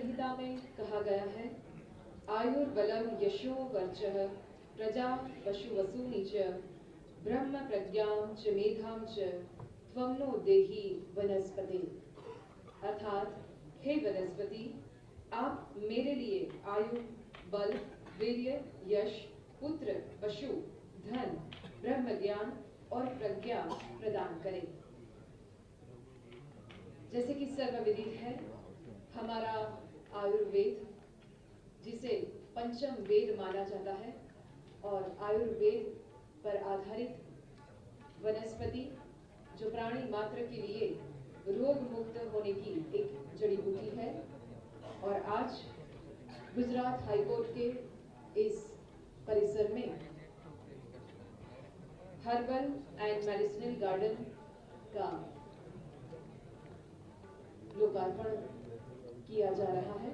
संहिता में कहा गया है, आयुर्बलम यशो वर्चः प्रजा पशुवसूनि च ब्रह्म प्रज्ञां च मेधां च त्वं नो देहि वनस्पते। अर्थात हे वनस्पति, आप मेरे लिए आयु, बल, वीर्य, यश, पुत्र, पशु, धन, ब्रह्म ज्ञान और प्रज्ञा प्रदान करें। जैसे कि सर्वविदित है, हमारा आयुर्वेद, जिसे पंचम वेद माना जाता है, और आयुर्वेद पर आधारित वनस्पति जो प्राणी मात्र के लिए रोग मुक्त होने की एक जड़ी बूटी है। और आज गुजरात हाईकोर्ट के इस परिसर में हर्बल एंड मेडिसिनल गार्डन का लोकार्पण किया जा रहा है।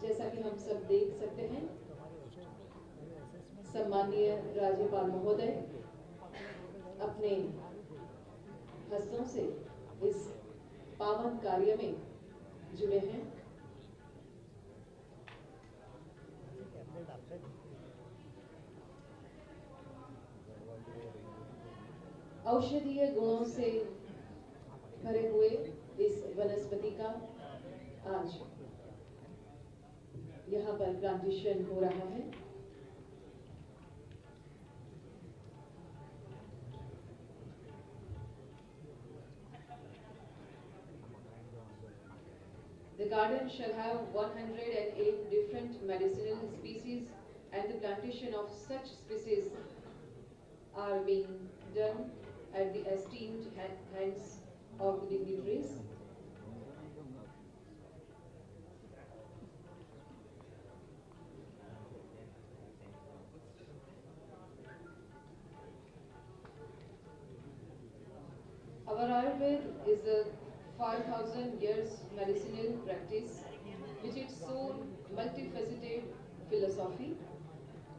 जैसा कि हम सब देख सकते हैं, सम्माननीय राज्यपाल महोदय अपने हस्तों से इस पावन कार्य में जुड़े हैं। औषधीय गुणों से भरे हुए इस वनस्पति का आज यहाँ पर प्लांटेशन हो रहा है। The garden shall have 108 different medicinal species, and the plantation of such species are being done at the esteemed hands of the dignitaries. Our Ayurveda is a 5,000 years medicinal practice, which its own multifaceted philosophy.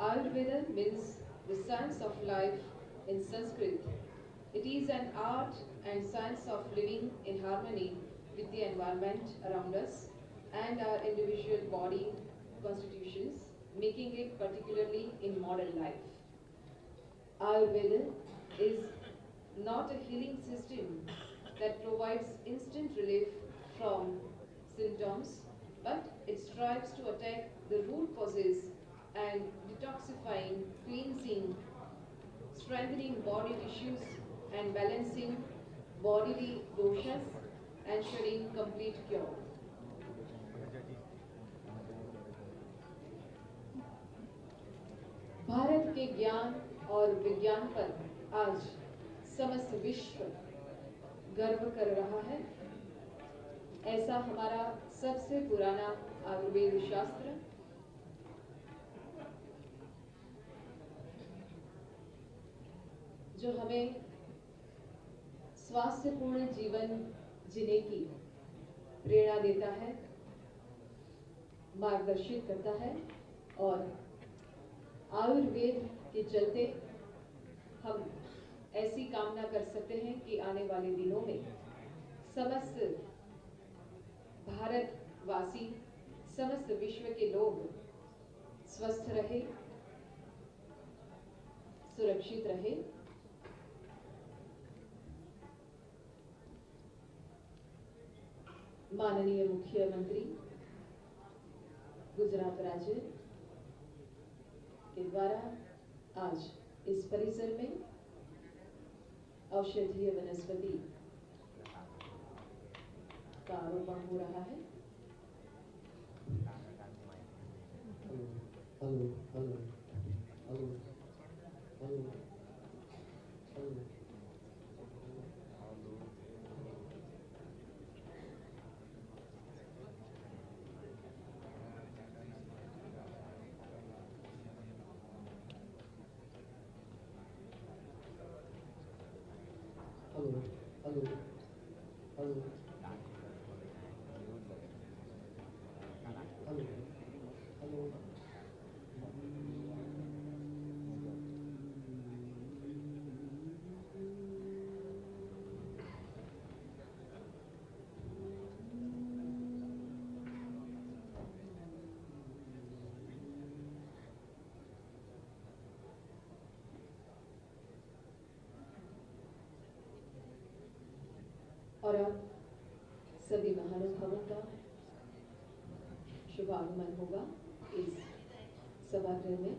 Ayurveda means the science of life in Sanskrit. It is an art and science of living in harmony with the environment around us and our individual body constitutions, making it particularly in modern life. Ayurveda is not a healing system that provides instant relief from symptoms, but it strives to attack the root causes and detoxifying, cleansing, strengthening body tissues and balancing bodily doshas, ensuring complete cure. Bharat के ज्ञान और विज्ञान पर आज समस्त विश्व गर्व कर रहा है। ऐसा हमारा सबसे पुराना आयुर्वेद शास्त्र जो हमें स्वास्थ्यपूर्ण जीवन जीने की प्रेरणा देता है, मार्गदर्शित करता है। और आयुर्वेद के चलते हम ऐसी कामना कर सकते हैं कि आने वाले दिनों में समस्त भारतवासी, समस्त विश्व के लोग स्वस्थ रहे, सुरक्षित रहे। माननीय मुख्यमंत्री गुजरात राज्य के द्वारा आज इस परिसर में औषधीय वनस्पति का आरोपण हो रहा है। और अब सभी महानुभावों का शुभागमन होगा इस सभागृह में।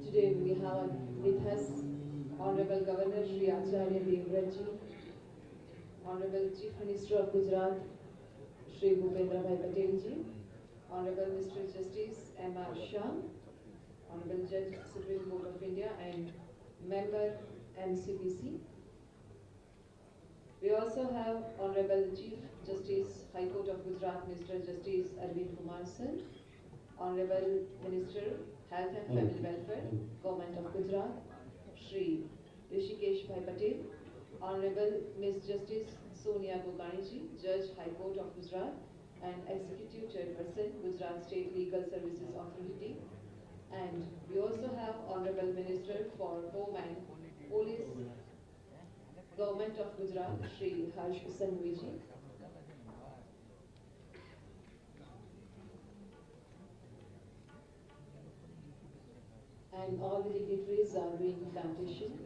Today we have with us Honorable Governor Shri Acharya Devvrat ji, Honorable Chief Minister of Gujarat Shri Bhupendra Bhai Patel ji, Honorable Mr. Justice M.R. Shah, Honorable Judge Supreme Court of India and Member MCPC. We also have Honorable Chief Justice High Court of Gujarat Mr. Justice Arvind Kumar Sir, Honorable Minister Health and Family Welfare, Government of Gujarat, Shri Rishikesh Bhai Patel, Honorable Ms. Justice Sonia Gokani ji, Judge High Court of Gujarat and Executive Chairperson, Gujarat State Legal Services Authority. And we also have Honorable Minister for Home and Police, Government of Gujarat, Shri Harsh Sanghvi ji. And all the dignitaries are doing plantation.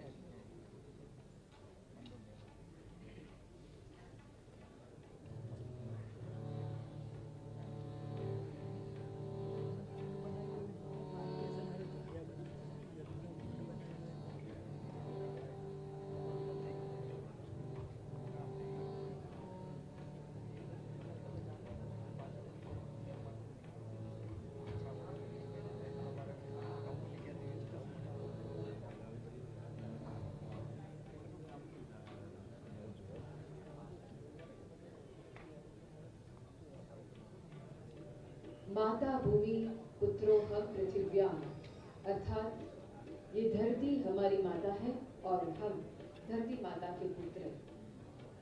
माता भूमि पुत्रो हम पृथिव्या, अर्थात ये धरती हमारी माता है और हम धरती माता के पुत्र।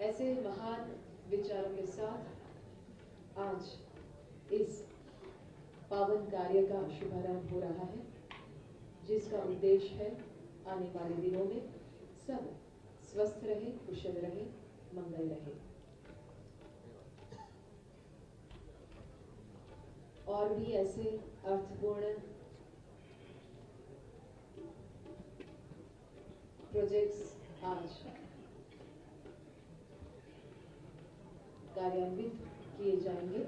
ऐसे महान विचारों के साथ आज इस पावन कार्य का शुभारंभ हो रहा है, जिसका उद्देश्य है आने वाले दिनों में सब स्वस्थ रहे, कुशल रहे, मंगल रहे। और भी ऐसे अर्थपूर्ण प्रोजेक्ट्स आज कार्यान्वित किए जाएंगे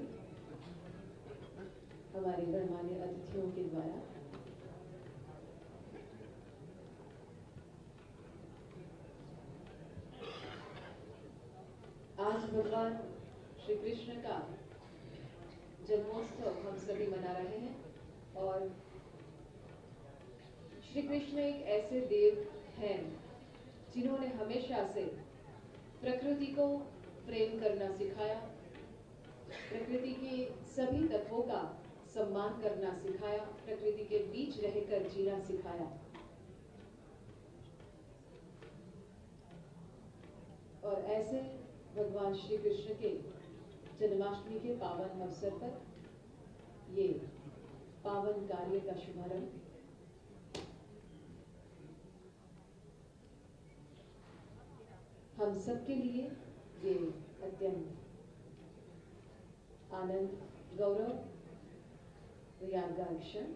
हमारे गणमान्य अतिथियों के द्वारा। आज भगवान श्री कृष्ण का जन्मोत्सव हम सभी मना रहे हैं और श्री कृष्ण एक ऐसे देव हैं जिन्होंने हमेशा से प्रकृति को प्रेम करना सिखाया, प्रकृति के सभी तत्वों का सम्मान करना सिखाया, प्रकृति के बीच रहकर जीना सिखाया। और ऐसे भगवान श्री कृष्ण के जन्माष्टमी के पावन अवसर पर ये पावन कार्य का शुभारंभ हम सबके लिए ये अत्यंत आनंद, गौरव, यादगार क्षण।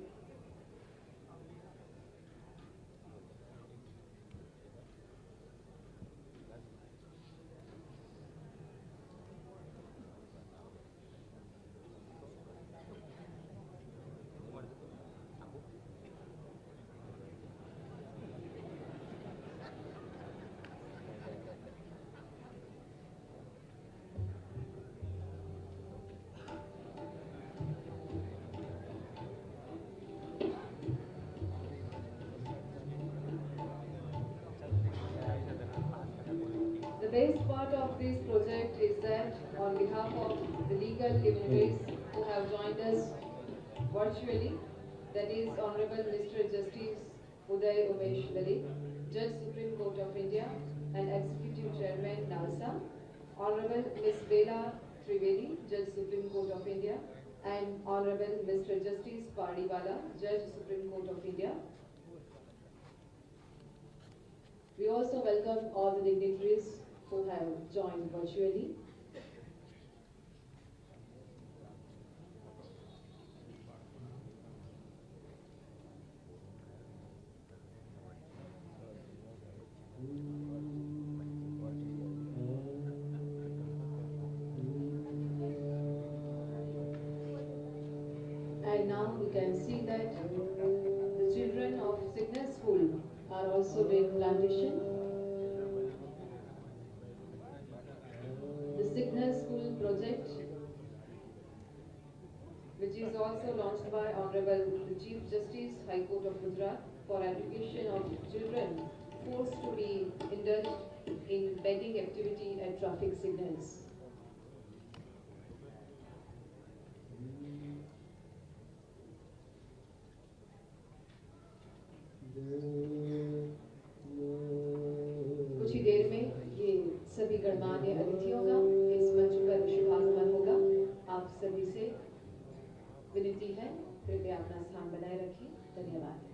The best part of this project is that on behalf of the legal dignitaries who have joined us virtually, that is Honorable Mr. Justice Uday Umesh Lalit, Judge Supreme Court of India and Executive Chairman NALSA, Honorable Ms. Bela Trivedi, Judge Supreme Court of India, and Honorable Mr. Justice Pardiwala, Judge Supreme Court of India. We also welcome all the dignitaries who have joined virtually. And now we can see that the children of Signal School are also doing plantation. The Signal School project, which is also launched by Honorable the Chief Justice, High Court of Gujarat, for education of children forced to be indulged in begging activity at traffic signals. कुछ ही देर में ये सभी गणमान्य अतिथियों का इस मंच पर शुभागमन होगा। आप सभी से विनती है, कृपया अपना स्थान बनाए रखिए। धन्यवाद।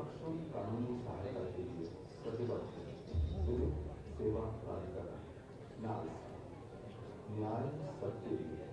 सक्षम कानूनी सहायता के लिए प्रतिबद्ध है। सिविल सेवा प्राधिकरण न्याय सबके लिए।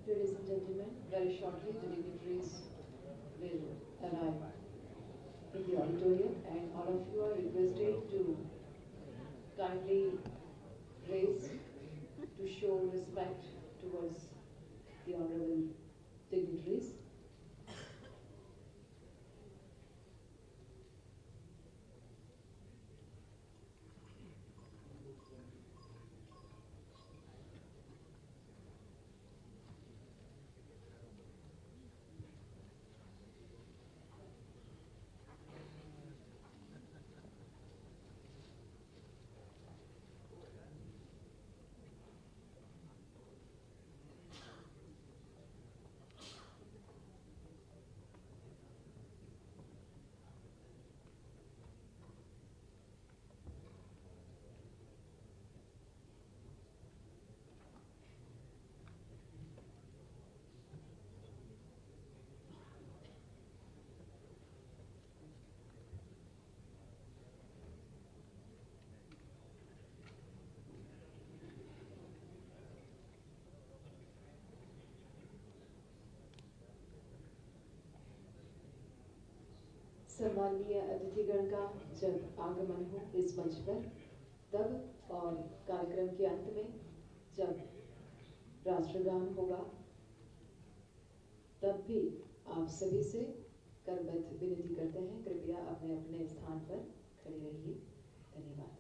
Ladies and gentlemen, very shortly the dignitaries will arrive in the auditorium, and all of you are requested to kindly raise to show respect towards the honorable dignitaries. सम्माननीय अतिथिगण का जब आगमन हो इस मंच पर तब और कार्यक्रम के अंत में जब राष्ट्रगान होगा तब भी आप सभी से करबद्ध विनती करते हैं, कृपया अपने अपने स्थान पर खड़े रहिए। धन्यवाद।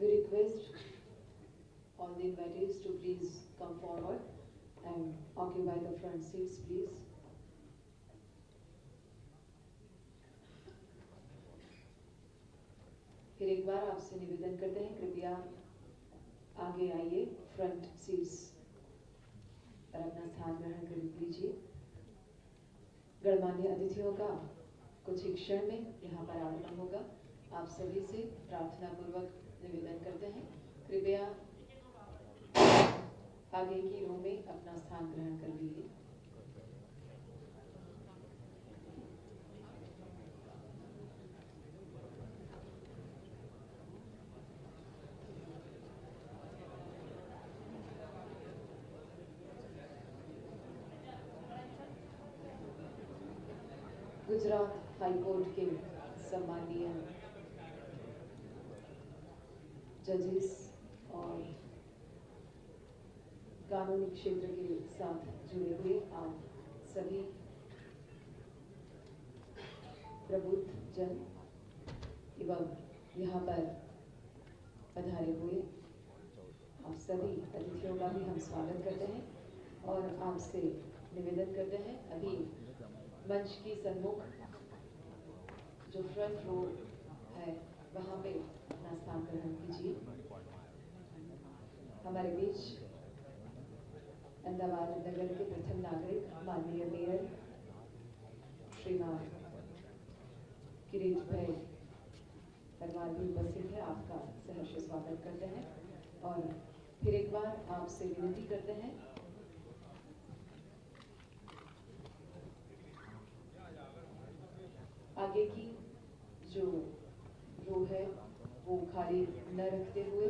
We request all the invitees to please come forward occupy the front seats, please. फिर एक बार आपसे निवेदन करते हैं, कृपया आगे आइए, फ्रंट सीट्स पर अपना स्थान ग्रहण कर लीजिए। गणमान्य अतिथियों का कुछ ही क्षण में यहाँ पर आगमन होगा। आप सभी से प्रार्थना पूर्वक निवेदन करते हैं, कृपया आगे की रो में अपना स्थान ग्रहण कर लीजिए। गुजरात हाई कोर्ट के सम्माननीय जजेस और कानूनी क्षेत्र के साथ जुड़े हुए आप सभी प्रबुद्ध जन एवं यहाँ पर पधारे हुए आप सभी अतिथियों का भी हम स्वागत करते हैं और आपसे निवेदन करते हैं, अभी मंच की सन्मुख जो फ्रंट रो है वहाँ पे अपना स्थान ग्रहण कीजिए। हमारे बीच अहमदाबाद नगर के प्रथम नागरिक माननीय मेयर श्रीमान किरीट भाई परमार भी उपस्थित है, आपका सहर्ष स्वागत करते हैं और फिर एक बार आपसे विनती करते हैं आगे की जो रो है वो खाली न रखते हुए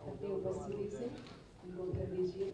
अपनी उपस्थिति से उनको भर दीजिए।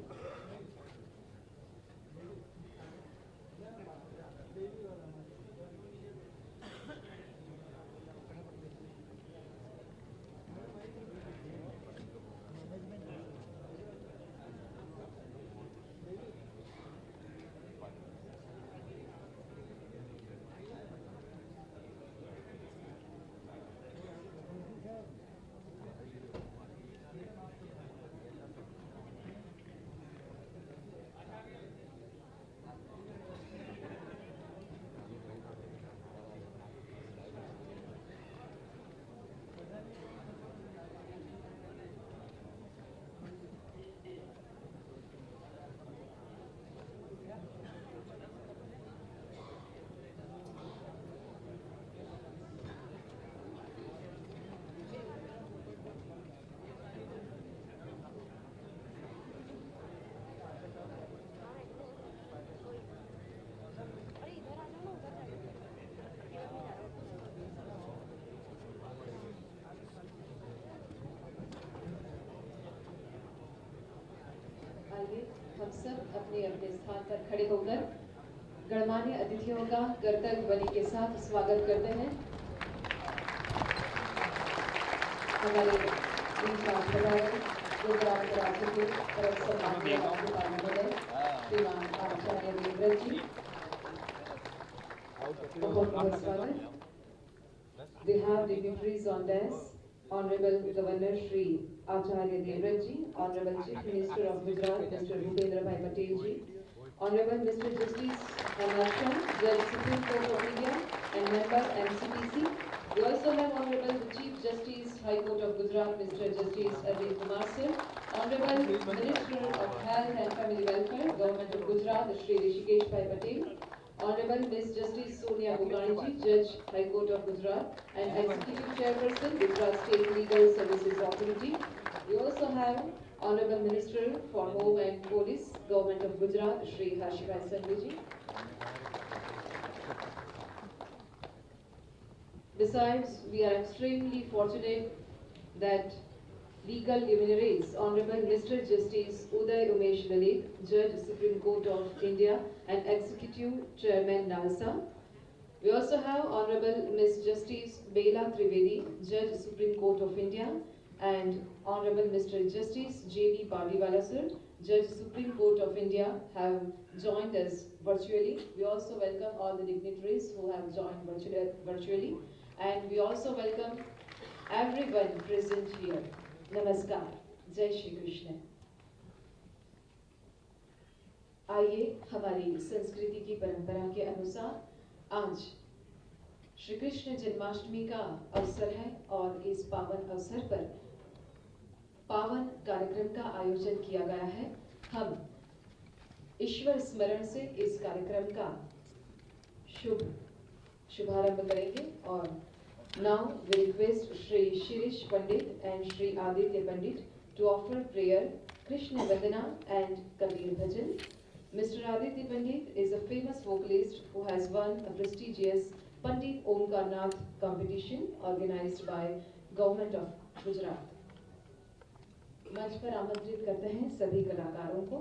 हम सब अपने अपने स्थान पर खड़े होकर गणमान्य अतिथियों का कर्तव्य बनी के साथ स्वागत करते हैं। हमारे गुजरात राज्य के परम सम्माननीय राज्यपाल महोदय श्रीमान आचार्य देवव्रत जी, बहुत बहुत स्वागत। We have dignitaries on desk, Honorable Governor Shri Acharya Devrat ji, Honorable Chief Minister of Gujarat Mr. Bhupendra Bhai Patel ji, Honorable Mr. Justice Amarchand, Judge Supreme Court of India and Member MCPC. We also have Honorable the Chief Justice High Court of Gujarat Mr. Justice Arvind Kumar sir, Honorable Minister of Health and Family Welfare, Government of Gujarat Shri Rishikesh Bhai Patel, Honorable Miss Justice Sonia Bhuganji, Judge High Court of Gujarat and Executive Chairperson, Guj State Legal Services Authority. We also have Honorable Minister for Home and Police, Government of Gujarat, Shri Harshibhai Sanghvi. Besides, we are extremely fortunate that legal luminaries, Honorable Mr. Justice Uday Umesh Lalit, Judge Supreme Court of India and Executive Chairman NALSA. We also have Honorable Miss Justice Bela Trivedi, Judge Supreme Court of India, and Honorable Mr. Justice J.B. Pardiwala sir, Judge Supreme Court of India, have joined us virtually. We also welcome all the dignitaries who have joined virtually, and we also welcome everyone present here. Namaskar. Jai Shri Krishna. आइए हमारी संस्कृति की परंपरा के अनुसार आज श्री कृष्ण जन्माष्टमी का अवसर है और इस पावन अवसर पर पावन कार्यक्रम का आयोजन किया गया है। हम ईश्वर स्मरण से इस कार्यक्रम का शुभारंभ करेंगे और now we request Shri Shirish Pandit and Shri Aditya Pandit to offer prayer, Krishna Vandana and Kabir Bhajan. Mr. Aditya Pandit is a famous vocalist who has won a prestigious Pandit Omkarnath competition organized by Government of Gujarat. मंच पर आमंत्रित करते हैं सभी कलाकारों को।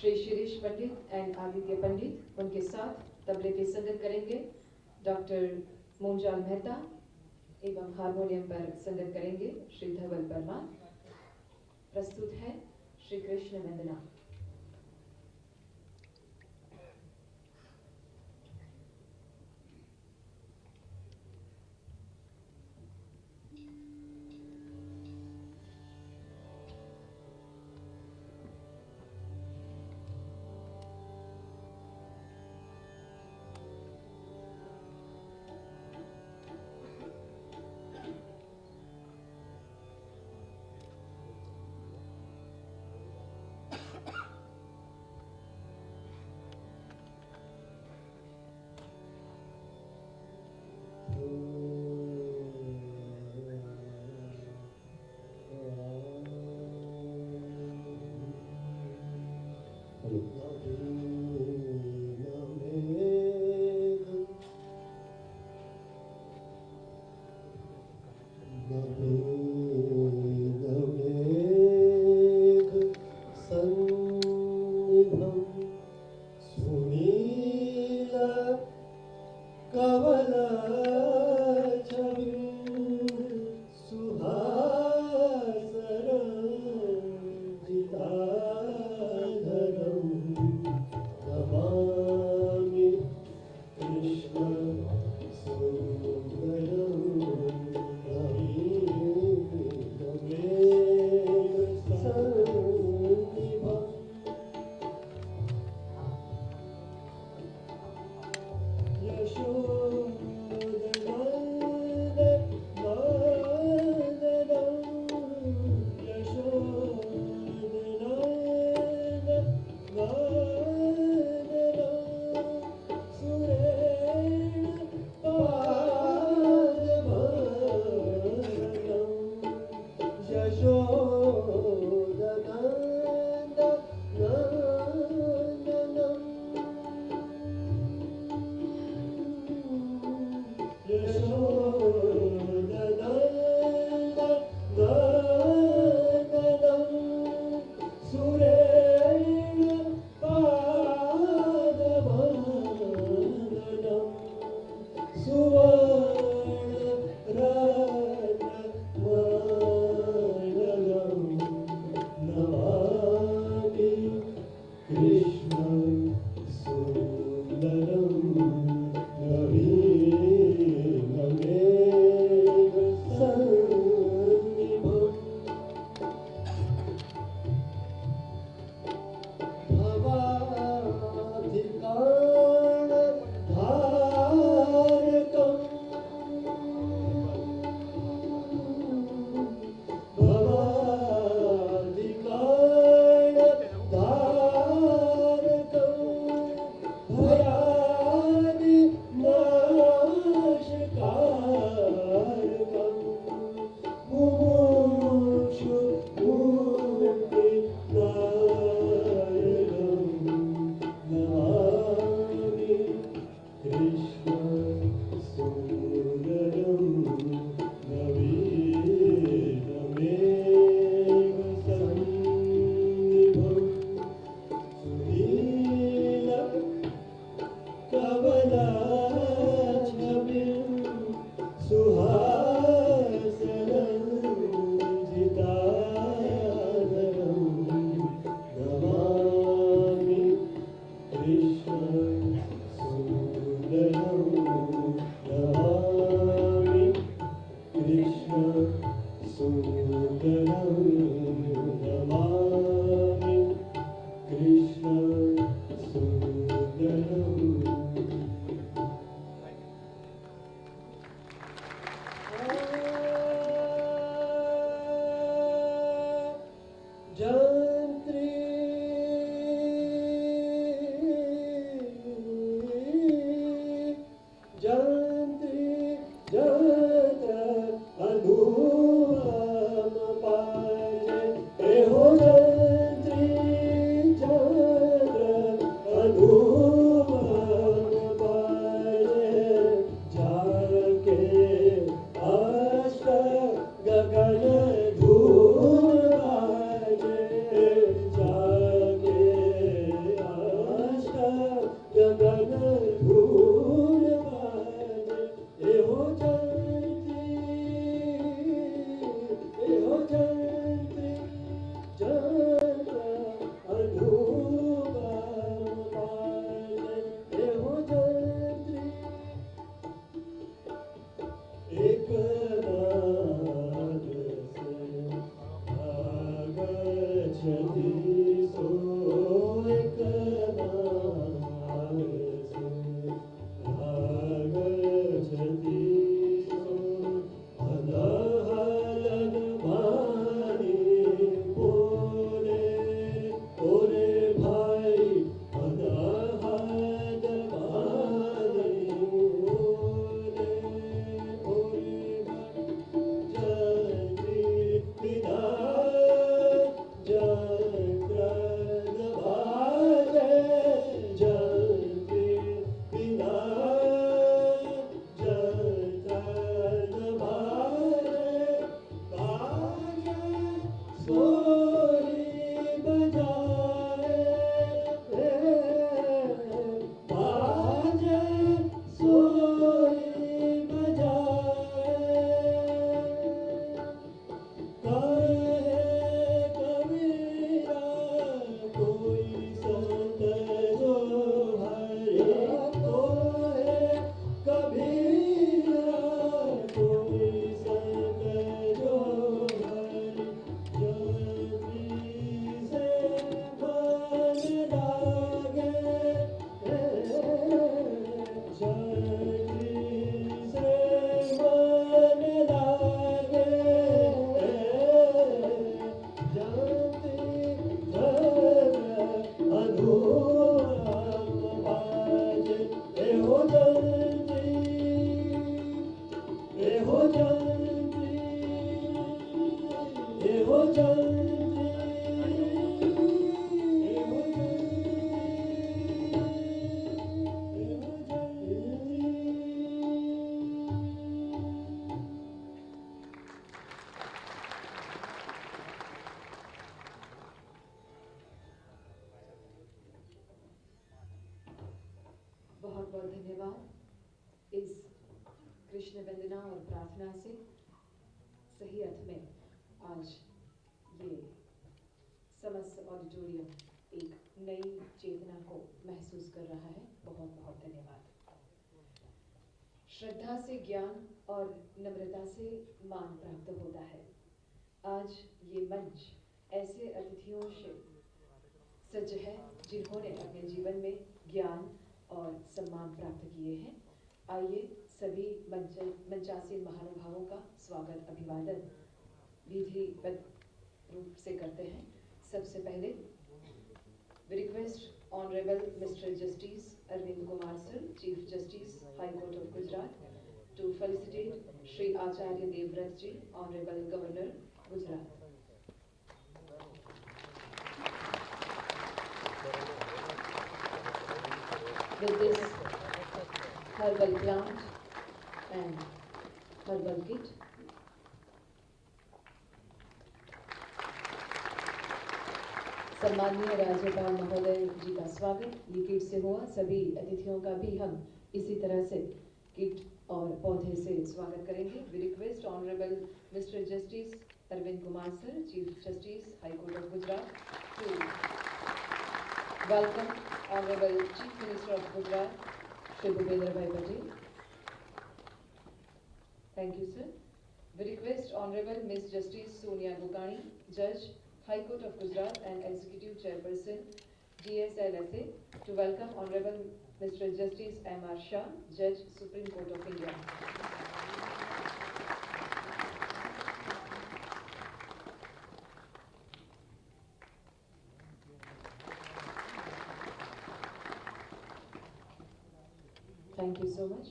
Shri Shirish Pandit and Aditya पंडित, उनके साथ तबले पे संगत करेंगे डॉक्टर मोंजाल मेहता एवं हारमोनियम पर संगत करेंगे श्री धवल परमार। प्रस्तुत है श्री कृष्ण वंदना। बहुत बहुत धन्यवाद। इस कृष्ण वंदना और प्रार्थना से सही अर्थ में आज ये समस्त ऑडिटोरियम एक नई चेतना को महसूस कर रहा है। बहुत बहुत धन्यवाद। श्रद्धा से ज्ञान और नम्रता से मान प्राप्त होता है। आज ये मंच ऐसे अतिथियों से सज्ज है जिन्होंने अपने जीवन में ज्ञान और सम्मान प्राप्त किए हैं। आइए सभी मंचासीन महानुभावों का स्वागत अभिवादन विधिवत रूप से करते हैं। सबसे पहले we request honourable mister justice Arvind Kumar sir, chief justice high court of Gujarat, to felicitate Shri Acharya Devvrat ji, honourable governor Gujarat. With this herbal plant and herbal kit, सम्माननीय राज्यपाल महोदय जी का स्वागत ये किट से हुआ। सभी अतिथियों का भी हम इसी तरह से किट और पौधे से स्वागत करेंगे। We request honourable mister justice Arvind Kumar sir, chief justice high court of Gujarat, to welcome Honorable Chief Minister of Gujarat, Shri Bhupendra Bhai Patel. Thank you, sir. We request Honorable Ms. Justice Sonia Gokani, Judge, High Court of Gujarat and Executive Chairperson, DSLSA, to welcome Honorable Mr. Justice M.R. Shah, Judge, Supreme Court of India. Thank you so much.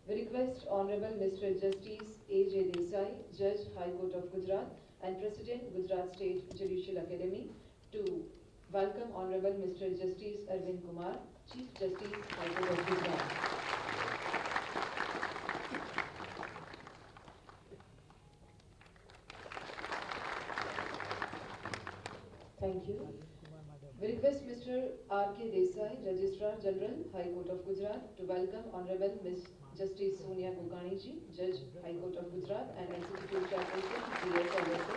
We request Honorable Mr. Justice A.J. Desai, Judge, High Court of Gujarat and President, Gujarat State Judicial Academy, to welcome Honorable Mr. Justice Arvind Kumar, Chief Justice, High Court of Gujarat. Thank you. We request Mr. R.K. Desai, Registrar General, High Court of Gujarat, to welcome Honorable Ms. Justice Sonia Gokani ji, Judge, High Court of Gujarat and Executive Chairperson, DSLSA.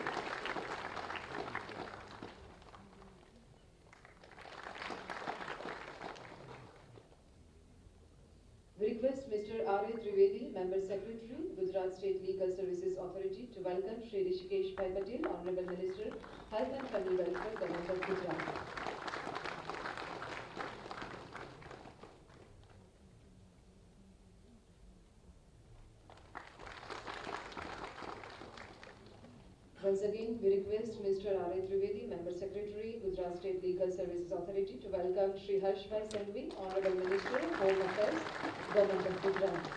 We request Mr. R.A. Trivedi, Member Secretary, Gujarat State Legal Services Authority, to welcome Shri Rishikesh Bhai Patel, Honorable Minister, Health and Family Welfare, Government of Gujarat. Once again, we request Mr. R.A. Trivedi, Member Secretary, Gujarat State Legal Services Authority, to welcome Shri Harshbhai Sanghvi, Honorable Minister, Home Affairs, Government of Gujarat.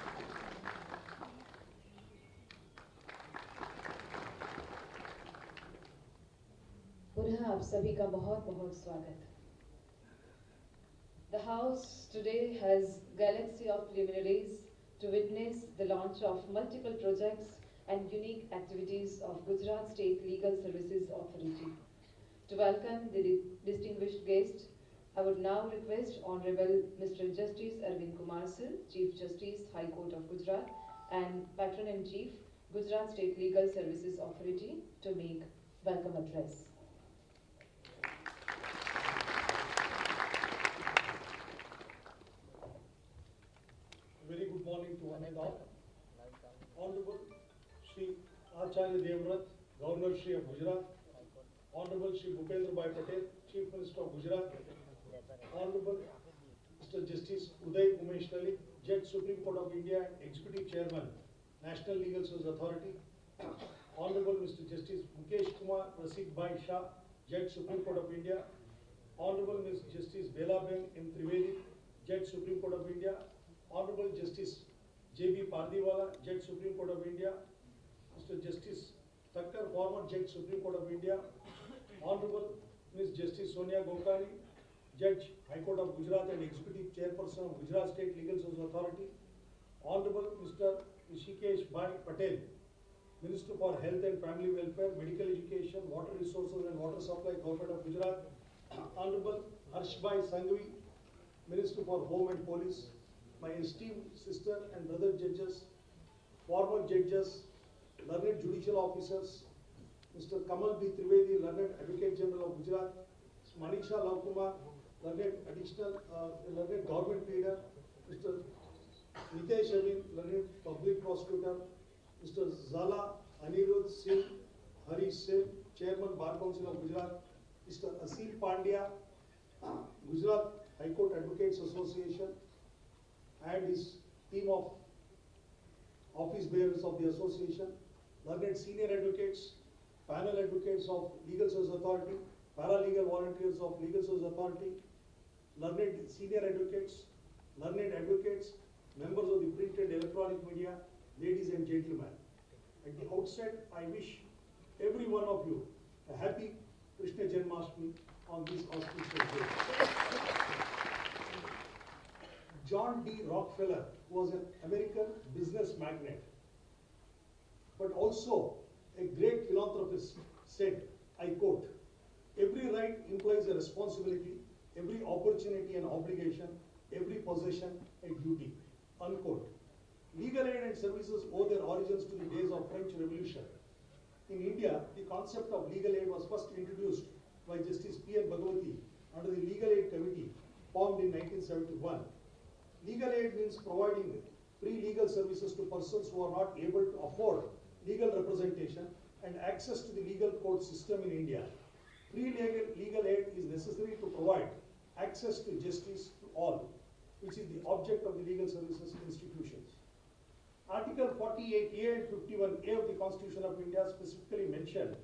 पुनः आप सभी का बहुत बहुत स्वागत. The House today has galaxy of luminaries to witness the launch of multiple projects and unique activities of Gujarat State Legal Services Authority. To welcome the distinguished guest, I would now request Honorable Mr. Justice Arvind Kumar Sir, Chief Justice, High Court of Gujarat and Patron-in-Chief, Gujarat State Legal Services Authority, to make welcome address. Very good morning to one and all. Honorable Shri Acharya Devrat, Governor Shri of Gujarat, Honorable Shri Bhupendra Bhai Patel, Chief Minister of Gujarat, Honorable Mr. Justice Uday Umesh Lalik, Judge, Supreme Court of India and Executive Chairman, National Legal Services Authority, Honorable Mr. Justice Mukesh Kumar Rasid Bhai Shah, Judge, Supreme Court of India, Honorable Ms. Justice Belaben M. Trivedi, Judge, Supreme Court of India, Honorable Justice J.B. Pardiwala, Judge, Supreme Court of India, Mr. Justice Thakkar, former Judge, Supreme Court of India, Honorable Ms. Justice Sonia Gokani, Judge, High Court of Gujarat and Executive Chairperson of Gujarat State Legal Services Authority, Honorable Mr. Rishikesh Bhai Patel, Minister for Health and Family Welfare, Medical Education, Water Resources and Water Supply, Government of Gujarat, Honorable Harshbhai Sanghvi, Minister for Home and Police, my esteemed sister and brother judges, former judges, learned judicial officers, Mr. Kamal B. Trivedi, learned Advocate General of Gujarat, Manisha Lavkumar, learned government leader, Mr. Nitesh Avin, learned public prosecutor, Mr. Zala Anirudh Singh, Harish Singh, Chairman Bar Council of Gujarat, Mr. Asil Pandya, Gujarat High Court Advocates Association, and his team of office bearers of the association, learned senior advocates, panel advocates of Legal Services Authority, paralegal volunteers of Legal Services Authority, learned senior advocates, learned advocates, members of the print and electronic media, ladies and gentlemen. At the outset, I wish every one of you a happy Krishna Janmashtami on this auspicious day. John D. Rockefeller was an American business magnate, but also a great philanthropist, said, I quote, "Every right implies a responsibility, every opportunity an obligation, every possession a duty," unquote. Legal aid and services owe their origins to the days of French Revolution. In India, the concept of legal aid was first introduced by Justice P.N. Bhagwati under the Legal Aid Committee formed in 1971. Legal aid means providing free legal services to persons who are not able to afford legal representation, and access to the legal court system in India. Free legal aid is necessary to provide access to justice to all, which is the object of the legal services institutions. Article 48A and 51A of the Constitution of India specifically mention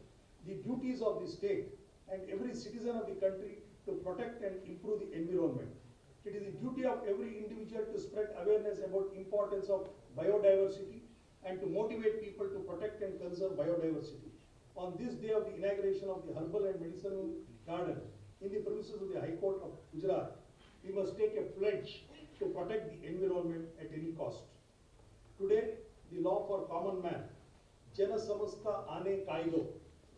the duties of the state and every citizen of the country to protect and improve the environment. It is the duty of every individual to spread awareness about the importance of biodiversity and to motivate people to protect and conserve biodiversity. On this day of the inauguration of the Herbal and Medicinal Garden in the premises of the High Court of Gujarat, we must take a pledge to protect the environment at any cost. Today, the law for common man, Jana Samasta Ane Kaido,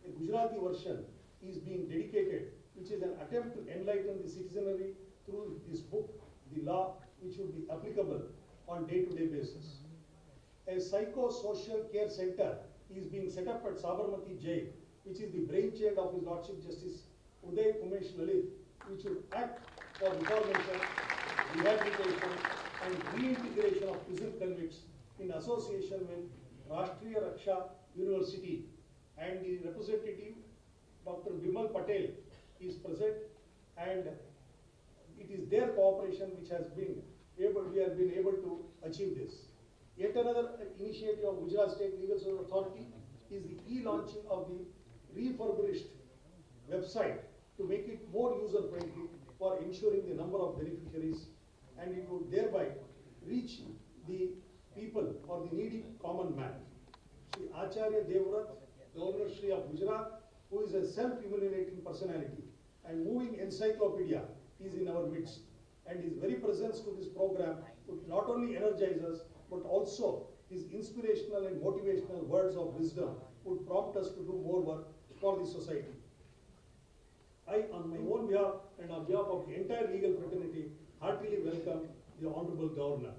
a Gujarati version, is being dedicated, which is an attempt to enlighten the citizenry through this book, the law which would be applicable on day-to-day basis. A psychosocial care center is being set up at Sabarmati Jail, which is the brainchild of His Lordship Justice Uday Umesh Lalit, which will act for reformation, rehabilitation, and reintegration of prison convicts in association with Rashtriya Raksha University, and the representative Dr. Bimal Patel is present, and it is their cooperation which has been we have been able to achieve this. Yet another initiative of Gujarat State Legal Services Authority is the e-launching of the Refurbished website to make it more user-friendly for ensuring the number of beneficiaries, and it would thereby reach the people or the needy common man. Shri Acharya Devrat, Governor Shri of Gujarat, who is a self-illuminating personality and moving encyclopedia, is in our midst, and his very presence to this program would not only energize us, but also his inspirational and motivational words of wisdom would prompt us to do more work for the society. I, on my own behalf and on behalf of the entire legal fraternity, heartily welcome the Honorable Governor.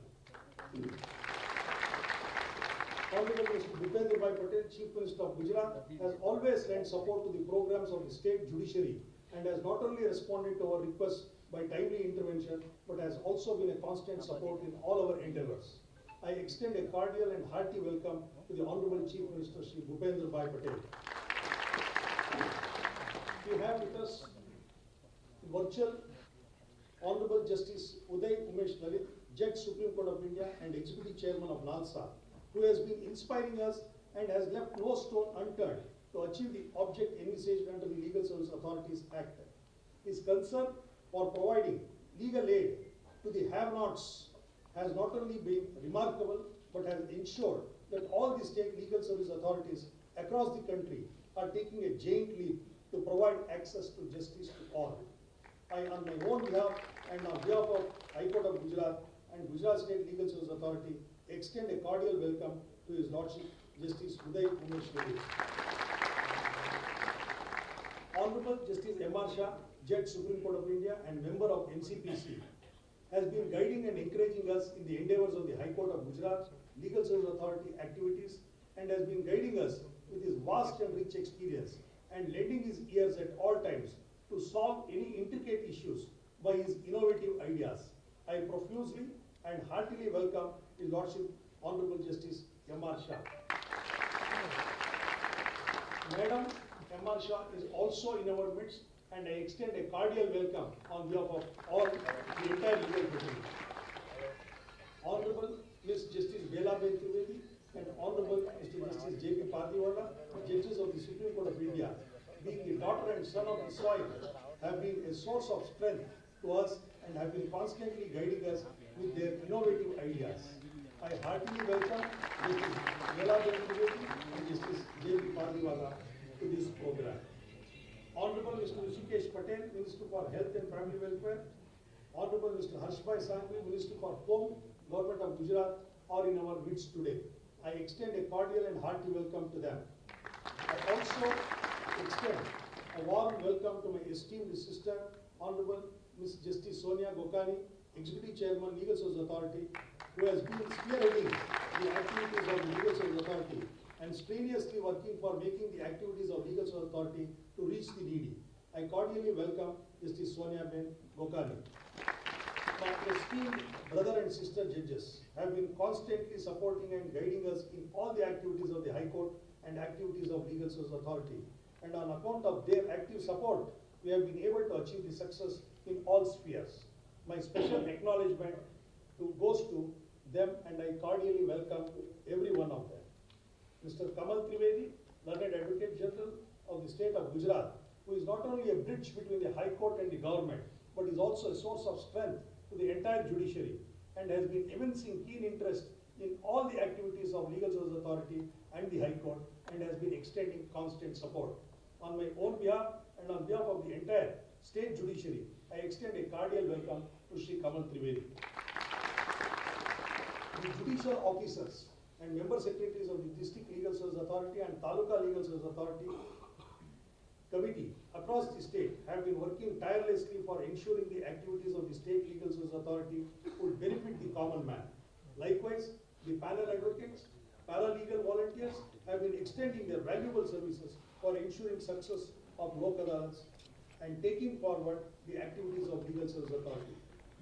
Honorable Mr. Bhupendra Bhai Patel, Chief Minister of Gujarat, has always lent support to the programs of the state judiciary and has not only responded to our requests by timely intervention, but has also been a constant support in all our endeavors. I extend a cordial and hearty welcome to the Honorable Chief Minister, Shri Bhupendra Bhai Patel. We have with us the virtual Honorable Justice Uday Umesh Lalit, Judge Supreme Court of India and Executive Chairman of NALSA, who has been inspiring us and has left no stone unturned to achieve the object envisaged under the Legal Service Authorities Act. His concern for providing legal aid to the have-nots has not only been remarkable, but has ensured that all the state legal service authorities across the country are taking a giant leap to provide access to justice to all. I, on my own behalf and on behalf of High Court of Gujarat and Gujarat State Legal Service Authority, extend a cordial welcome to His Lordship Justice Uday Umesh Lalit. Honorable Justice M.R. Shah, Judge Supreme Court of India and member of NCPC, has been guiding and encouraging us in the endeavors of the High Court of Gujarat Legal Service Authority activities, and has been guiding us with his vast and rich experience and lending his ears at all times to solve any intricate issues by his innovative ideas. I profusely and heartily welcome His Lordship Honorable Justice M.R. Shah. Madam M.R. Shah is also in our midst, and I extend a cordial welcome on behalf of all the entire legal fraternity. Honorable Ms. Justice Bela Ben Trivedi and Honorable Mr. Justice J.P. Pardiwala, judges of the Supreme Court of India, being the daughter and son of the soil, have been a source of strength to us and have been constantly guiding us with their innovative ideas. I heartily welcome Justice Bela Ben Trivedi and Justice J.P. Pardiwala to this program. Honorable Mr. Rishikesh Patel, Minister for Health and Family Welfare, Honorable Mr. Harshbhai Sanghvi, Minister for Home, Government of Gujarat, are in our midst today. I extend a cordial and hearty welcome to them. I also extend a warm welcome to my esteemed sister, Honorable Ms. Justice Sonia Gokani, Executive Chairman, Legal Service Authority, who has been spearheading the activities of the Legal Service Authority and strenuously working for making the activities of Legal Service Authority to reach the needy. I cordially welcome Justice Sonia Ben Gokani. my esteemed brother and sister judges have been constantly supporting and guiding us in all the activities of the High Court and activities of Legal Services Authority. And on account of their active support, we have been able to achieve the success in all spheres. My special acknowledgement goes to them, and I cordially welcome every one of them. Mr. Kamal Trivedi, Learned Advocate General of the state of Gujarat, who is not only a bridge between the High Court and the government, but is also a source of strength to the entire judiciary, and has been evincing keen interest in all the activities of Legal Services Authority and the High Court, and has been extending constant support. On my own behalf and on behalf of the entire state judiciary, I extend a cordial welcome to Shri Kamal Trivedi. The judicial officers and member secretaries of the District Legal Services Authority and Taluka Legal Services Authority committee across the state have been working tirelessly for ensuring the activities of the State Legal Services Authority would benefit the common man. Likewise, the panel advocates, paralegal volunteers have been extending their valuable services for ensuring success of Lok Adalats and taking forward the activities of Legal Services Authority.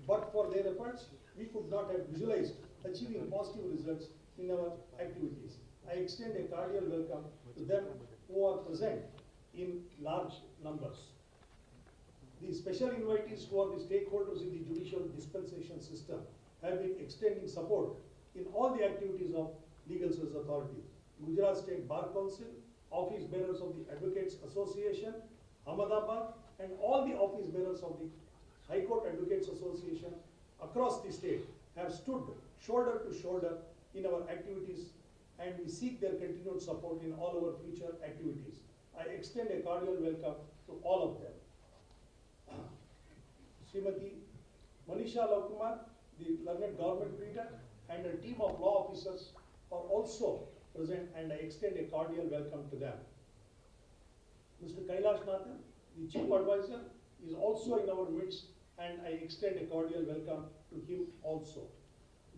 But for their efforts, we could not have visualized achieving positive results in our activities. I extend a cordial welcome to them who are present in large numbers. The special invitees who are the stakeholders in the judicial dispensation system have been extending support in all the activities of Legal Services Authority. Gujarat State Bar Council, office bearers of the Advocates Association, Ahmedabad, and all the office bearers of the High Court Advocates Association across the state have stood shoulder to shoulder in our activities, and we seek their continued support in all our future activities. I extend a cordial welcome to all of them. Srimati Manisha Lavkumar, the learned government reader, and a team of law officers are also present, and I extend a cordial welcome to them. Mr. Kailash Nathan, the chief advisor, is also in our midst, and I extend a cordial welcome to him also.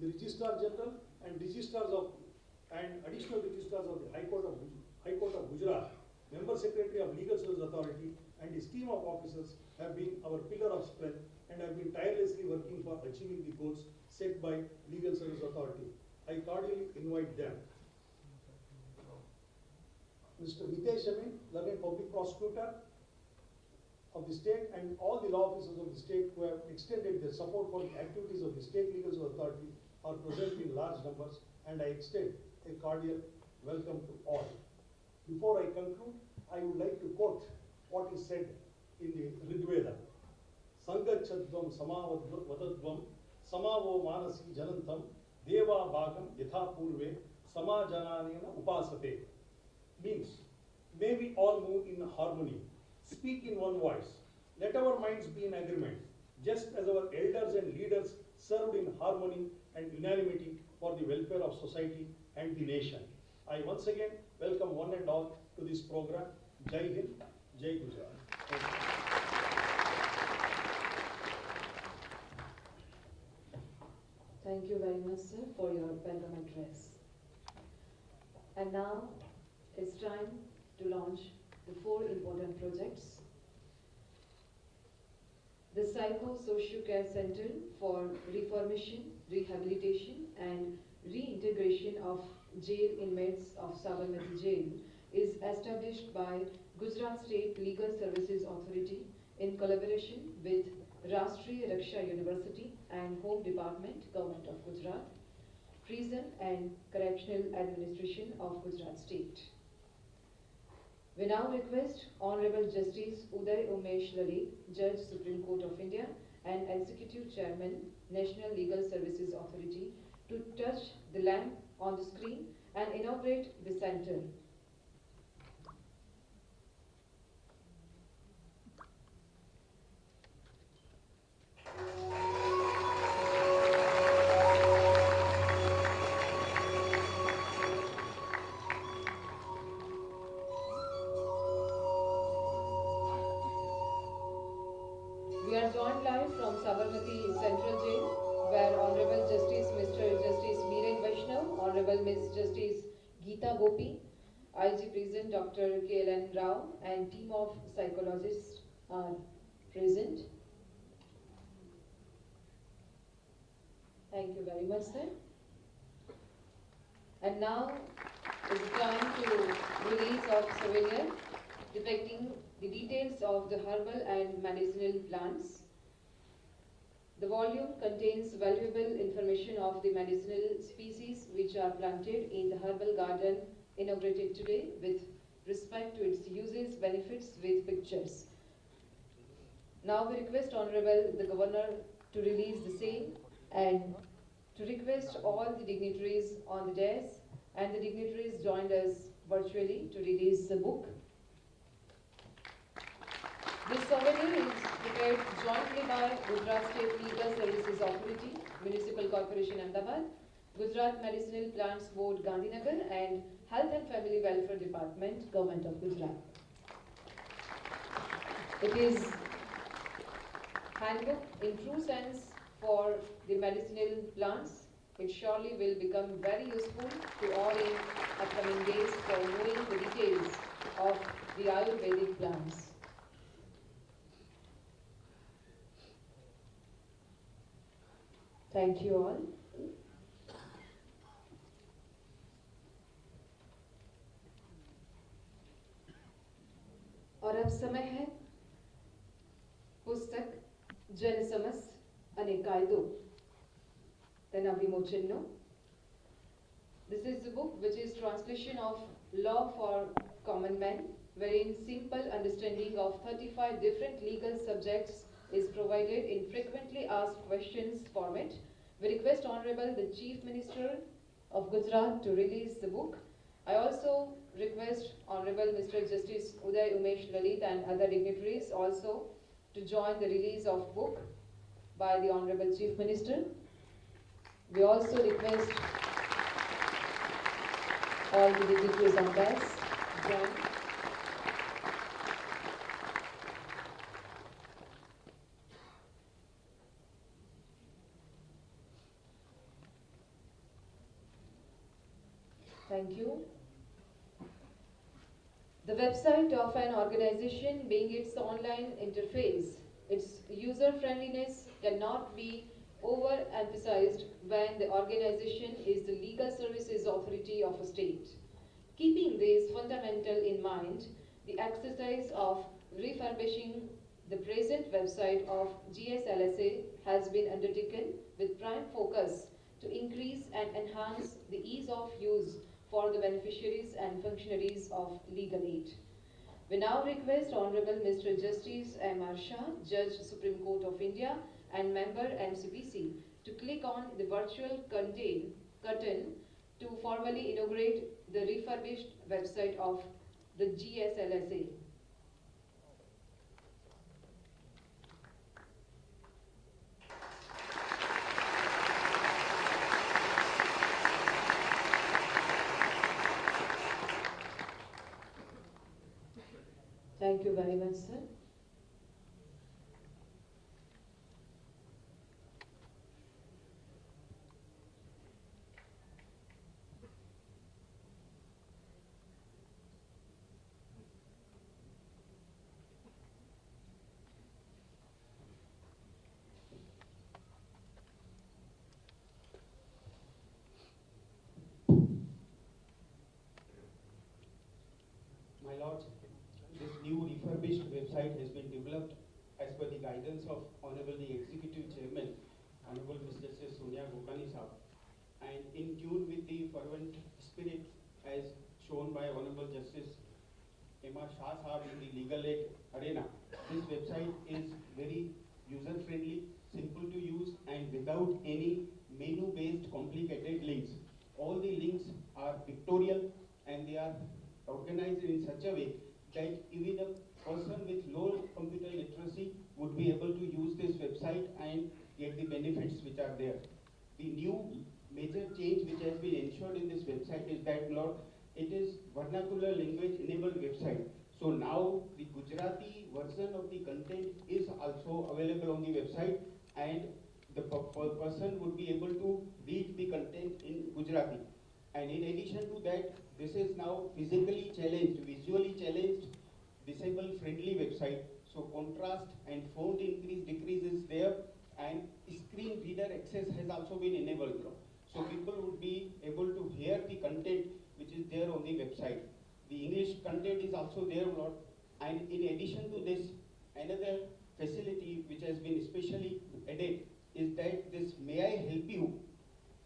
The Registrar General and Registrars of and additional registrars of the High Court of Gujarat, Member Secretary of Legal Services Authority, and his team of officers have been our pillar of strength and have been tirelessly working for achieving the goals set by Legal Services Authority. I cordially invite them. Mr. Mitesh Amin, Learned Public Prosecutor of the state, and all the law officers of the state who have extended their support for the activities of the State Legal Services Authority are present in large numbers, and I extend a cordial welcome to all. Before I conclude, I would like to quote what is said in the Rigveda. Sangachadvam samavadadvam samavo manasi janantam deva bhagam yatha purve samajananena upasate. Means, may we all move in harmony, speak in one voice, let our minds be in agreement, just as our elders and leaders served in harmony and unanimity for the welfare of society and the nation. I once again welcome one and all to this program. Jai Hind, Jai Gujarat. Thank you very much, sir, for your welcome address. And now it's time to launch the 4 important projects. The Psycho-Social Care Center for Reformation, Rehabilitation and Reintegration of Jail Inmates of Sabarmati Jail is established by Gujarat State Legal Services Authority in collaboration with Rashtriya Raksha University and Home Department, Government of Gujarat, Prison and Correctional Administration of Gujarat State. We now request Honorable Justice Uday Umesh Lalit, Judge, Supreme Court of India and Executive Chairman, National Legal Services Authority, to touch the lamp on the screen and inaugurate the center. We are joined live from Sabarmati Central Jail, where Honorable Justice Mr. Justice Viren Vaishnav, Honorable Ms. Justice Geeta Gopi, IG Prison Dr. K.L.N. Rao, and team of psychologists are present. Thank you very much, sir. And now is the time to release of souvenir depicting the details of the herbal and medicinal plants. The volume contains valuable information of the medicinal species which are planted in the herbal garden inaugurated today with respect to its uses, benefits with pictures. Now we request Honorable the Governor to release the same and to request all the dignitaries on the dais and the dignitaries joined us virtually to release the book. This souvenir is prepared jointly by Gujarat State Legal Services Authority, Municipal Corporation Ahmedabad, Gujarat Medicinal Plants Board Gandhinagar and Health and Family Welfare Department, Government of Gujarat. It is handbook in true sense for the medicinal plants. It surely will become very useful to all in upcoming days for knowing the details of the Ayurvedic plants. Thank you all. और अब समय है पुस्तक जनसमस અને કાયદો તેના વિમોચનનો. This is the book which is translation of Law for Common Man, wherein simple understanding of 35 different legal subjects is provided in frequently asked questions format. We request Honorable the Chief Minister of Gujarat to release the book. I also request Honorable Mr. Justice Uday Umesh Lalit and other dignitaries also to join the release of book by the Honorable Chief Minister. We also request all the dignitaries on desk join. Thank you. The website of an organization being its online interface, its user-friendliness cannot be overemphasized when the organization is the legal services authority of a state. Keeping this fundamental in mind, the exercise of refurbishing the present website of GSLSA has been undertaken with prime focus to increase and enhance the ease of use for the beneficiaries and functionaries of legal aid. We now request Honorable Mr. Justice M.R. Shah, Judge Supreme Court of India and member MCPC, to click on the virtual curtain to formally inaugurate the refurbished website of the GSLSA. Thank you very much, sir. My lords, this new refurbished website has been developed as per the guidance of Honorable the Executive Chairman, Honorable Mr. Justice Sonia Gokani Sahab, and in tune with the fervent spirit as shown by Honorable Justice M.R. Shah Sahab in the legal aid arena. This website is very user-friendly, simple to use, and without any menu-based complicated links. All the links are pictorial and they are organized in such a way that even a person with low computer literacy would be able to use this website and get the benefits which are there. The new major change which has been ensured in this website is that, Lord, it is vernacular language enabled website. So now the Gujarati version of the content is also available on the website, and the person would be able to read the content in Gujarati. And in addition to that, this is now physically challenged, visually challenged, disabled friendly website. So contrast and font increase decrease is there, and screen reader access has also been enabled now. So people would be able to hear the content which is there on the website. The English content is also there a lot. And in addition to this, another facility which has been specially added is that this "May I help you"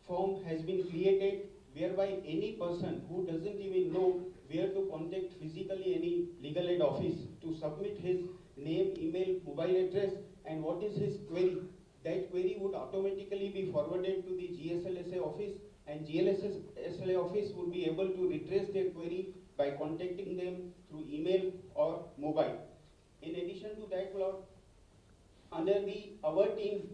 form has been created, whereby any person who doesn't even know where to contact physically any legal aid office to submit his name, email, mobile address, and what is his query, that query would automatically be forwarded to the GSLSA office, and GSLSA office would be able to retrace their query by contacting them through email or mobile. In addition to that, Lord, under the Our Team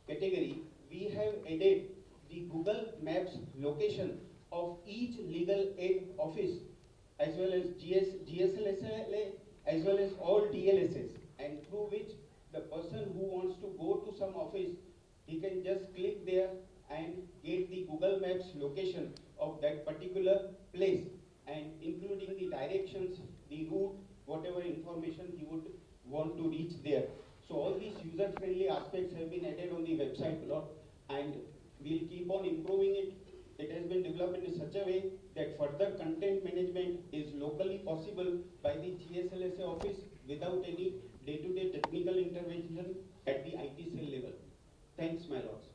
category, we have added the Google Maps location of each legal aid office, as well as GSLSA, as well as all DLSs, and through which the person who wants to go to some office, he can just click there and get the Google Maps location of that particular place, and including the directions, the route, whatever information he would want to reach there. So all these user-friendly aspects have been added on the website a lot, and we'll keep on improving it. It has been developed in such a way that further content management is locally possible by the GSLSA office without any day-to-day technical intervention at the IT cell level. Thanks, my lords.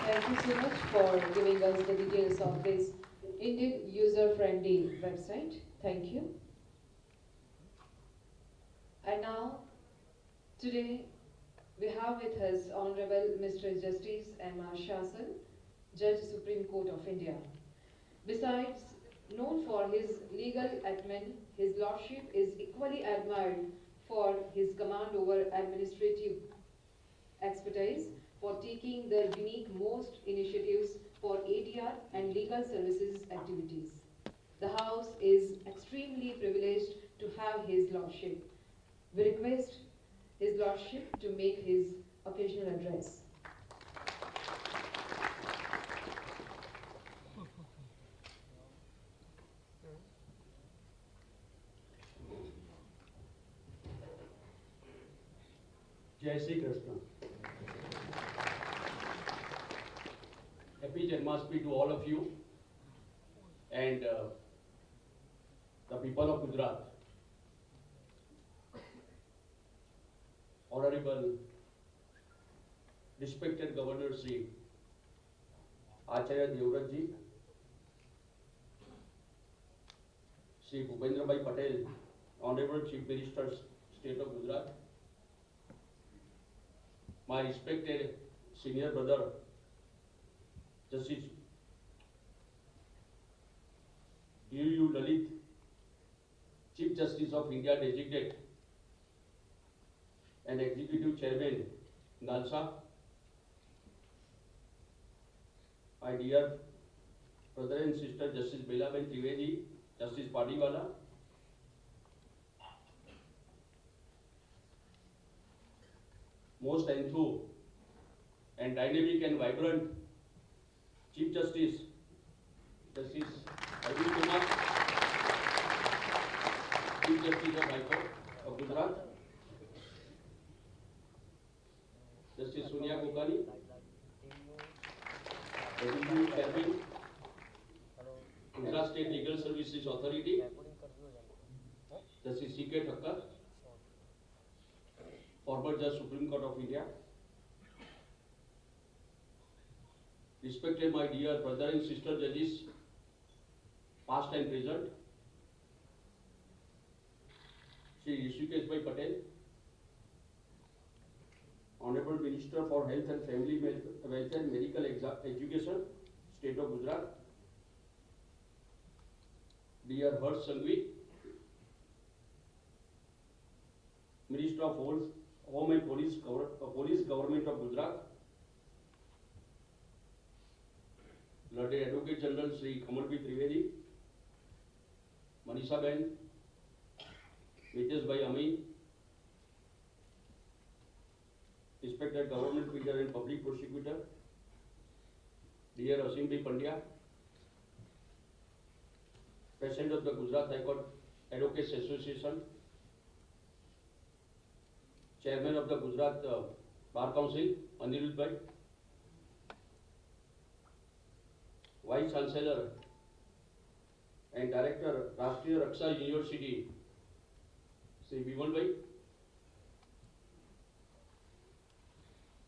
Thank you so much for giving us the details of this indeed user-friendly website. Thank you. And now, today, we have with us Honorable Mr. Justice M.R. Shasan, Judge, Supreme Court of India. Besides, known for his legal acumen, his lordship is equally admired for his command over administrative expertise, for taking the unique most initiatives for ADR and legal services activities. The House is extremely privileged to have his lordship. We request his lordship to make his occasional address. Jai Shri Krishna. Happy Janmashtami to all of you and the people of Gujarat. Honorable, respected Governor Sri Acharya Devrat ji, Sri Bhupendra Bhai Patel, Honorable Chief Minister, State of Gujarat, my respected senior brother, Justice U. Lalit, Chief Justice of India Designate and Executive Chairman Nalsa, my dear brother and sister Justice Belaben Trivedi, Justice Padiwala, most enthused and dynamic and vibrant Chief Justice, Justice Arvind Kumar, Chief Justice of High Court of Gujarat, Justice Sonia Gokani, Executive Chairman, Guj State Legal Services Authority, Justice C.K. Thakkar, former Judge Supreme Court of India, respected my dear brother and sister judges, past and present, Shri Rishikesh Bhai Patel, Honorable Minister for Health and Family Welfare and Medical Education, State of Gujarat, dear Harsh Sanghvi, Minister of Home and Police Government of Gujarat, Lord Advocate General Sri Kamalbhai Trivedi, Manisha Ben, Mitesh Bhai Amin, respected Government Leader and Public Prosecutor, dear Asim Bhai Pandya, President of the Gujarat High Court Advocates Association, Chairman of the Gujarat Bar Council, Anirudh Bhai, Vice Chancellor and Director, Rashtriya Raksha University, Sri Bimal Bhai,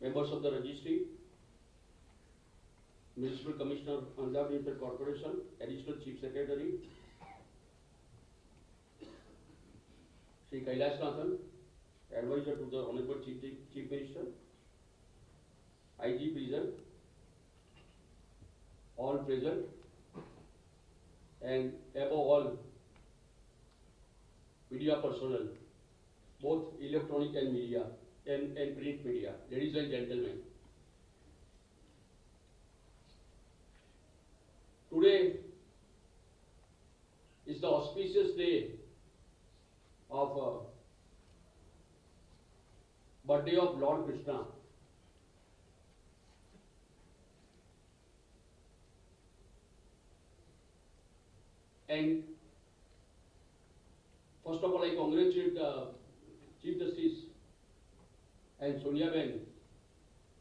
members of the Registry, Municipal Commissioner, Ahmedabad Municipal Corporation, Additional Chief Secretary, Sri Kailash Nathan, Advisor to the Honorable Chief Minister, IG present, all present, and above all, media personnel, both electronic and media and print media, ladies and gentlemen. Today is the auspicious day of birthday of Lord Krishna. And first of all, I congratulate Chief Justice and Sonia Ben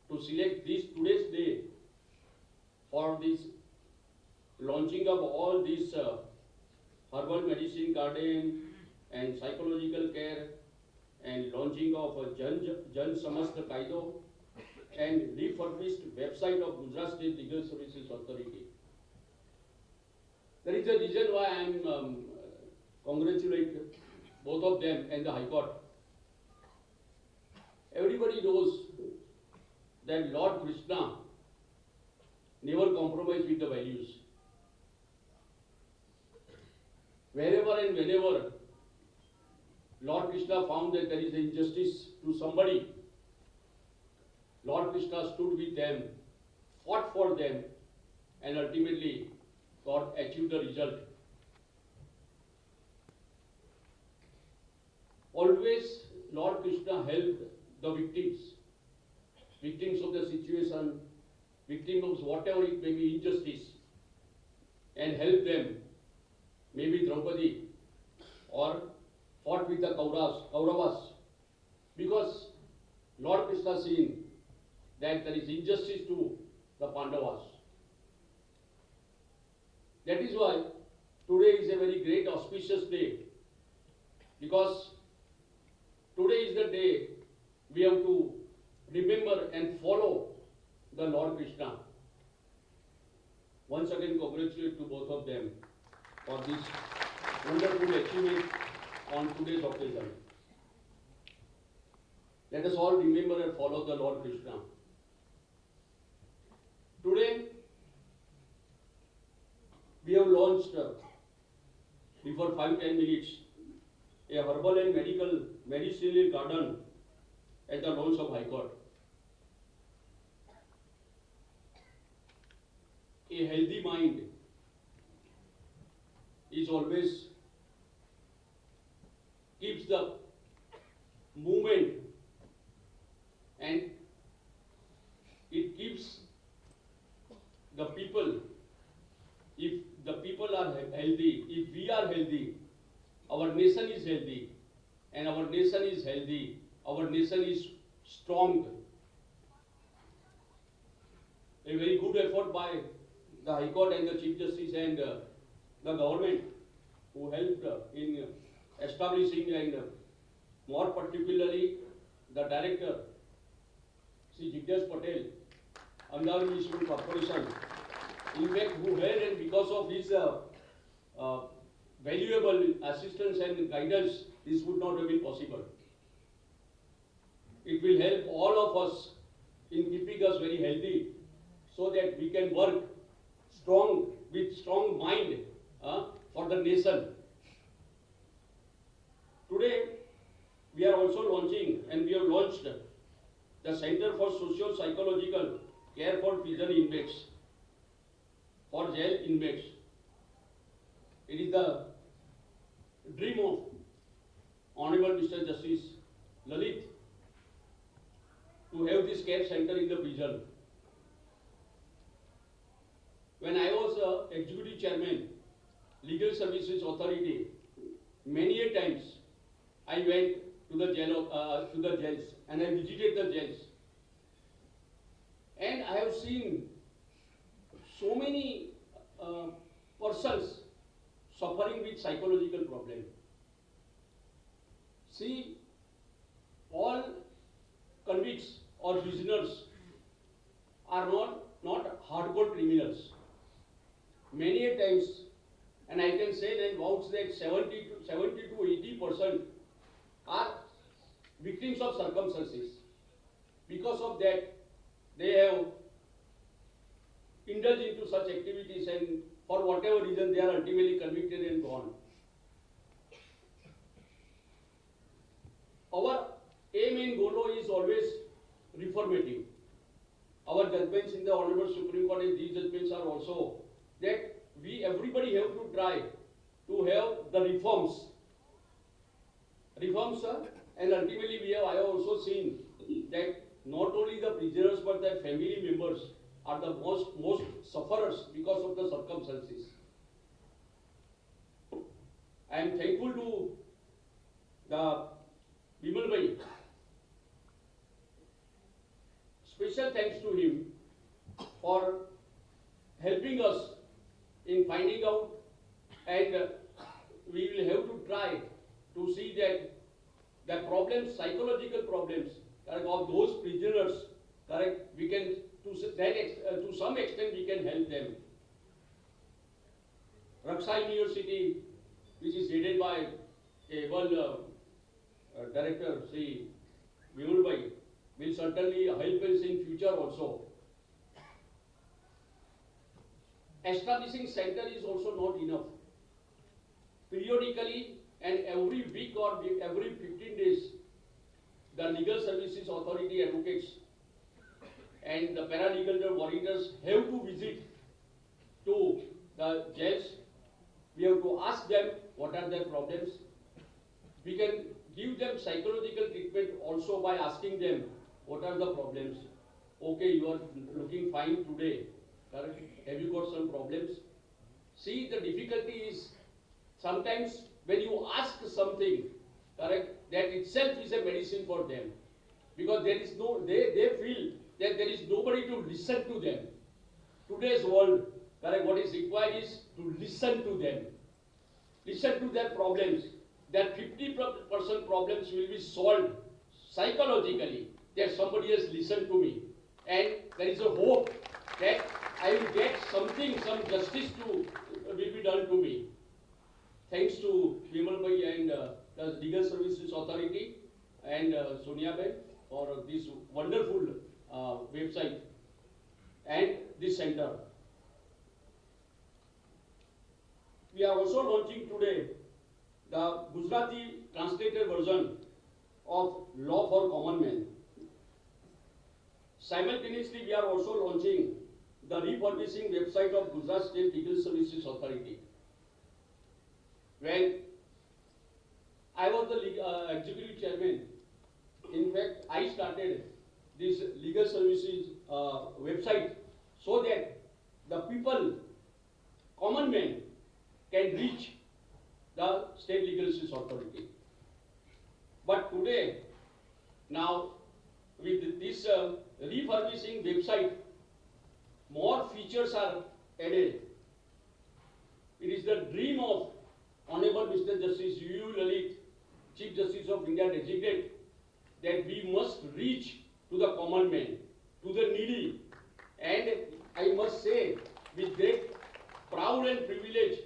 to select today's day for this launching of all these herbal medicine garden and psychological care and launching of Jan Samast Kaido and refurbished website of Guj State Legal Services Authority. There is a reason why I am congratulating both of them and the High Court. Everybody knows that Lord Krishna never compromised with the values. Wherever and whenever Lord Krishna found that there is injustice to somebody, Lord Krishna stood with them, fought for them, and ultimately God achieved the result. Always Lord Krishna helped the victims of the situation, victims of whatever it may be injustice, and helped them, maybe Draupadi, or fought with the Kauravas, because Lord Krishna seen that there is injustice to the Pandavas. That is why today is a very great auspicious day, because today is the day we have to remember and follow the Lord Krishna. Once again, congratulate to both of them for this wonderful achievement on today's occasion. Let us all remember and follow the Lord Krishna. Today, we have launched, before 5-10 minutes, a herbal and medicinal garden at the launch of High Court. A healthy mind is always keeps the movement, and it keeps the people. If the people are healthy, if we are healthy, our nation is healthy, and our nation is healthy, our nation is strong. A very good effort by the High Court and the Chief Justice and the government, who helped in establishing, and more particularly the Director, Sri Jignesh Patel, Ahmedabad Municipal Corporation, in fact, who had, and because of his valuable assistance and guidance, this would not have been possible. It will help all of us in keeping us very healthy, so that we can work strong, with strong mind for the nation. Today, we are also launching, and we have launched the Center for Socio-Psychological Care for Prison Inmates, for jail inmates. It is the dream of Honorable Mr. Justice Lalit to have this care center in the prison. When I was Executive Chairman, Legal Services Authority, many a times I went to the jails, and I visited the jails, and I have seen so many persons suffering with psychological problem. See, all convicts or prisoners are not hardcore criminals. Many a times, and I can say that vouch that 70 to 80% are victims of circumstances. Because of that, they have indulged into such activities, and for whatever reason they are ultimately convicted and gone. Our aim in Golo is always reformative. Our judgments in the Honorable Supreme Court and these judgments are also that everybody have to try to have the reforms, and ultimately I have also seen that not only the prisoners but their family members are the most sufferers because of the circumstances. I am thankful to the Bimal Bhai. Special thanks to him for helping us in finding out, and we will have to try to see that the problems, psychological problems of those prisoners, we can to some extent we can help them. Raksha University, which is headed by able director Sri Bimal Bhai, will certainly help us in future also. Establishing center is also not enough. Periodically and every week or every 15 days, the Legal Services Authority advocates and the paralegal auditors have to visit to the jails. We have to ask them what are their problems. We can give them psychological treatment also by asking them what are the problems. Okay, you are looking fine today. Correct? Have you got some problems? See, the difficulty is sometimes when you ask something, correct, that itself is a medicine for them. Because there is they feel that there is nobody to listen to them. Today's world, correct, what is required is to listen to them. Listen to their problems. Their 50% problems will be solved psychologically, that somebody has listened to me. And there is a hope that I will get something, some justice will be done to me. Thanks to Bimal Bhai and the Legal Services Authority and Sonia Bhai for this wonderful website and this center. We are also launching today the Gujarati translated version of Law for Common Man. Simultaneously, we are also launching the Refurbising website of Guj State Legal Services Authority. When I was the executive chairman, in fact, I started this legal services website so that the people, common men, can reach the State Legal Services Authority. But today, now, with this refurbishing website, more features are added. It is the dream of Honorable Mr. Justice U. Lalit, Chief Justice of India designate, that we must reach to the common man, to the needy. And I must say with great proud and privilege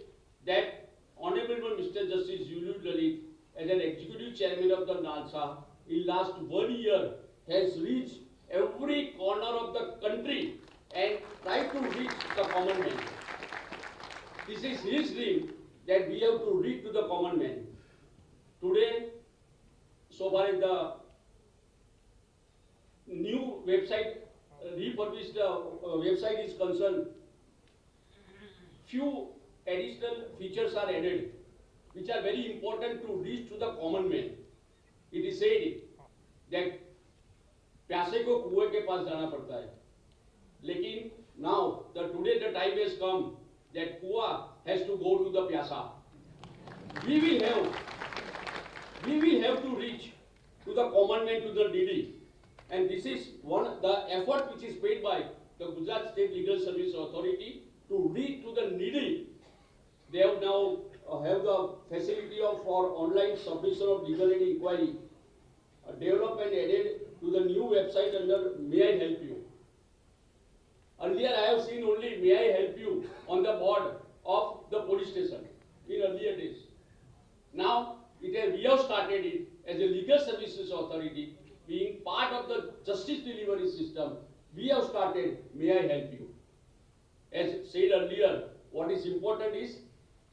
that Honorable Mr. Justice U. Lalit, as an executive chairman of the NALSA, in last 1 year has reached every corner of the country and tried to reach the common man. This is his dream, that we have to reach to the common man. Today, so far as the new website, refurbished website is concerned, few additional features are added, which are very important to reach to the common man. It is said that प्यासे को कुएं के पास जाना पड़ता है, लेकिन now today the time has come that कुआ has to go to the प्यासा. We will have to reach to the common man, to the needy. And this is the effort which is paid by the Gujarat State Legal Services Authority to reach to the needy. They have now have the facility for online submission of legality inquiry, developed and added to the new website under May I Help You. Earlier I have seen only May I Help You on the board of the police station in earlier days. Now we have started it as a legal services authority, being part of the justice delivery system. We have started May I Help You. As said earlier, what is important is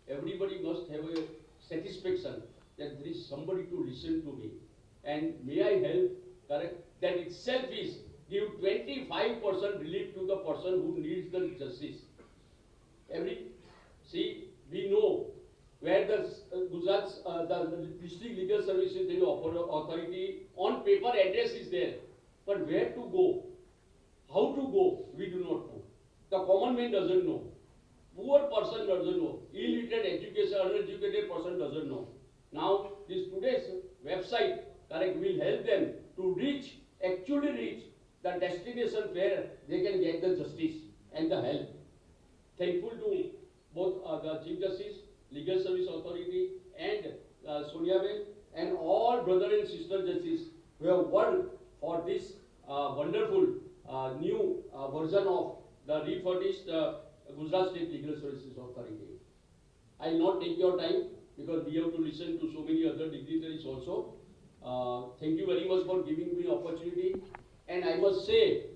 everybody must have a satisfaction that there is somebody to listen to me. And may I help, correct? That itself is give 25% relief to the person who needs the justice. We know where the Gujarat's the district legal services authority on paper address is there, but where to go, how to go, we do not know. The common man doesn't know. Poor person doesn't know. Illiterate, education, uneducated person doesn't know. Now, this today's website, correct, will help them to actually reach the destination where they can get the justice and the help. Thankful to both the Chief Justice, Legal Service Authority, and Sonia Ben, and all brother and sister justices who have worked for this wonderful new version of the refurbished Gujarat State Legal Services Authority. I will not take your time because we have to listen to so many other dignitaries also. Thank you very much for giving me opportunity. And I must say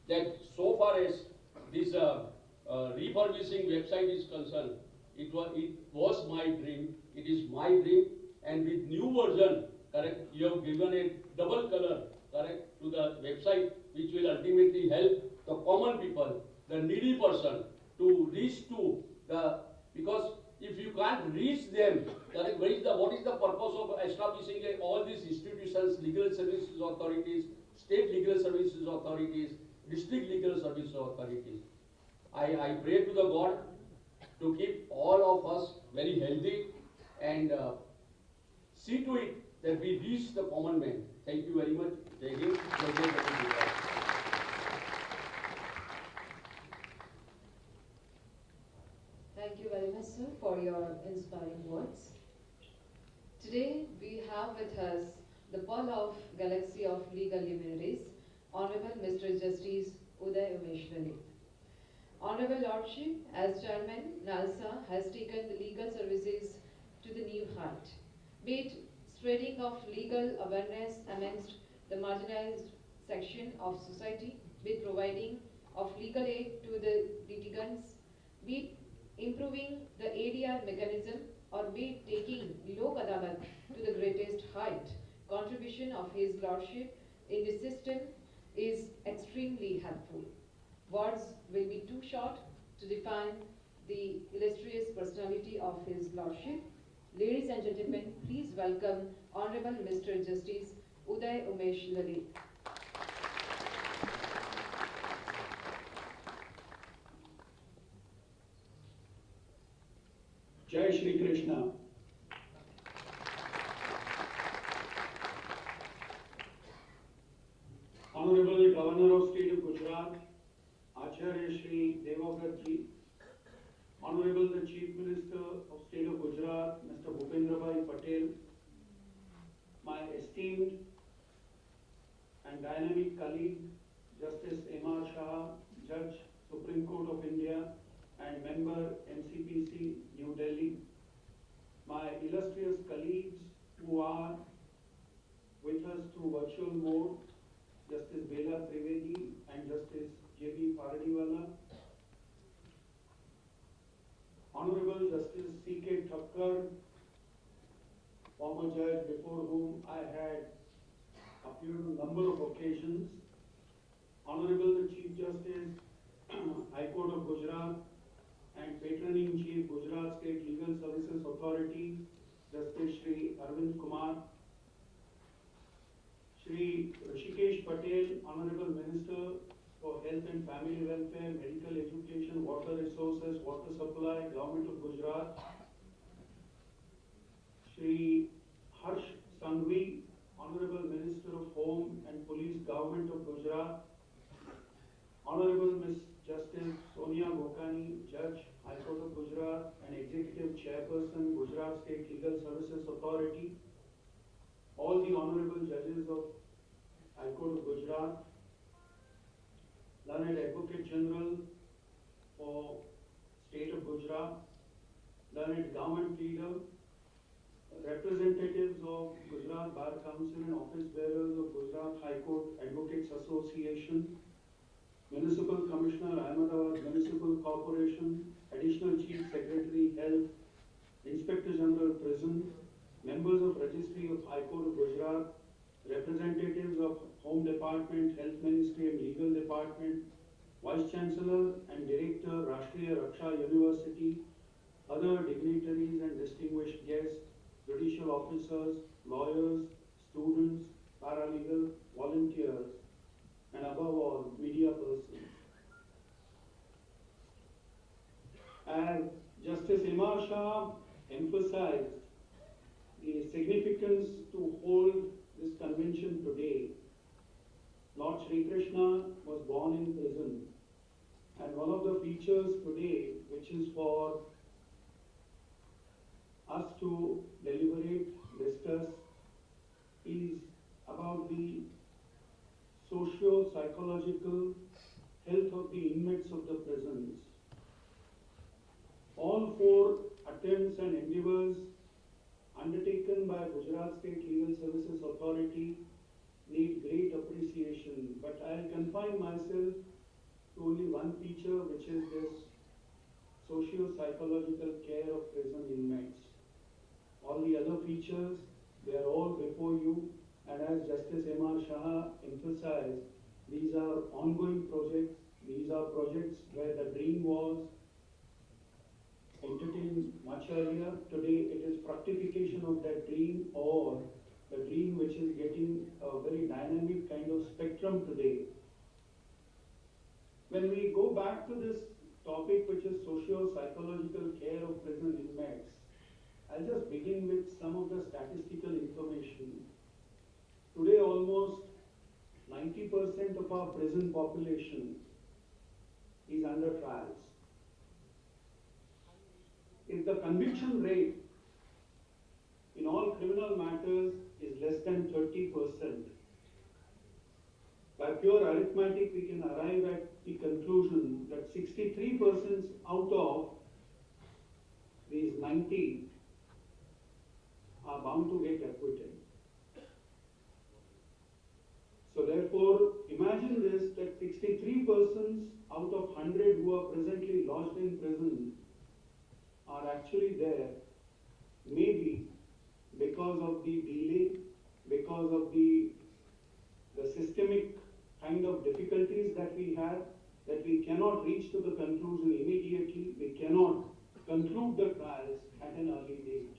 that so far as this refurbishing website is concerned, it was my dream, it is my dream, and with new version, correct, you have given a double color, correct, to the website, which will ultimately help the common people, the needy person, to reach to the, because if you can't reach them, correct, what is the purpose of establishing all these institutions, legal services authorities, state legal services authorities, district legal services authorities? I pray to the God to keep all of us very healthy and see to it that we reach the common man. Thank you very much. Jai Hind, Jai Jai. Thank you very much, sir, for your inspiring words. Today, we have with us the pearl of galaxy of legal luminaries, Honorable Mr. Justice Uday Umeshwari. Honorable Lordship, as Chairman, NALSA has taken the legal services to the new height, be it spreading of legal awareness amongst the marginalized section of society, be it providing of legal aid to the litigants, be it improving the ADR mechanism, or be it taking Lok Adalat to the greatest height. Contribution of His Lordship in the system is extremely helpful. Words will be too short to define the illustrious personality of His Lordship. Ladies and gentlemen, please welcome Honorable Mr. Justice Uday Umeshwari. Jai Shri Krishna. Honorable Governor of State of Gujarat, Acharya Shri Devavrat Ji, Honorable the Chief Minister of State of Gujarat, Mr. Bhupendra Patel, my esteemed and dynamic colleague, Justice M.R. Shah, Judge, Supreme Court of India, and member MCPC, New Delhi, my illustrious colleagues who are with us through virtual mode, Justice Bela Trivedi and Justice J.B. Paradiwala, Honorable Justice C.K. Thakkar, former judge before whom I had appeared on a number of occasions, Honorable the Chief Justice, High Court of Gujarat, and Patroning Chief, Gujarat State Legal Services Authority, Justice Shri Arvind Kumar, Shri Rishikesh Patel, Honorable Minister for Health and Family Welfare, Medical Education, Water Resources, Water Supply, Government of Gujarat, Shri Harsh Sanghvi, Honorable Minister Authority, all the honorable judges of High Court of Gujarat, Learned Advocate General for State of Gujarat, Learned Government Leader, representatives of Gujarat Bar Council and office bearers of Gujarat High Court Advocates Association, Municipal Commissioner, Ahmedabad Municipal Corporation, Additional Chief Secretary, Health, Inspector General Prison, members of Registry of High Court of Gujarat, representatives of Home Department, Health Ministry and Legal Department, Vice Chancellor and Director, Rashtriya Raksha University, other dignitaries and distinguished guests, judicial officers, lawyers, students, paralegal, volunteers, and above all, media persons. As Justice Imar Shah emphasized the significance to hold this convention today, Lord Sri Krishna was born in prison, and one of the features today, which is for us to deliberate, discuss, is about the socio-psychological health of the inmates of the prisons. All 4 attempts and endeavors undertaken by Gujarat State Legal Services Authority need great appreciation, but I'll confine myself to only one feature, which is this socio-psychological care of prison inmates. All the other features, they are all before you, and as Justice Imar Shah emphasized, these are ongoing projects. These are projects where the dream was entertained much earlier. Today it is fructification of that dream, or the dream which is getting a very dynamic kind of spectrum today. When we go back to this topic, which is socio-psychological care of prison inmates, I'll just begin with some of the statistical information. Today, almost 90% of our prison population is under trials. If the conviction rate in all criminal matters is less than 30%, by pure arithmetic we can arrive at the conclusion that 63% out of these 90 are bound to get acquitted. So therefore, imagine this, that 63 persons out of 100 who are presently lodged in prison are actually there, maybe because of the delay, because of the systemic kind of difficulties that we have, that we cannot reach to the conclusion immediately, we cannot conclude the trials at an early date.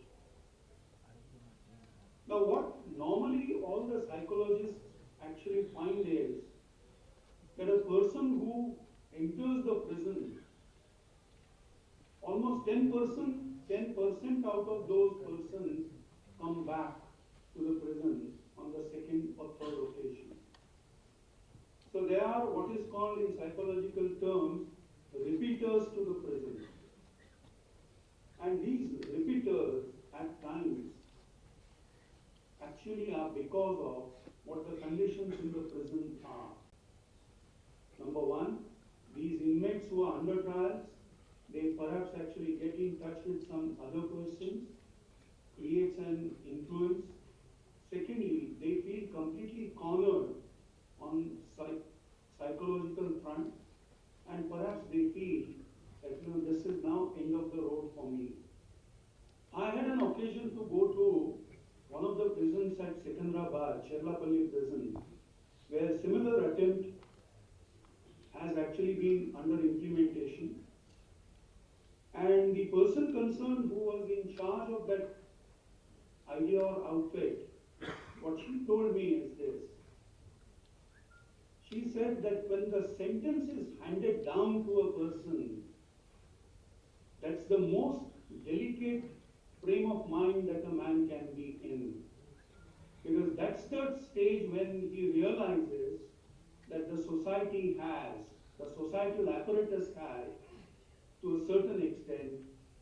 Now what normally all the psychologists actually find is that a person who enters the prison, almost 10% out of those persons come back to the prison on the second or third occasion. So they are what is called in psychological terms repeaters to the prison. And these repeaters at times actually are because of what the conditions in the prison are. Number one, these inmates who are under trials, they perhaps actually get in touch with some other persons, creates an influence. Secondly, they feel completely cornered on psychological front, and perhaps they feel that this is now end of the road for me. I had an occasion to go to one of the prisons at Secunderabad, Cherlapalli prison, where a similar attempt has actually been under implementation. And the person concerned who was in charge of that idea or outfit, what she told me is this. She said that when the sentence is handed down to a person, that's the most delicate frame of mind that a man can be in. Because that's the stage when he realizes that the society has, the societal apparatus has, to a certain extent,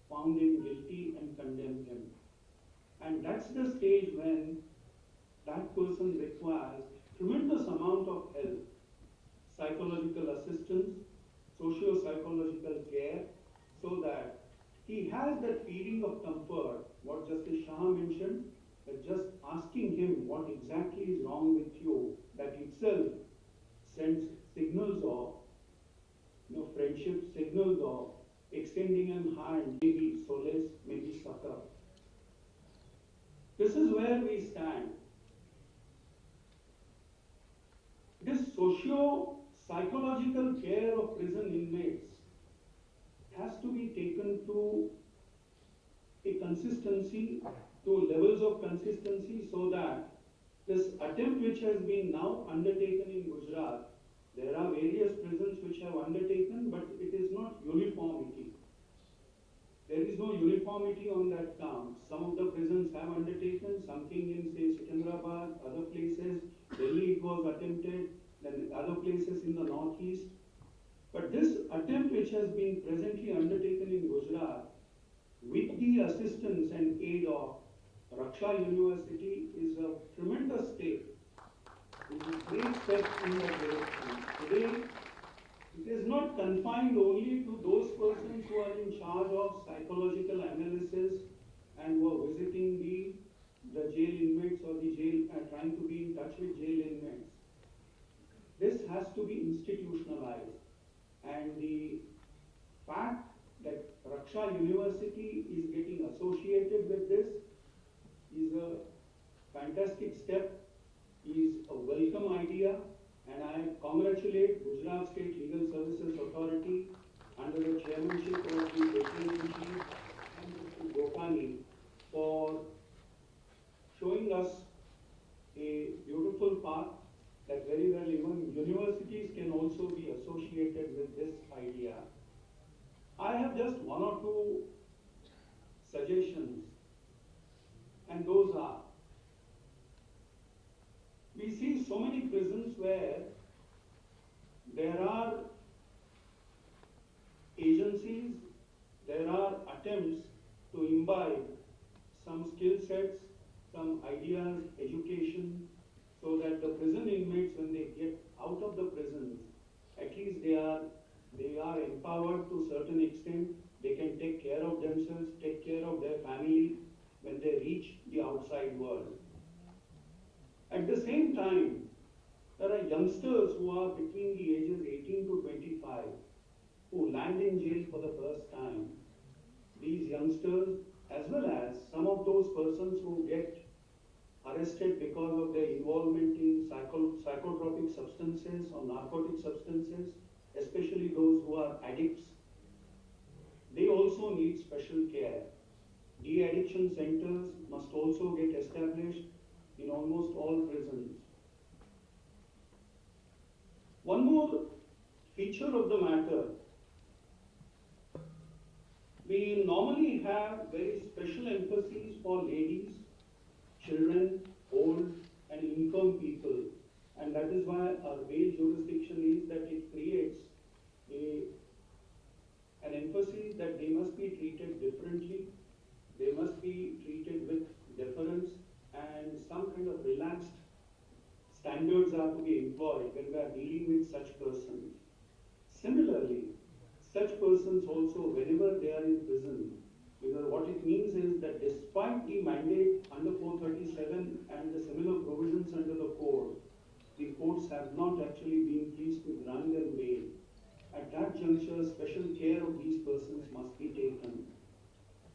found him guilty and condemned him. And that's the stage when that person requires tremendous amount of help, psychological assistance, socio-psychological care, so that he has that feeling of comfort, what Justice Shah mentioned, that just asking him what exactly is wrong with you, that itself sends signals of friendship, signals of extending a hand, maybe solace, maybe succor. This is where we stand. This socio-psychological care of prison inmates has to be taken to a consistency, to levels of consistency, so that this attempt which has been now undertaken in Gujarat, there are various prisons which have undertaken, but it is not uniformity. There is no uniformity on that count. Some of the prisons have undertaken something in, say, Secunderabad, other places, Delhi it was attempted, then other places in the northeast. But this attempt which has been presently undertaken in Gujarat, with the assistance and aid of Raksha University, is a tremendous step. It is a great step in that direction. Today, it is not confined only to those persons who are in charge of psychological analysis and who are visiting the jail inmates or the jail and trying to be in touch with jail inmates. This has to be institutionalized. And the fact that Raksha University is getting associated with this is a fantastic step, is a welcome idea, and I congratulate Gujarat State Legal Services Authority under the chairmanship of the President-in-Chief and Mr. Gopani for showing us a beautiful path that very well even universities can also be associated with this idea. I have just one or two suggestions, and those are, we see so many prisons where there are agencies, there are attempts to imbibe some skill sets, some ideas, education, so that the prison inmates, when they get out of the prisons, at least they are empowered to a certain extent. They can take care of themselves, take care of their family when they reach the outside world. At the same time, there are youngsters who are between the ages 18 to 25 who land in jail for the first time. These youngsters, as well as some of those persons who get arrested because of their involvement in psychotropic substances or narcotic substances, especially those who are addicts, they also need special care. De-addiction centers must also get established in almost all prisons. One more feature of the matter, we normally have very special emphasis for ladies, children, old and infirm people, and that is why our bail jurisdiction is that it creates an emphasis that they must be treated differently, they must be treated with deference, and some kind of relaxed standards are to be employed when we are dealing with such persons. Similarly, such persons also, whenever they are in prison, because what it means is that despite the mandate under 437 and the similar provisions under the code, the courts have not actually been pleased to grant them bail. At that juncture, special care of these persons must be taken.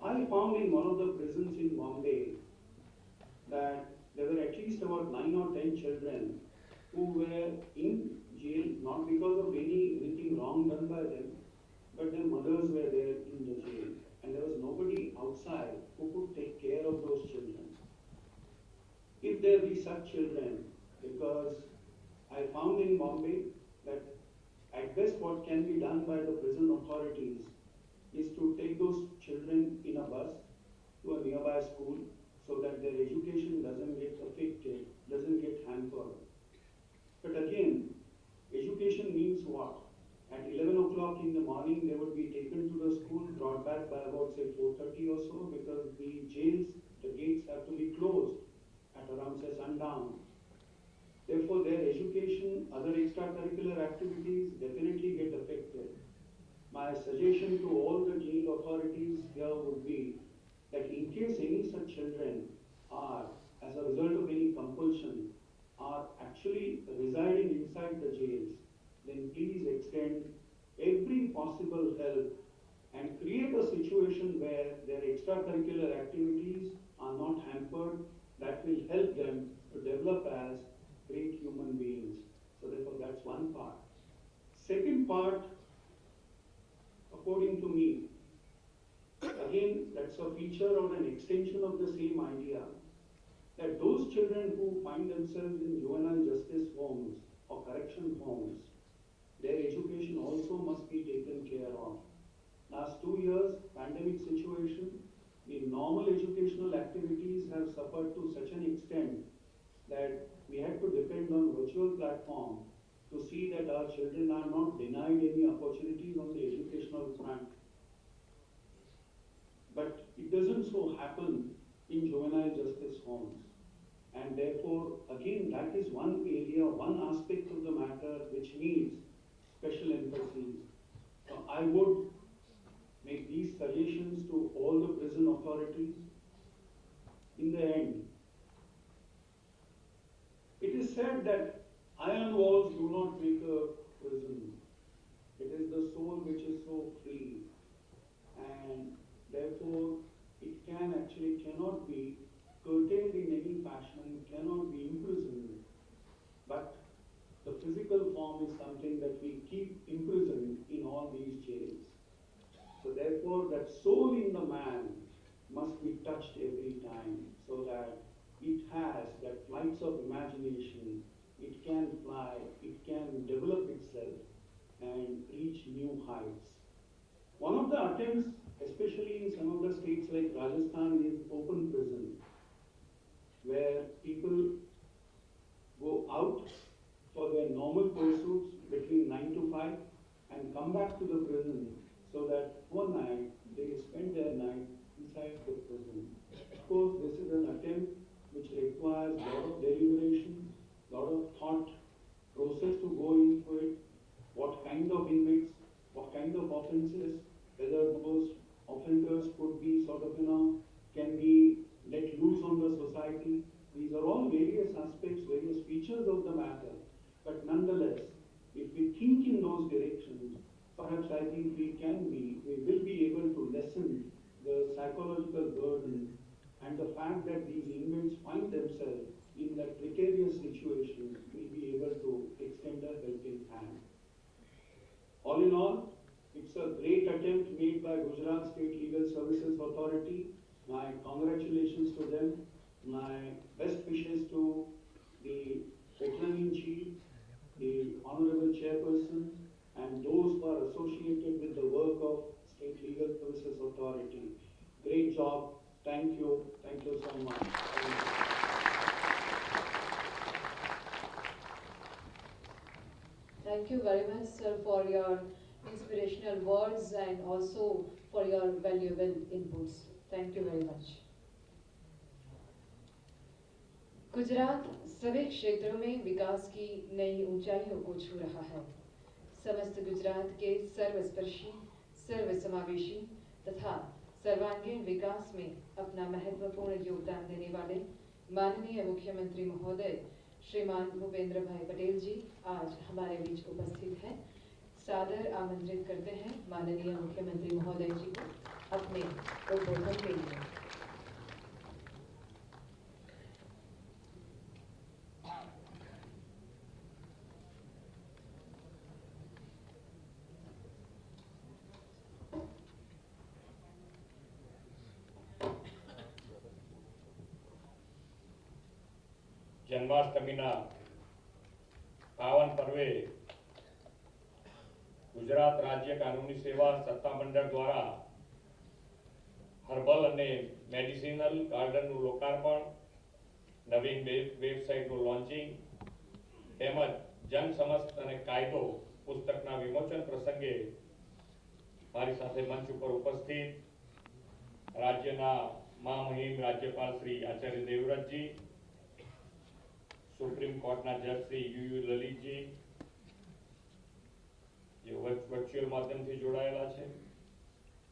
I found in one of the prisons in Bombay that there were at least about 9 or 10 children who were in jail, not because of anything wrong done by them, but their mothers were there in the jail. And there was nobody outside who could take care of those children. If there be such children, because I found in Bombay that at best what can be done by the prison authorities is to take those children in a bus to a nearby school so that their education doesn't get affected, doesn't get hampered. But again, education means what? At 11 o'clock in the morning, they would be taken to the school, brought back by about say 4:30 or so, because the jails, the gates have education, other extracurricular activities definitely get affected. My suggestion to all the jail authorities here would be that in case any such children are, as a result of any compulsion, are actually residing inside the jails, then please extend every possible help and create a situation where their extracurricular activities are not hampered. That will help them to develop as great human beings. So therefore, that's one part. Second part, according to me, again, that's a feature or an extension of the same idea, that those children who find themselves in juvenile justice homes or correction homes, their education also must be taken care of. Last 2 years, pandemic situation, the normal educational activities have suffered to such an extent that we had to depend on virtual platform to see that our children are not denied any opportunities on the educational front. But it doesn't so happen in juvenile justice homes. And therefore, again, that is one area, one aspect of the matter which needs special emphasis. So I would make these suggestions to all the prison authorities. In the end, it is said that iron walls do not make a prison. It is the soul which is so free, and therefore it cannot be curtailed in any fashion, cannot be imprisoned. But the physical form is something that we keep imprisoned in all these jails. So therefore, that soul in the man must be touched every time, so that it has that flights of imagination, it can fly, it can develop itself and reach new heights. One of the attempts, especially in some of the states like Rajasthan, is open prison, where people go out for their normal pursuits between 9 to 5 and come back to the prison, so that one night they spend their night inside the prison. Of course, this is an attempt which requires a lot of deliberation, a lot of thought process to go into it. What kind of inmates, what kind of offences, whether those offenders could be can be let loose on the society. These are all various aspects, various features of the matter. But nonetheless, if we think in those directions, perhaps I think we will be able to lessen the psychological burden and the fact that these inmates find themselves in that precarious situation, will be able to extend a helping hand. All in all, it's a great attempt made by Gujarat State Legal Services Authority. My congratulations to them. My best wishes to the veteran-in-chief, the Honorable Chairperson, and those who are associated with the work of State Legal Services Authority. Great job. Thank you. Thank you so much. Thank you very much, sir, for your inspirational words and also for your valuable inputs. Thank you very much. Gujarat सभी क्षेत्रों में विकास की नई ऊंचाइयों को छू रहा है। समस्त गुजरात के सर्वस्पर्शी, सर्वसमावेशी तथा सर्वांगीण विकास में अपना महत्वपूर्ण योगदान देने वाले माननीय मुख्यमंत्री महोदय श्रीमान भूपेंद्र भाई पटेल जी आज हमारे बीच उपस्थित हैं। सादर आमंत्रित करते हैं माननीय मुख्यमंत्री महोदय जी को अपने उद्बोधन के लिए। જન્માષ્ટમીના પાવન પર્વે ગુજરાત રાજ્ય કાનૂની સેવા સત્તામંડળ દ્વારા હર્બલ અને મેડિસિનલ ગાર્ડનનું લોકાર્પણ, નવીન વેબસાઇટનું લોન્ચિંગ તેમજ જનસમસ્ત અને કાયદો પુસ્તકના વિમોચન પ્રસંગે મારી સાથે મંચ ઉપર ઉપસ્થિત રાજ્યના મહામહિમ રાજ્યપાલ શ્રી આચાર્ય દેવવ્રતજી, સુપ્રીમ કોર્ટના જજ શ્રી યુ લલિતજી જે વર્ચ્યુઅલ માધ્યમથી જોડાયેલા છે,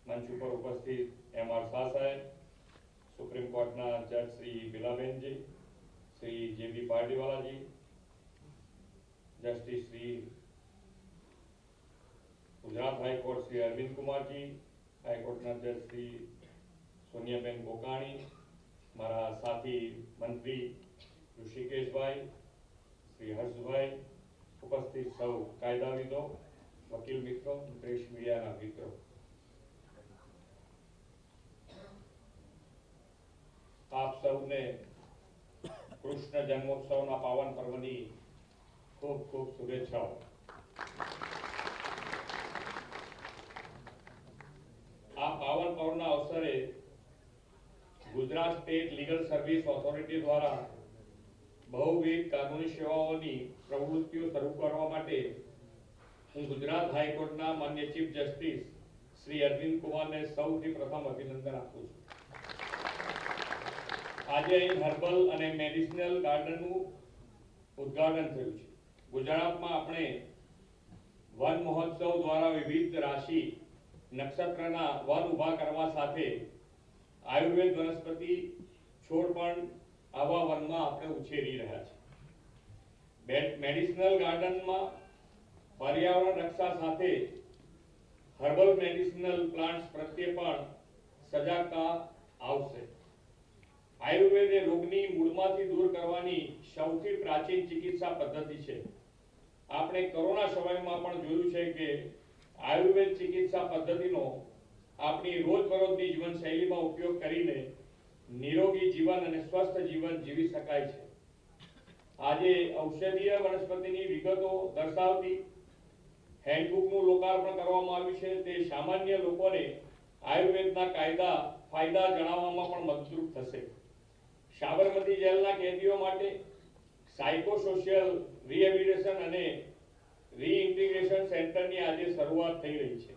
મંચ ઉપર ઉપસ્થિત એમ.આર. શાહ સાહેબ, સુપ્રીમ કોર્ટના જજ શ્રી બિલાબેનજી, શ્રી જે.બી. પારડીવાલાજી, જસ્ટિસ શ્રી ગુજરાત હાઈકોર્ટ શ્રી અરવિંદ કુમારજી, હાઈકોર્ટના જજ શ્રી સોનિયાબેન ગોકાણી, મારા સાથી મંત્રી ઋષિકેશભાઈ, શ્રી હર્ષભાઈ, ઉપસ્થિત સૌ કાયદાવિદો, વકીલ મિત્રો, પ્રેસ મીડિયાના મિત્રો, આપ સૌને કૃષ્ણ જન્મોત્સવના પાવન પર્વની ખૂબ ખૂબ શુભેચ્છાઓ. આ પાવન પર્વના અવસરે Gujarat state legal service authority દ્વારા બહુવિધ કાનૂની સેવાઓની પ્રવૃત્તિઓ શરૂ કરવા માટે હું ગુજરાત હાઈકોર્ટના માન્ય ચીફ જસ્ટિસ શ્રી અરવિંદ કુમારને સૌથી પ્રથમ અભિનંદન આપું છું. આજે અહીં હર્બલ અને મેડિસિનલ ગાર્ડનનું ઉદ્ઘાટન થયું છે. ગુજરાતમાં આપણે વન મહોત્સવ દ્વારા વિવિધ રાશિ નક્ષત્રના વન ઉભા કરવા સાથે આયુર્વેદ વનસ્પતિ છોડ પણ આવા વનમાં આપણે ઉછેરી રહ્યા છીએ. મેડિસિનલ ગાર્ડનમાં પર્યાવરણ રક્ષા સાથે હર્બલ મેડિસિનલ પ્લાન્ટ્સ પ્રત્યે પણ સજાગતા આવશે. આયુર્વેદ એ રોગની મૂળમાંથી દૂર કરવાની સૌથી પ્રાચીન ચિકિત્સા પદ્ધતિ છે. આપણે કોરોના સમયમાં પણ જોયું છે કે આયુર્વેદ ચિકિત્સા પદ્ધતિનો આપણી રોજબરોજની જીવનશૈલીમાં ઉપયોગ કરીને નિરોગી જીવન અને સ્વસ્થ જીવન જીવી શકાય છે. આજે ઔષધીય વનસ્પતિની વિગતો દર્શાવતી હેન્ડબુકનું લોકાર્પણ કરવામાં આવ્યું છે. તે સામાન્ય લોકોને આયુર્વેદના ફાયદા જણાવવામાં પણ મદદરૂપ થશે. સાબરમતી જેલના કેદીઓ માટે સાયકોસોશિયલ રિહેબિલિટેશન અને રીઇન્ટિગ્રેશન સેન્ટરની આજે શરૂઆત થઈ રહી છે.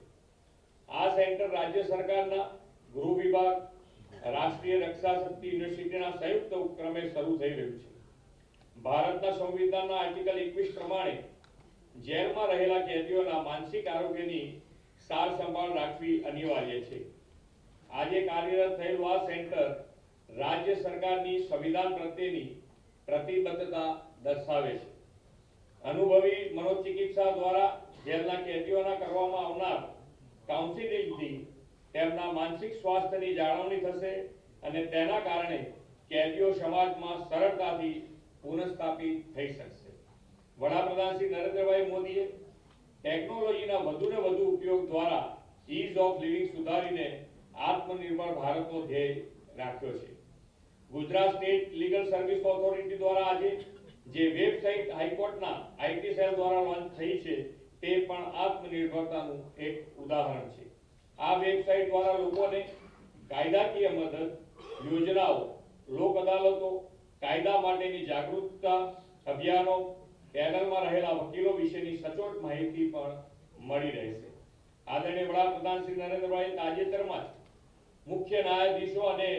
આ સેન્ટર રાજ્ય સરકારના ગૃહ વિભાગ, રાષ્ટ્રીય રક્ષા શક્તિ યુનિવર્સિટીના સંયુક્ત ઉપક્રમે શરૂ થઈ રહ્યું છે. ભારતના સંવિધાનના આર્ટિકલ 21 પ્રમાણે જેલમાં રહેલા કેદીઓના માનસિક આરોગ્યની સાર સંભાળ રાખવી અનિવાર્ય છે. આજે કાર્યરત થયેલું આ સેન્ટર રાજ્ય સરકારની સંવિધાન પ્રત્યેની પ્રતિબદ્ધતા દર્શાવે છે. અનુભવી મનોચિકિત્સા દ્વારા જેલના કેદીઓના કરવામાં આવનાર કાઉન્સિલિંગથી તેમના માનસિક સ્વાસ્થ્યની જાળવણી થશે અને તેના કારણે કેદીઓ સમાજમાં સરળતાથી પુનઃસ્થાપિત થઈ શકશે. વડાપ્રધાન શ્રી નરેન્દ્રભાઈ મોદીએ ટેકનોલોજીના વધુને વધુ ઉપયોગ દ્વારા ઇઝ ઓફ લિવિંગ સુધારીને આત્મનિર્ભર ભારતનો ધ્યેય રાખ્યો છે. Gujarat state legal service authority દ્વારા આજે જે વેબસાઇટ હાઈકોર્ટના આઈટી સેલ દ્વારા લોન્ચ થઈ છે તે પણ આત્મનિર્ભરતાનું એક ઉદાહરણ છે. આ વેબસાઇટ દ્વારા લોકોને કાયદાકીય મદદ, યોજનાઓ, લોક અદાલતો, કાયદા માટેની જાગૃતતા અભિયાનો, પેનલમાં રહેલા વકીલો વિશેની સચોટ માહિતી પણ મળી રહેશે. આદરણીય વડાપ્રધાન શ્રી નરેન્દ્રભાઈ તાજેતરમાં જ મુખ્ય ન્યાયાધીશો અને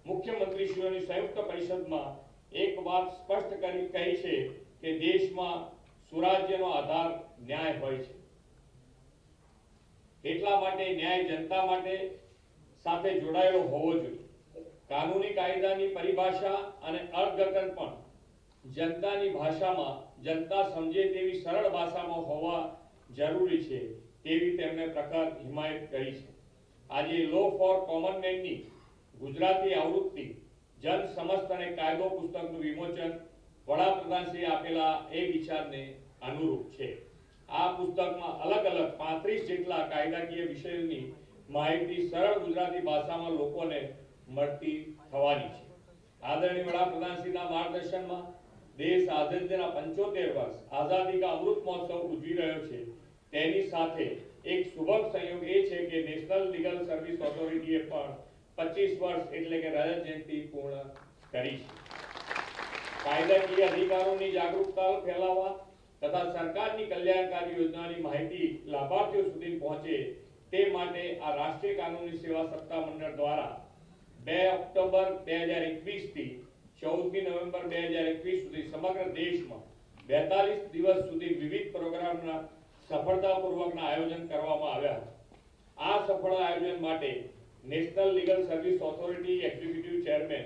મુખ્યમંત્રીશ્રીઓની સંયુક્ત પરિષદમાં એક વાત સ્પષ્ટ કહી છે કે દેશમાં સુરાજ્યનો આધાર ન્યાય હોય છે. એટલા માટે ન્યાય જનતા માટે સાથે જોડાયેલો હોવો જોઈએ. કાનૂની કાયદાની પરિભાષા અને અર્થઘટન પણ જનતાની ભાષામાં જનતા સમજે તેવી સરળ ભાષામાં હોવા જરૂરી છે તેવી તેમણે પ્રખર હિમાયત કરી છે. આજે લો ફોર કોમન મેનની ગુજરાતી આવૃત્તિ જન સમસ્ત અને કાયદો પુસ્તકનું વિમોચન વડાપ્રધાનશ્રીએ આપેલા એ વિચારને અનુરૂપ છે. આ પુસ્તકમાં અલગ અલગ 35 જેટલા કાયદાકીય વિષયોની માહિતી સરળ ગુજરાતી ભાષામાં લોકોને મળતી થવાની છે. આદરણીય વડાપ્રધાનશ્રીના માર્ગદર્શનમાં દેશ આઝાદીના 75 વર્ષ આઝાદી કા અમૃત મહોત્સવ ઉજવી રહ્યો છે. તેની સાથે એક શુભ સંયોગ એ છે કે નેશનલ લીગલ સર્વિસ ઓથોરિટીએ પણ 25 વર્ષ એટલે કે રજત જયંતિ પૂર્ણ કરી છે. કાયદાકીય અધિકારોની જાગૃતતા ફેલાવવા તથા સરકારની કલ્યાણકારી યોજનાની માહિતી લાભાર્થીઓ સુધી પહોંચે તે માટે આ રાષ્ટ્રીય કાનૂની સેવા સત્તા મંડળ દ્વારા 2 ઓક્ટોબર 2021 થી 14મી નવેમ્બર 2021 સુધી સમગ્ર દેશમાં 42 દિવસ સુધી વિવિધ પ્રોગ્રામના સફળતાપૂર્વકના આયોજન કરવામાં આવ્યા હતા। આ સફળ આયોજન માટે national legal service authority executive chairman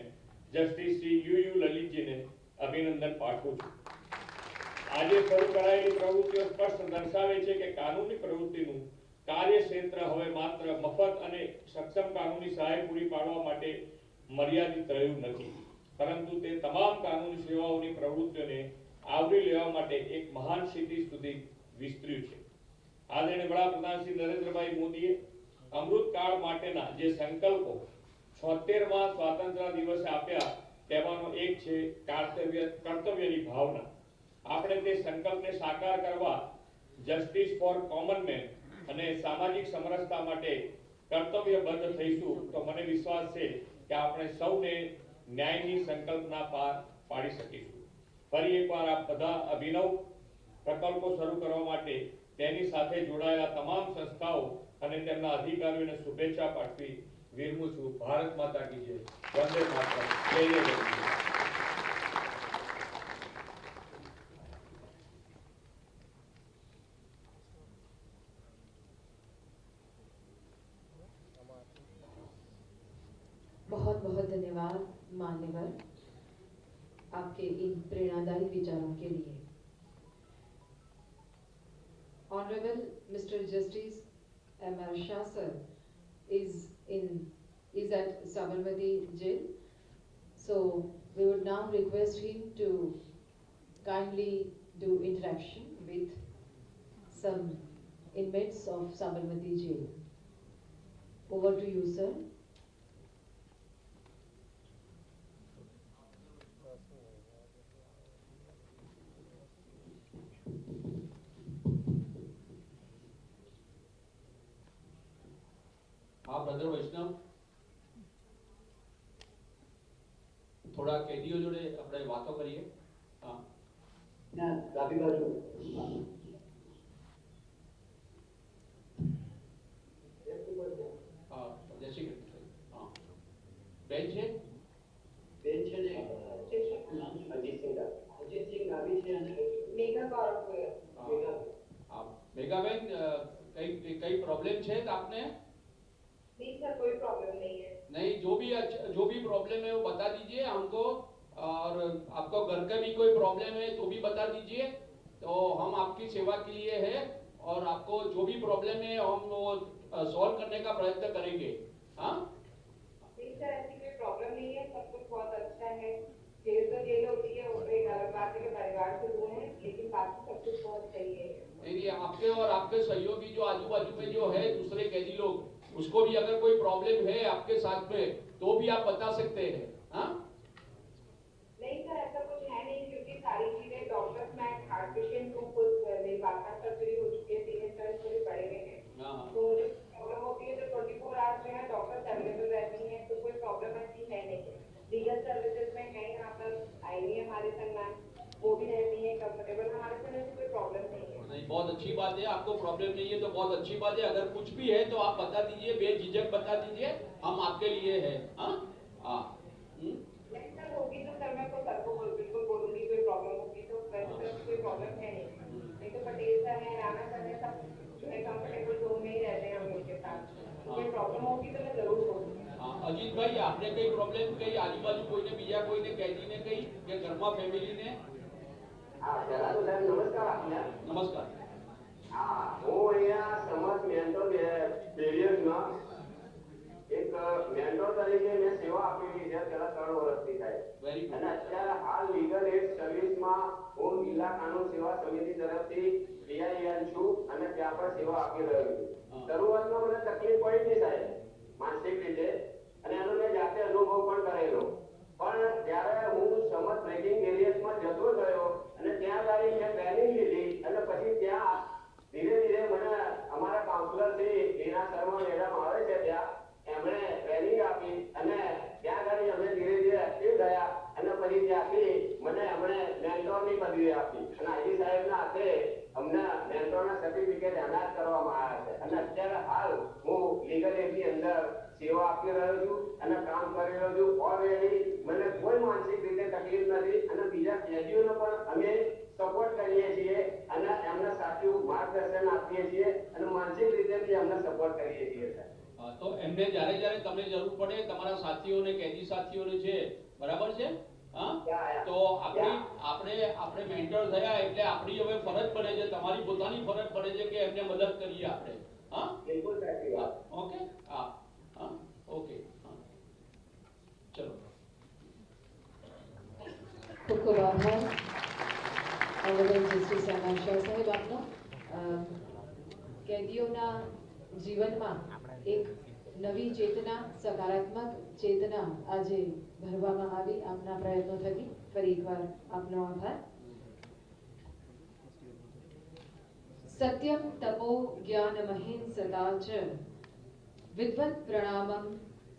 justice Shri U લલિતજીને અભિનંદન પાઠવું છું। આજે શરૂ કરાયેલી પ્રવૃત્તિઓ સ્પષ્ટ દર્શાવે છે કે કાનૂની પ્રવૃત્તિનું કાર્યક્ષેત્ર હવે માત્ર મફત અને સક્ષમ કાનૂની સહાય પૂરી પાડવા માટે મર્યાદિત રહ્યું નથી, પરંતુ તે તમામ કાનૂની સેવાઓની પ્રવૃત્તિઓને આવરી લેવા માટે એક મહાન ક્ષિતિજ સુધી વિસ્તર્યું છે। આદરણીય વડાપ્રધાન શ્રી નરેન્દ્રભાઈ મોદીએ અમૃતકાળ માટેના જે સંકલ્પો 76મા સ્વાતંત્ર્ય દિવસે આપ્યા તેમાંનો એક છે કર્તવ્યની ભાવના। આપણે તે સંકલ્પને સાકાર કરવા જસ્ટિસ ફોર કોમન મેન અને સામાજિક સમરસતા માટે કર્તવ્યબદ્ધ થઈશું તો મને વિશ્વાસ છે કે આપણે સૌને ન્યાયની સંકલ્પના પાર પાડી શકીશું। ફરી એકવાર આપ બધા અભિનવ પ્રકલ્પો શરૂ કરવા માટે તેની સાથે જોડાયેલા તમામ સંસ્થાઓ અને તેમના અધિકારીઓને શુભેચ્છા પાઠવી વિરમું છું। ભારત માતા કી જય, વંદે માતરમ, જય જય ગણેશ। बहुत बहुत धन्यवाद मान्यवर आपके इन प्रेरणादायी विचारों के लिए। Honorable Mr. Justice M.R. Shah sir is at Sabarmati jail, so we would now request him to kindly do interaction with some inmates of Sabarmati jail. Over to you, sir. हाँ ब्रदर वैष्णव, थोड़ा कैदियों जोड़े अपने बातों करिए। हाँ डाबी बाजू हाँ जय श्री कृष्ण। हाँ बेंच है અજીત સિંહ ડાબી છે અને મેઘા मेगाबेन कई प्रॉब्लम है आपने? नहीं सर, कोई प्रॉब्लम नहीं है। नहीं, जो भी प्रॉब्लम है वो बता दीजिए हमको, और आपको घर का भी कोई प्रॉब्लम है तो भी बता दीजिए, तो हम आपकी सेवा के लिए है और आपको जो भी प्रॉब्लम है हम वो सॉल्व करने का प्रयत्न करेंगे। हाँ नहीं सर, ऐसी कोई प्रॉब्लम नहीं है, सब कुछ बहुत अच्छा है। जेल तो जेल होती है, वो एक अलग बात है कि परिवार से दूर है, लेकिन बाकी सब कुछ बहुत सही है। ये आपके और आपके सहयोगी जो आजू बाजू में जो है दूसरे कैदी लोग, उसको भी अगर कोई प्रॉब्लम है आपके साथ में तो भी आप बता सकते हैं। हाँ नहीं सर, ऐसा कुछ है नहीं, क्योंकि सारी चीजें डॉक्टर्स में हार्ट पेशेंट को खुद मेरी बात सर्जरी हो चुकी है, सीनियर सर्जरी पूरे पड़े हुए हैं, तो जो प्रॉब्लम होती है तो 24 आवर्स में डॉक्टर्स अवेलेबल रहती हैं, तो कोई प्रॉब्लम ऐसी है नहीं। लीगल सर्विसेज में है यहाँ पर आईनी हमारे संग वो भी रहती है कंफर्टेबल, हमारे से ऐसी कोई प्रॉब्लम नहीं है। नहीं, बहुत अच्छी बात है, आपको प्रॉब्लम नहीं है तो बहुत अच्छी बात है। अगर कुछ भी है तो आप बता दीजिए, बेझिझक बता दीजिए, हम आपके लिए है। हाँ हाँ नहीं सर, होगी तो सर मैं तो सर को बिल्कुल बोलूंगी, कोई प्रॉब्लम होगी तो वैसे सर कोई प्रॉब्लम है नहीं तो पटेल सर है, राणा सर है, सब जो है कंफर्टेबल जोन में ही रहते हैं हम लोग के साथ, तो कोई प्रॉब्लम होगी तो मैं जरूर बोलूंगी। अजीत भाई, आपने कई प्रॉब्लम कही आजू बाजू कोई ने बीजा कोई ने कैदी ने कही के घर में फैमिली ने? हाँ પહેલા તો સાહેબ નમસ્કાર આપને। नमस्कार। હા હું અહીંયા સમાજ મેન્ટોર બેરિયર્સમાં એક મેન્ટોર તરીકે મેં સેવા આપેલી છે છેલ્લા 3 વર્ષથી સાહેબ। Very good. અને અત્યારે હાલ લીગલ એડ સર્વિસમાં હું જિલ્લા કાનૂન સેવા સમિતિ તરફથી PIL છું અને ત્યાં પણ સેવા આપી રહ્યો છું। શરૂઆતમાં મને તકલીફ પડી હતી સાહેબ માનસિક રીતે, અને એનો મેં જાતે અનુભવ પણ કરેલો, પણ જ્યારે હું સમજ બ્રેકિંગ એરિયાસમાં જતો ગયો અને ત્યાં ગાડી મેં ટ્રેનિંગ લીધી અને પછી ત્યાં ધીરે ધીરે મને અમારા કાઉન્સિલર શ્રી હીના શર્મા મેડમ આવે છે ત્યાં એમણે ટ્રેનિંગ આપી અને ત્યાં ગાડી અમે ધીરે ધીરે એક્ટિવ થયા અને પછી ત્યાંથી મને એમણે મેન્ટોરની પદવી આપી અને આઈજી સાહેબના હાથે અમને મેન્ટોરના સર્ટિફિકેટ એનાયત કરવામાં આવ્યા છે અને અત્યારે હાલ હું લીગલ એડની અંદર સેવા આપી રહ્યો છું અને કામ કરી રહ્યો છું. ઓલરેડી મને કોઈ માનસિક રીતે તકલીફ નથી અને બીજા કેદીઓને પણ અમે સપોર્ટ કરીએ છીએ અને એમને સાચું માર્ગદર્શન આપીએ છીએ અને માનસિક રીતે બી એમને સપોર્ટ કરીએ છીએ સર. તો એમને જ્યારે જ્યારે તમને જરૂર પડે તમારા સાથીઓને કેદી સાથીઓને છે બરાબર છે હા તો આપણે મેન્ટર થયા એટલે આપણી હવે ફરજ પડે છે તમારી પોતાની ફરજ પડે છે કે એમને મદદ કરીએ આપણે હા બિલકુલ સાચી વાત. ઓકે હા હા ઓકે હા ચલો ખૂબ ખૂબ આભાર ઓનરેબલ જસ્ટિસ શાહ સાહેબ આપનો. કેદીઓના જીવનમાં એક નવી ચેતના સકારાત્મક ચેતના આજે ભરવામાં આવી આપના પ્રયત્નો થકી. ફરી એકવાર આપનો આભાર. સત્યમ તપો જ્ઞાનમહિંસતા ચ વિદ્વત પ્રણામમ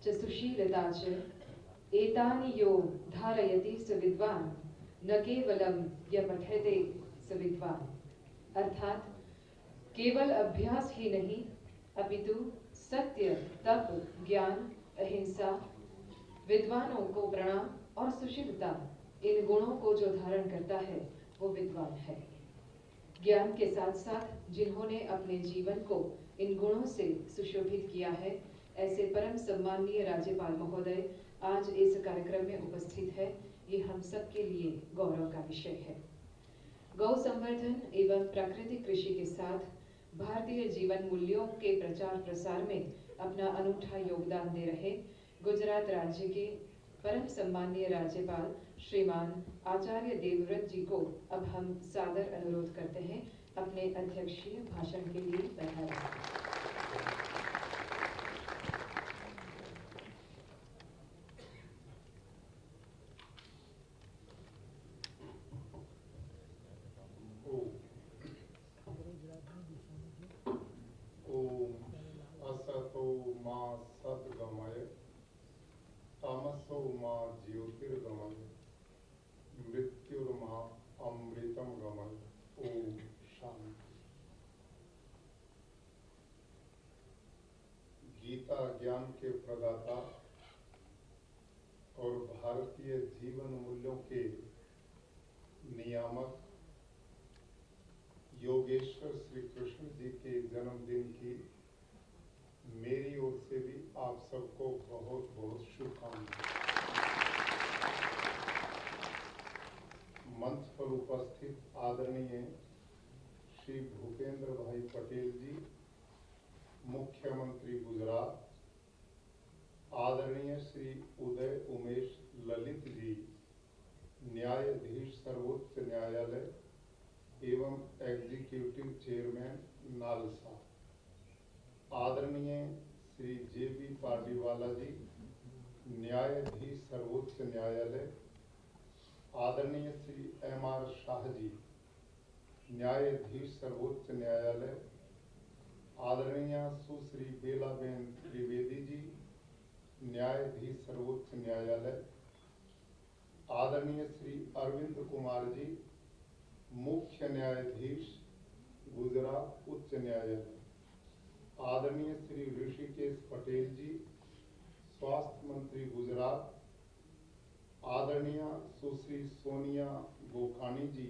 ચ સુશીલતા ચ एतानि यो धारयति स विद्वान न केवलम यमठते स विद्वान. अर्थात केवल अभ्यास ही नहीं अपितु सत्य तप ज्ञान अहिंसा विद्वानों को प्रणाम और सुशीलता इन गुणों को जो धारण करता है वो विद्वान है. ज्ञान के साथ साथ जिन्होंने अपने जीवन को इन गुणों से सुशोभित किया है ऐसे परम सम्माननीय राज्यपाल महोदय आज इस कार्यक्रम में उपस्थित है. ये हम सब के लिए गौरव का विषय है. गौ संवर्धन एवं प्राकृतिक कृषि के साथ भारतीय जीवन मूल्यों के प्रचार प्रसार में अपना अनूठा योगदान दे रहे गुजरात राज्य के परम सम्माननीय राज्यपाल श्रीमान आचार्य देवव्रत जी को अब हम सादर अनुरोध करते हैं अपने अध्यक्षीय भाषण के लिए पधारें. असतो मां सद्गमय तमसो मां ज्योतिर्गमय मृत्युर्मा अमृतम गमय. ओम शांति. गीता ज्ञान के प्रदाता और भारतीय जीवन मूल्यों के नियामक योगेश्वर श्री कृष्ण जी के जन्मदिन की मेरी ओर से भी आप सबको बहुत बहुत शुभकामनाएं. मंच पर उपस्थित आदरणीय श्री भूपेंद्र भाई पटेल जी मुख्यमंत्री गुजरात, आदरणीय श्री उदय उमेश ललित जी न्यायाधीश सर्वोच्च न्यायालय एवं एग्जीक्यूटिव चेयरमैन नालसा, आदरणीय श्री जे.बी. पार्डीवाला जी न्यायाधीश सर्वोच्च न्यायालय, आदरणीय श्री M.R. शाह जी न्यायाधीश सर्वोच्च न्यायालय, आदरणीय सुश्री बेलाबेन त्रिवेदी जी न्यायाधीश सर्वोच्च न्यायालय, आदरणीय श्री अरविंद कुमार जी मुख्य न्यायाधीश गुजरात उच्च न्यायालय, आदरणीय श्री ऋषिकेश पटेल जी स्वास्थ्य मंत्री गुजरात, आदरणीय सुश्री सोनिया गोखानी जी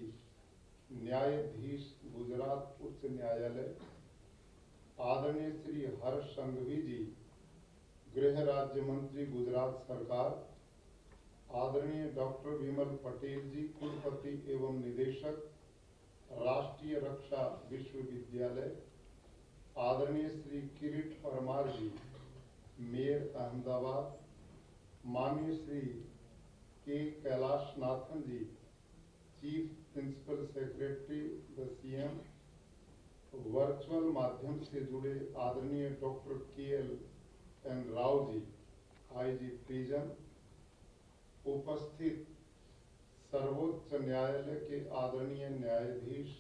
न्यायाधीश गुजरात उच्च न्यायालय, आदरणीय श्री हर्ष संघवी जी गृह राज्य मंत्री गुजरात सरकार, आदरणीय डॉक्टर विमल पटेल जी कुलपति एवं निदेशक राष्ट्रीय रक्षा विश्वविद्यालय, आदरणीय श्री किरीट परमार जी मेयर अहमदाबाद, माननीय Shri K Kailash Nathan ji chief principal secretary the CM, virtual माध्यम से जुड़े आदरणीय doctor KL.N. Rao ji IG prison, उपस्थित सर्वोच्च न्यायालय के आदरणीय न्यायाधीश,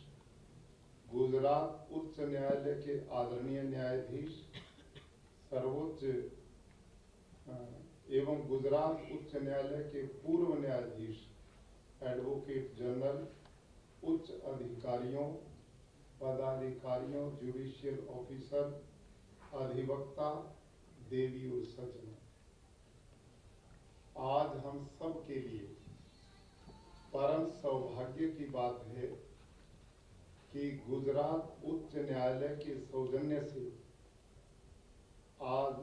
गुजरात उच्च न्यायालय के आदरणीय न्यायाधीश, सर्वोच्च एवं गुजरात उच्च न्यायालय के पूर्व न्यायाधीश, एडवोकेट जनरल, उच्च अधिकारियों, पदाधिकारियों, जुडिशियल ऑफिसर, अधिवक्ता, देवी और सज्जनों, आज हम सब के लिए परम सौभाग्य की बात है कि गुजरात उच्च न्यायालय के सौजन्य से आज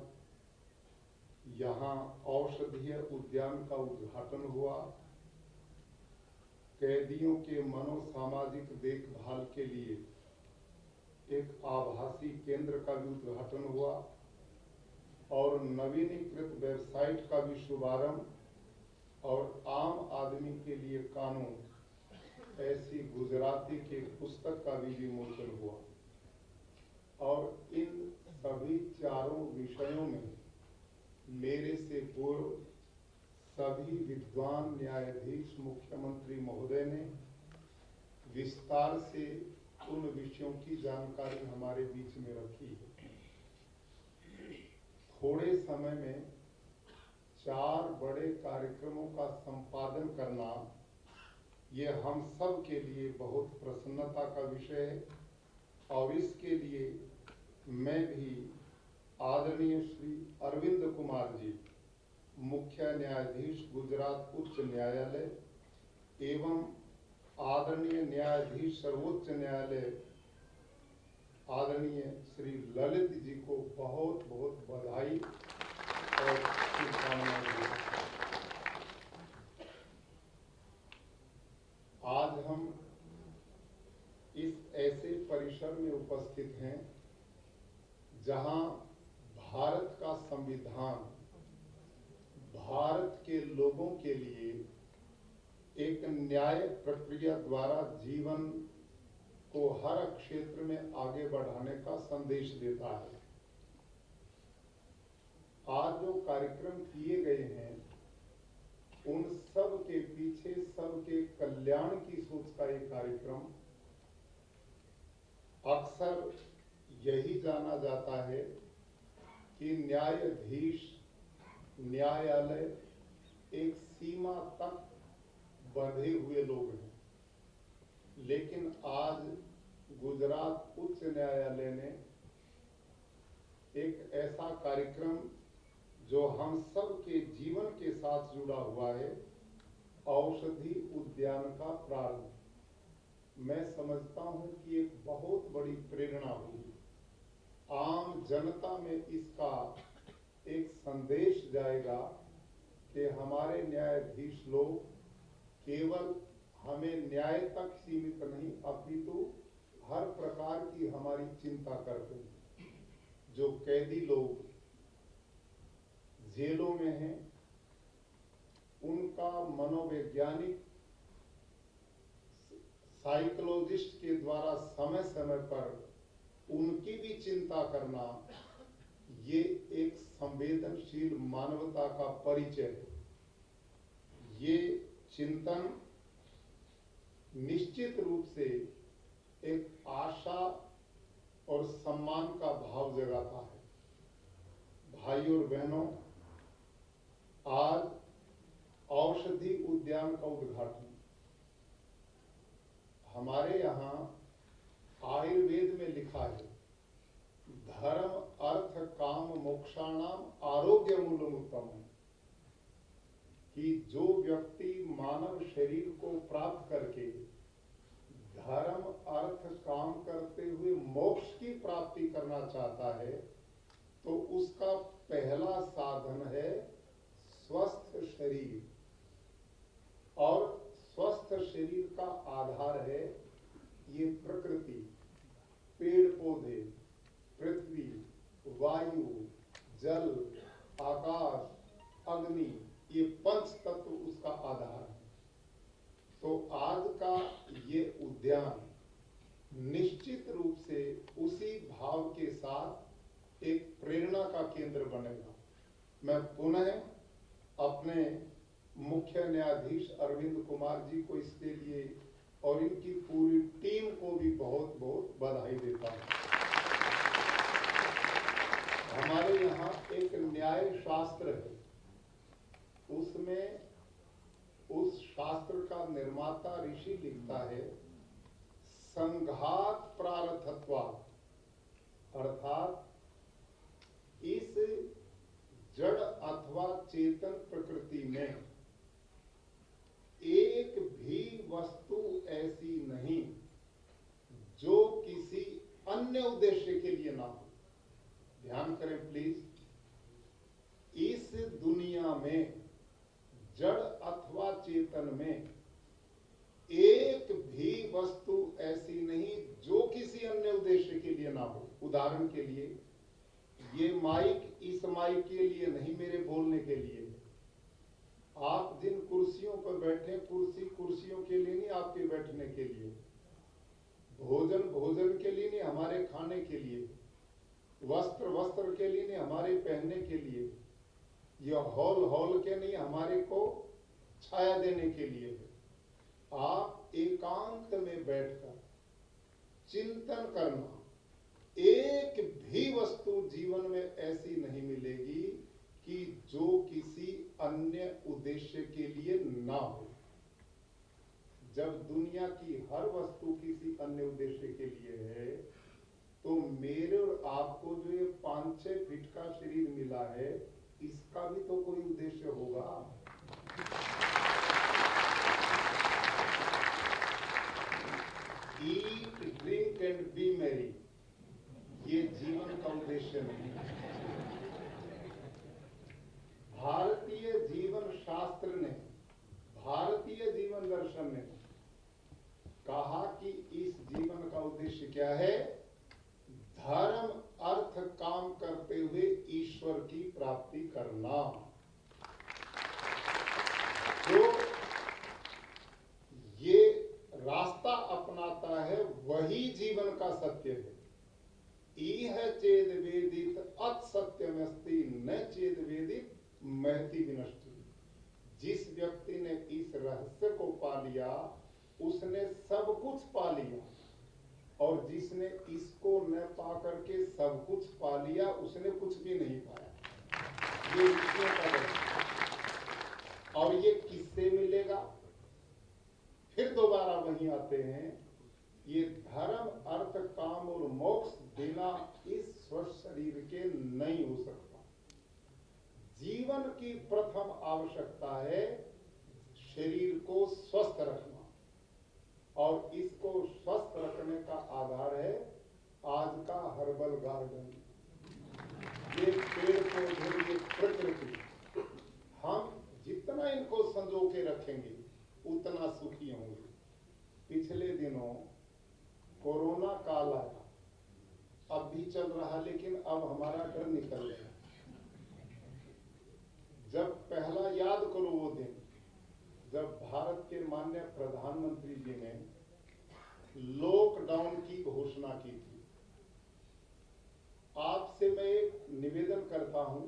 यहाँ औषधीय उद्यान का उद्घाटन हुआ। कैदियों के मनोसामाजिक देखभाल के लिए एक आभासी केंद्र का भी उद्घाटन हुआ और नवीनीकृत वेबसाइट का भी शुभारंभ और आम आदमी के लिए कानून ऐसी गुजराती की पुस्तक का भी विमोचन हुआ। और इन सभी चारों विषयों में मेरे से पूर्व सभी विद्वान न्यायाधीश मुख्यमंत्री महोदय ने विस्तार से उन विषयों की जानकारी हमारे बीच में रखी है। थोड़े समय में 4 बड़े कार्यक्रमों का संपादन करना ये हम सब के लिए बहुत प्रसन्नता का विषय है और इसके लिए मैं भी आदरणीय श्री अरविंद कुमार जी, मुख्य न्यायाधीश गुजरात उच्च न्यायालय एवं आदरणीय न्यायाधीश सर्वोच्च न्यायालय आदरणीय श्री ललित जी को बहुत बहुत बधाई और शुभकामनाएं देता हूं। आज हम इस ऐसे परिसर में उपस्थित हैं जहां भारत का संविधान भारत के लोगों के लिए एक न्याय प्रक्रिया द्वारा जीवन को हर क्षेत्र में आगे बढ़ाने का संदेश देता है। आज जो कार्यक्रम किए गए हैं उन सब के पीछे सबके कल्याण की सोच का एक कार्यक्रम। अक्सर यही जाना जाता है कि न्यायाधीश न्यायालय एक सीमा तक बंधे हुए लोग हैं, लेकिन आज गुजरात उच्च न्यायालय ने एक ऐसा कार्यक्रम जो हम सब के जीवन के साथ जुड़ा हुआ है, औषधि उद्यान का प्रारंभ। मैं समझता हूं कि एक बहुत बड़ी प्रेरणा हुई। आम जनता में इसका एक संदेश जाएगा कि हमारे न्यायाधीश लोग केवल हमें न्याय तक सीमित नहीं अपितु हर प्रकार की हमारी चिंता करते हैं। जो कैदी लोग जेलों में हैं उनका मनोवैज्ञानिक साइकोलॉजिस्ट के द्वारा समय समय पर उनकी भी चिंता करना ये एक संवेदनशील मानवता का परिचय है। ये चिंतन निश्चित रूप से एक आशा और सम्मान का भाव जगाता है। भाइयों और बहनों, आज औषधि उद्यान का उद्घाटन हमारे यहाँ आयुर्वेद में लिखा है, धर्म अर्थ काम मोक्षाणाम आरोग्य मूलम उत्तमम, कि जो व्यक्ति मानव शरीर को प्राप्त करके धर्म अर्थ काम करते हुए मोक्ष की प्राप्ति करना चाहता है तो उसका पहला साधन है स्वस्थ शरीर। और स्वस्थ शरीर का आधार है ये प्रकृति, पेड़ पौधे, पृथ्वी, वायु, जल, आकाश, अग्नि, ये पंच तत्व उसका आधार है। तो आज का ये उद्यान निश्चित रूप से उसी भाव के साथ एक प्रेरणा का केंद्र बनेगा। मैं पुनः अपने मुख्य न्यायाधीश अरविंद कुमार जी को इसके लिए और इनकी पूरी टीम को भी बहुत बहुत बधाई देता हूं। हमारे यहाँ एक न्याय शास्त्र है, उसमें उस शास्त्र का निर्माता ऋषि लिखता है संघात प्रारब्धत्वात्, अर्थात इस जड़ अथवा चेतन प्रकृति में एक भी वस्तु ऐसी नहीं जो किसी अन्य उद्देश्य के लिए ना हो। ध्यान करें प्लीज, इस दुनिया में जड़ अथवा चेतन में एक भी वस्तु ऐसी नहीं जो किसी अन्य उद्देश्य के लिए ना हो। उदाहरण के लिए, ये माइक इस माइक के लिए नहीं, मेरे बोलने के लिए है। आप जिन कुर्सियों पर बैठे, कुर्सियों के लिए नहीं, आपके बैठने के लिए। भोजन के लिए नहीं, हमारे खाने के लिए। वस्त्र के लिए नहीं, हमारे पहनने के लिए। यह हॉल के नहीं, हमारे को छाया देने के लिए है। आप एकांत में बैठकर चिंतन करना, एक भी वस्तु जीवन में ऐसी नहीं मिलेगी कि जो किसी अन्य उद्देश्य के लिए ना हो। जब दुनिया की हर वस्तु किसी अन्य उद्देश्य के लिए है, तो मेरे और आपको जो ये 5-6 फीट का शरीर मिला है, इसका भी तो कोई उद्देश्य होगा। ईट, ड्रिंक एंड बी मैरी, ये जीवन का उद्देश्य नहीं। भारतीय जीवन शास्त्र ने, भारतीय जीवन दर्शन ने कहा कि इस जीवन का उद्देश्य क्या है? धर्म, अर्थ, काम करते हुए ईश्वर की प्राप्ति करना। जो ये रास्ता अपनाता है वही जीवन का सत्य है। इह चेद वेदित अत सत्यमस्ति न चेद वेदित महति विनष्टि। जिस व्यक्ति ने इस रहस्य को पा लिया, उसने सब कुछ पा लिया, और जिसने इसको न पा करके सब कुछ पा लिया, उसने कुछ भी नहीं पाया। ये ऋषियों का रहस्य। और ये किससे मिलेगा? फिर दोबारा वहीं आते हैं, ये धर्म, अर्थ, काम और मोक्ष बिना इस स्वस्थ शरीर के नहीं हो सकता। जीवन की प्रथम आवश्यकता है शरीर को स्वस्थ रखना, और इसको स्वस्थ रखने का आधार है आज का हर्बल गार्डन। ये पेड़ पौधे, ये प्रकृति, हम जितना इनको संजो के रखेंगे उतना सुखी होंगे। पिछले दिनों कोरोना काल आया, अब भी चल रहा, लेकिन अब हमारा डर निकल गया। जब पहला याद करो वो दिन जब भारत के माननीय प्रधानमंत्री जी ने लॉकडाउन की घोषणा की थी। आपसे मैं एक निवेदन करता हूं,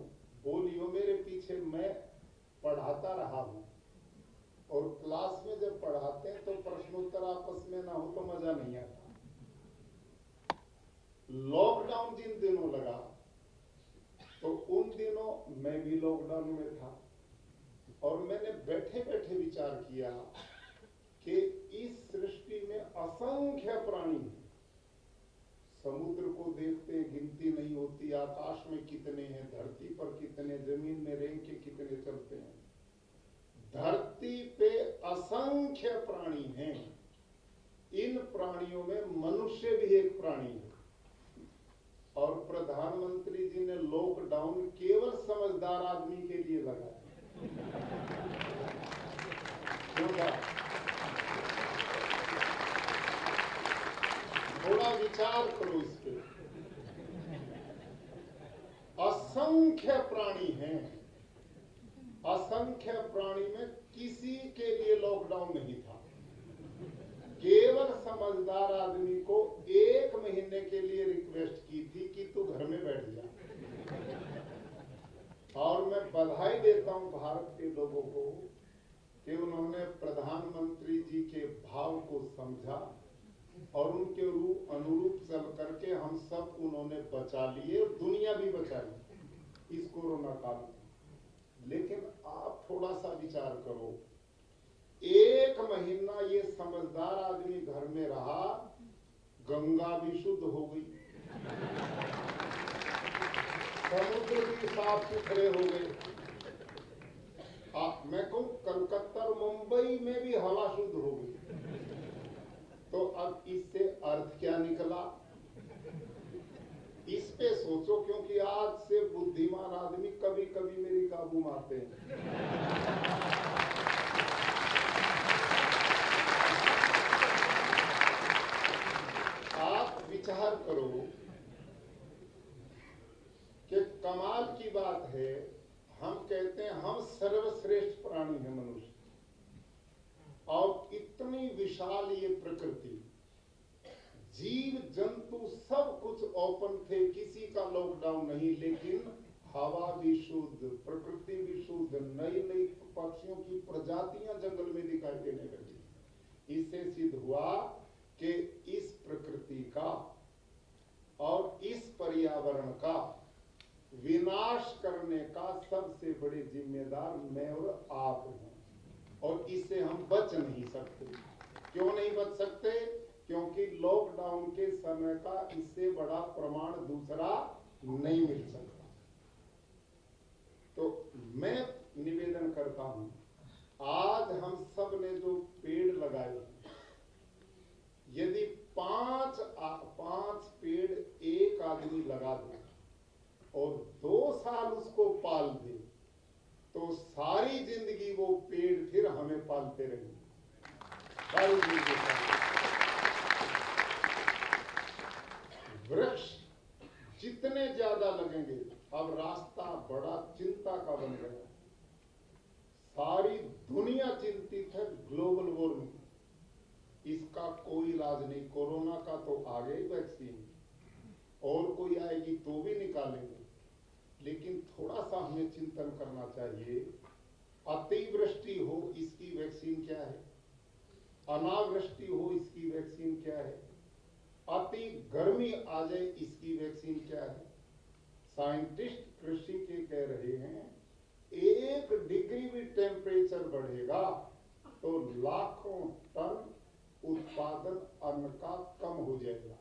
बोलियो मेरे पीछे, मैं पढ़ाता रहा हूं, और क्लास में जब पढ़ाते हैं तो प्रश्नोत्तर आपस में ना हो तो मजा नहीं आता। लॉकडाउन जिन दिनों लगा, तो उन दिनों मैं भी लॉकडाउन में था, और मैंने बैठे बैठे विचार किया कि इस सृष्टि में असंख्य प्राणी हैं। समुद्र को देखते गिनती नहीं होती, आकाश में कितने हैं, धरती पर कितने, जमीन में रेंग के कितने चलते हैं। धरती पे असंख्य प्राणी हैं। इन प्राणियों में मनुष्य भी एक प्राणी है, और प्रधानमंत्री जी ने लॉकडाउन केवल समझदार आदमी के लिए लगाया। थोड़ा विचार करो इस पे। असंख्य प्राणी हैं, असंख्य प्राणी में किसी के लिए लॉकडाउन नहीं था। केवल समझदार आदमी को 1 महीने के लिए रिक्वेस्ट की थी कि तू घर में बैठ जा। और मैं बधाई देता हूं भारत के लोगों को कि उन्होंने प्रधानमंत्री जी के भाव को समझा, और उनके अनुरूप चल करके हम सब उन्होंने बचा लिए, दुनिया भी बचा ली इस कोरोना काल में। लेकिन आप थोड़ा सा विचार करो, 1 महीना ये समझदार आदमी घर में रहा, गंगा भी शुद्ध हो गई, समुद्र भी साफ सुथरे हो गए। मैं कहूँ कलकत्ता और मुंबई में भी हवा शुद्ध हो गई। तो अब इससे अर्थ क्या निकला, इस पे सोचो, क्योंकि आज से बुद्धिमान आदमी कभी कभी मेरी काबू मारते हैं। आप विचार करो कि कमाल की बात है, हम कहते हैं हम सर्वश्रेष्ठ प्राणी हैं मनुष्य, और इतनी विशाल ये प्रकृति, जीव जंतु सब कुछ ओपन थे, किसी का लॉकडाउन नहीं, लेकिन हवा भी शुद्ध, प्रकृति भी शुद्ध, नई नई पक्षियों की प्रजातियां जंगल में दिखाई देने लगी। इससे सिद्ध हुआ कि इस प्रकृति का और इस पर्यावरण का विनाश करने का सबसे बड़े जिम्मेदार मैं और आप हैं, और इससे हम बच नहीं सकते। क्यों नहीं बच सकते? क्योंकि लॉकडाउन के समय का इससे बड़ा प्रमाण दूसरा नहीं मिल सकता। तो मैं निवेदन करता हूं, आज हम सब ने जो पेड़ लगाए, यदि पांच पेड़ एक आदमी लगा दे और 2 साल उसको पाल दे, तो सारी जिंदगी वो पेड़ फिर हमें पालते रहेंगे। वृक्ष जितने ज्यादा लगेंगे, अब रास्ता बड़ा चिंता का बन गया। सारी दुनिया चिंतित है ग्लोबल वार्मिंग, इसका कोई इलाज नहीं। कोरोना का तो आ गई वैक्सीन, और कोई आएगी तो भी निकालेंगे, लेकिन थोड़ा सा हमें चिंतन करना चाहिए। अतिवृष्टि हो, इसकी वैक्सीन क्या है? अनावृष्टि हो, इसकी वैक्सीन क्या है? अति गर्मी आ जाए, इसकी वैक्सीन क्या है? साइंटिस्ट कृषि के कह रहे हैं 1 डिग्री भी टेम्परेचर बढ़ेगा तो लाखों टन उत्पादन अन्न का कम हो जाएगा,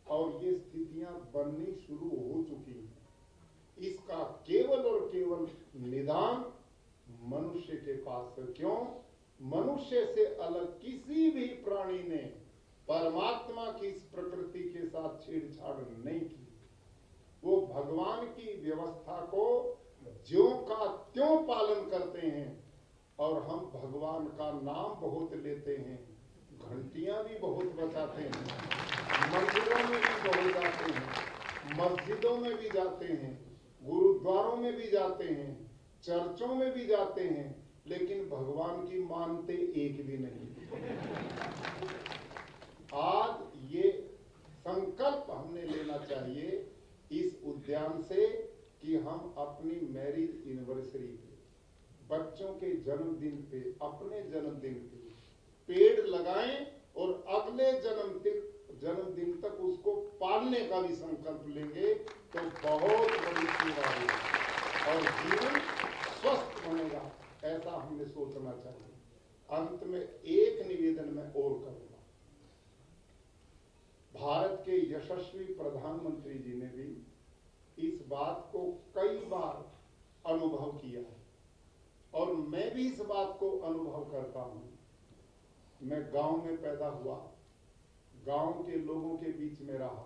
और ये स्थितियां बननी शुरू हो चुकी हैं। इसका केवल और केवल निदान मनुष्य के पास है। क्यों? मनुष्य से अलग किसी भी प्राणी ने परमात्मा की इस प्रकृति के साथ छेड़छाड़ नहीं की। वो भगवान की व्यवस्था को ज्यों का त्यों पालन करते हैं, और हम भगवान का नाम बहुत लेते हैं, घंटियां भी बहुत बजाते हैं, मंदिरों में भी बहुत जाते हैं, मस्जिदों में भी जाते हैं, गुरुद्वारों में भी जाते हैं, चर्चों में भी जाते हैं, लेकिन भगवान की मानते एक भी नहीं। आज ये संकल्प हमने लेना चाहिए इस उद्यान से कि हम अपनी मैरिज एनिवर्सरी पे, बच्चों के जन्मदिन पे, अपने जन्मदिन पे पेड़ लगाएं, और अगले जन्मदिन तक उसको पालने का भी संकल्प लेंगे, तो बहुत बड़ी सेवा होगी और जीवन स्वस्थ बनेगा। ऐसा हमें सोचना चाहिए। अंत में एक निवेदन मैं और करूंगा। भारत के यशस्वी प्रधानमंत्री जी ने भी इस बात को कई बार अनुभव किया है, और मैं भी इस बात को अनुभव करता हूं। मैं गांव में पैदा हुआ, गांव के लोगों के बीच में रहा।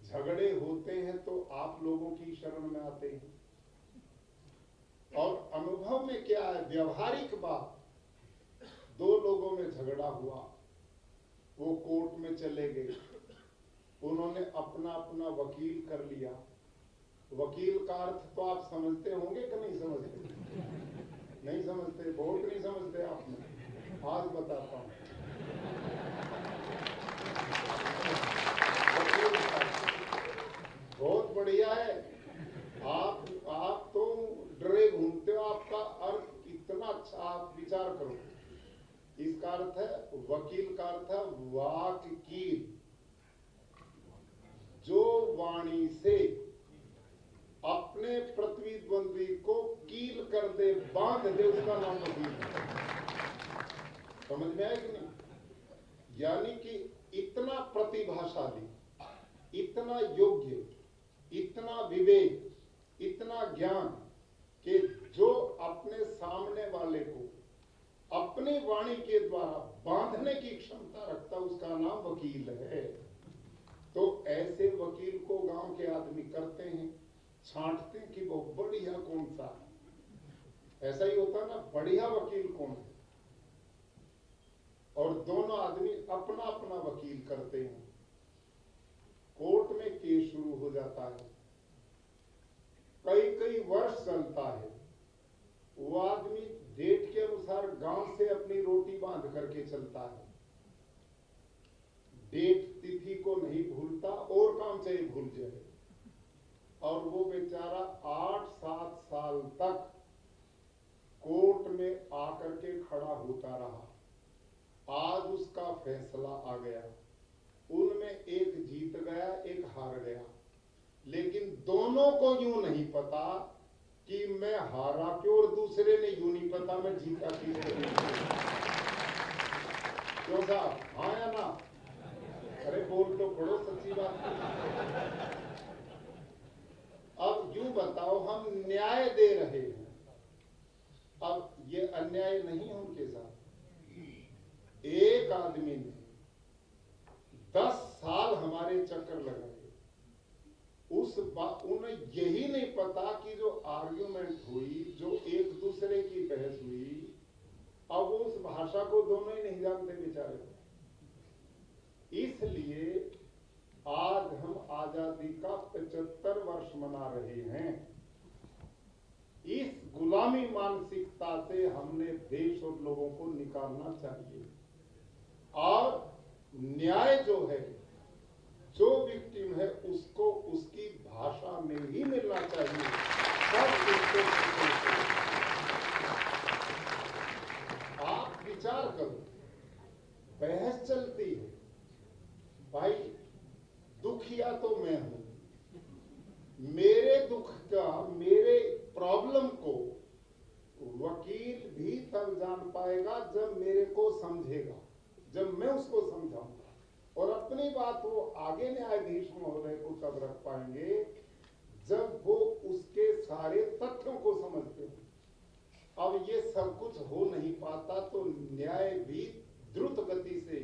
झगड़े होते हैं तो आप लोगों की शरण में आते हैं, और अनुभव में क्या है, व्यवहारिक बात, 2 लोगों में झगड़ा हुआ, वो कोर्ट में चले गए, उन्होंने अपना अपना वकील कर लिया। वकील का अर्थ तो आप समझते होंगे कि नहीं समझते? नहीं समझते, बहुत नहीं समझते आपने। आज बताता हूं। बहुत बढ़िया है। आप तो डरे घूमते हो, आपका अर्थ इतना अच्छा, आप विचार करो। इसका अर्थ है, वकील का अर्थ है वाकील, जो वाणी से अपने प्रतिद्वंदी को कील कर दे, बांध दे, उसका नाम वकील है। समझ में आया कि नहीं? यानी कि इतना प्रतिभाशाली, इतना योग्य, इतना विवेक, इतना ज्ञान कि जो अपने सामने वाले को अपनी वाणी के द्वारा बांधने की क्षमता रखता, उसका नाम वकील है। तो ऐसे वकील को गांव के आदमी करते हैं, छांटते हैं कि वो बढ़िया कौन सा है। ऐसा ही होता ना, बढ़िया वकील कौन है, और दोनों आदमी अपना अपना वकील करते हैं। कोर्ट में केस शुरू हो जाता है, कई कई वर्ष चलता है। वो आदमी डेट के अनुसार गांव से अपनी रोटी बांध करके चलता है, डेट तिथि को नहीं भूलता, और काम चाहे भूल जाए। और वो बेचारा 8-7 साल तक कोर्ट में आकर के खड़ा होता रहा। आज उसका फैसला आ गया, उनमें एक जीत गया, एक हार गया। लेकिन दोनों को यूं नहीं पता कि मैं हारा क्यों, और दूसरे ने यूं नहीं पता मैं जीता क्यों। क्यों साहब, हाँ या ना? अरे बोल तो पड़ो, सच्ची बात। अब यूं बताओ, हम न्याय दे रहे हैं, अब ये अन्याय नहीं है उनके साथ। एक आदमी ने 10 साल हमारे चक्कर लगाए, उन्हें यही नहीं पता कि जो आर्ग्यूमेंट हुई, जो एक दूसरे की बहस हुई, अब वो उस भाषा को दोनों ही नहीं जानते बेचारे। इसलिए आज हम आजादी का 75 वर्ष मना रहे हैं। इस गुलामी मानसिकता से हमने देश और लोगों को निकालना चाहिए, और न्याय जो है, जो विक्टिम है, उसको उसकी भाषा में ही मिलना चाहिए। आप विचार करो, बहस चलती है, भाई दुखिया तो मैं हूं, मेरे दुख का, मेरे प्रॉब्लम को वकील भी तब जान पाएगा जब मेरे को समझेगा, जब मैं उसको समझाऊंगा। और अपनी बात वो आगे न्यायाधीश महोदय को तब रख पाएंगे जब वो उसके सारे तथ्यों को समझते हैं। अब ये सब कुछ हो नहीं पाता, तो न्याय भी द्रुत गति से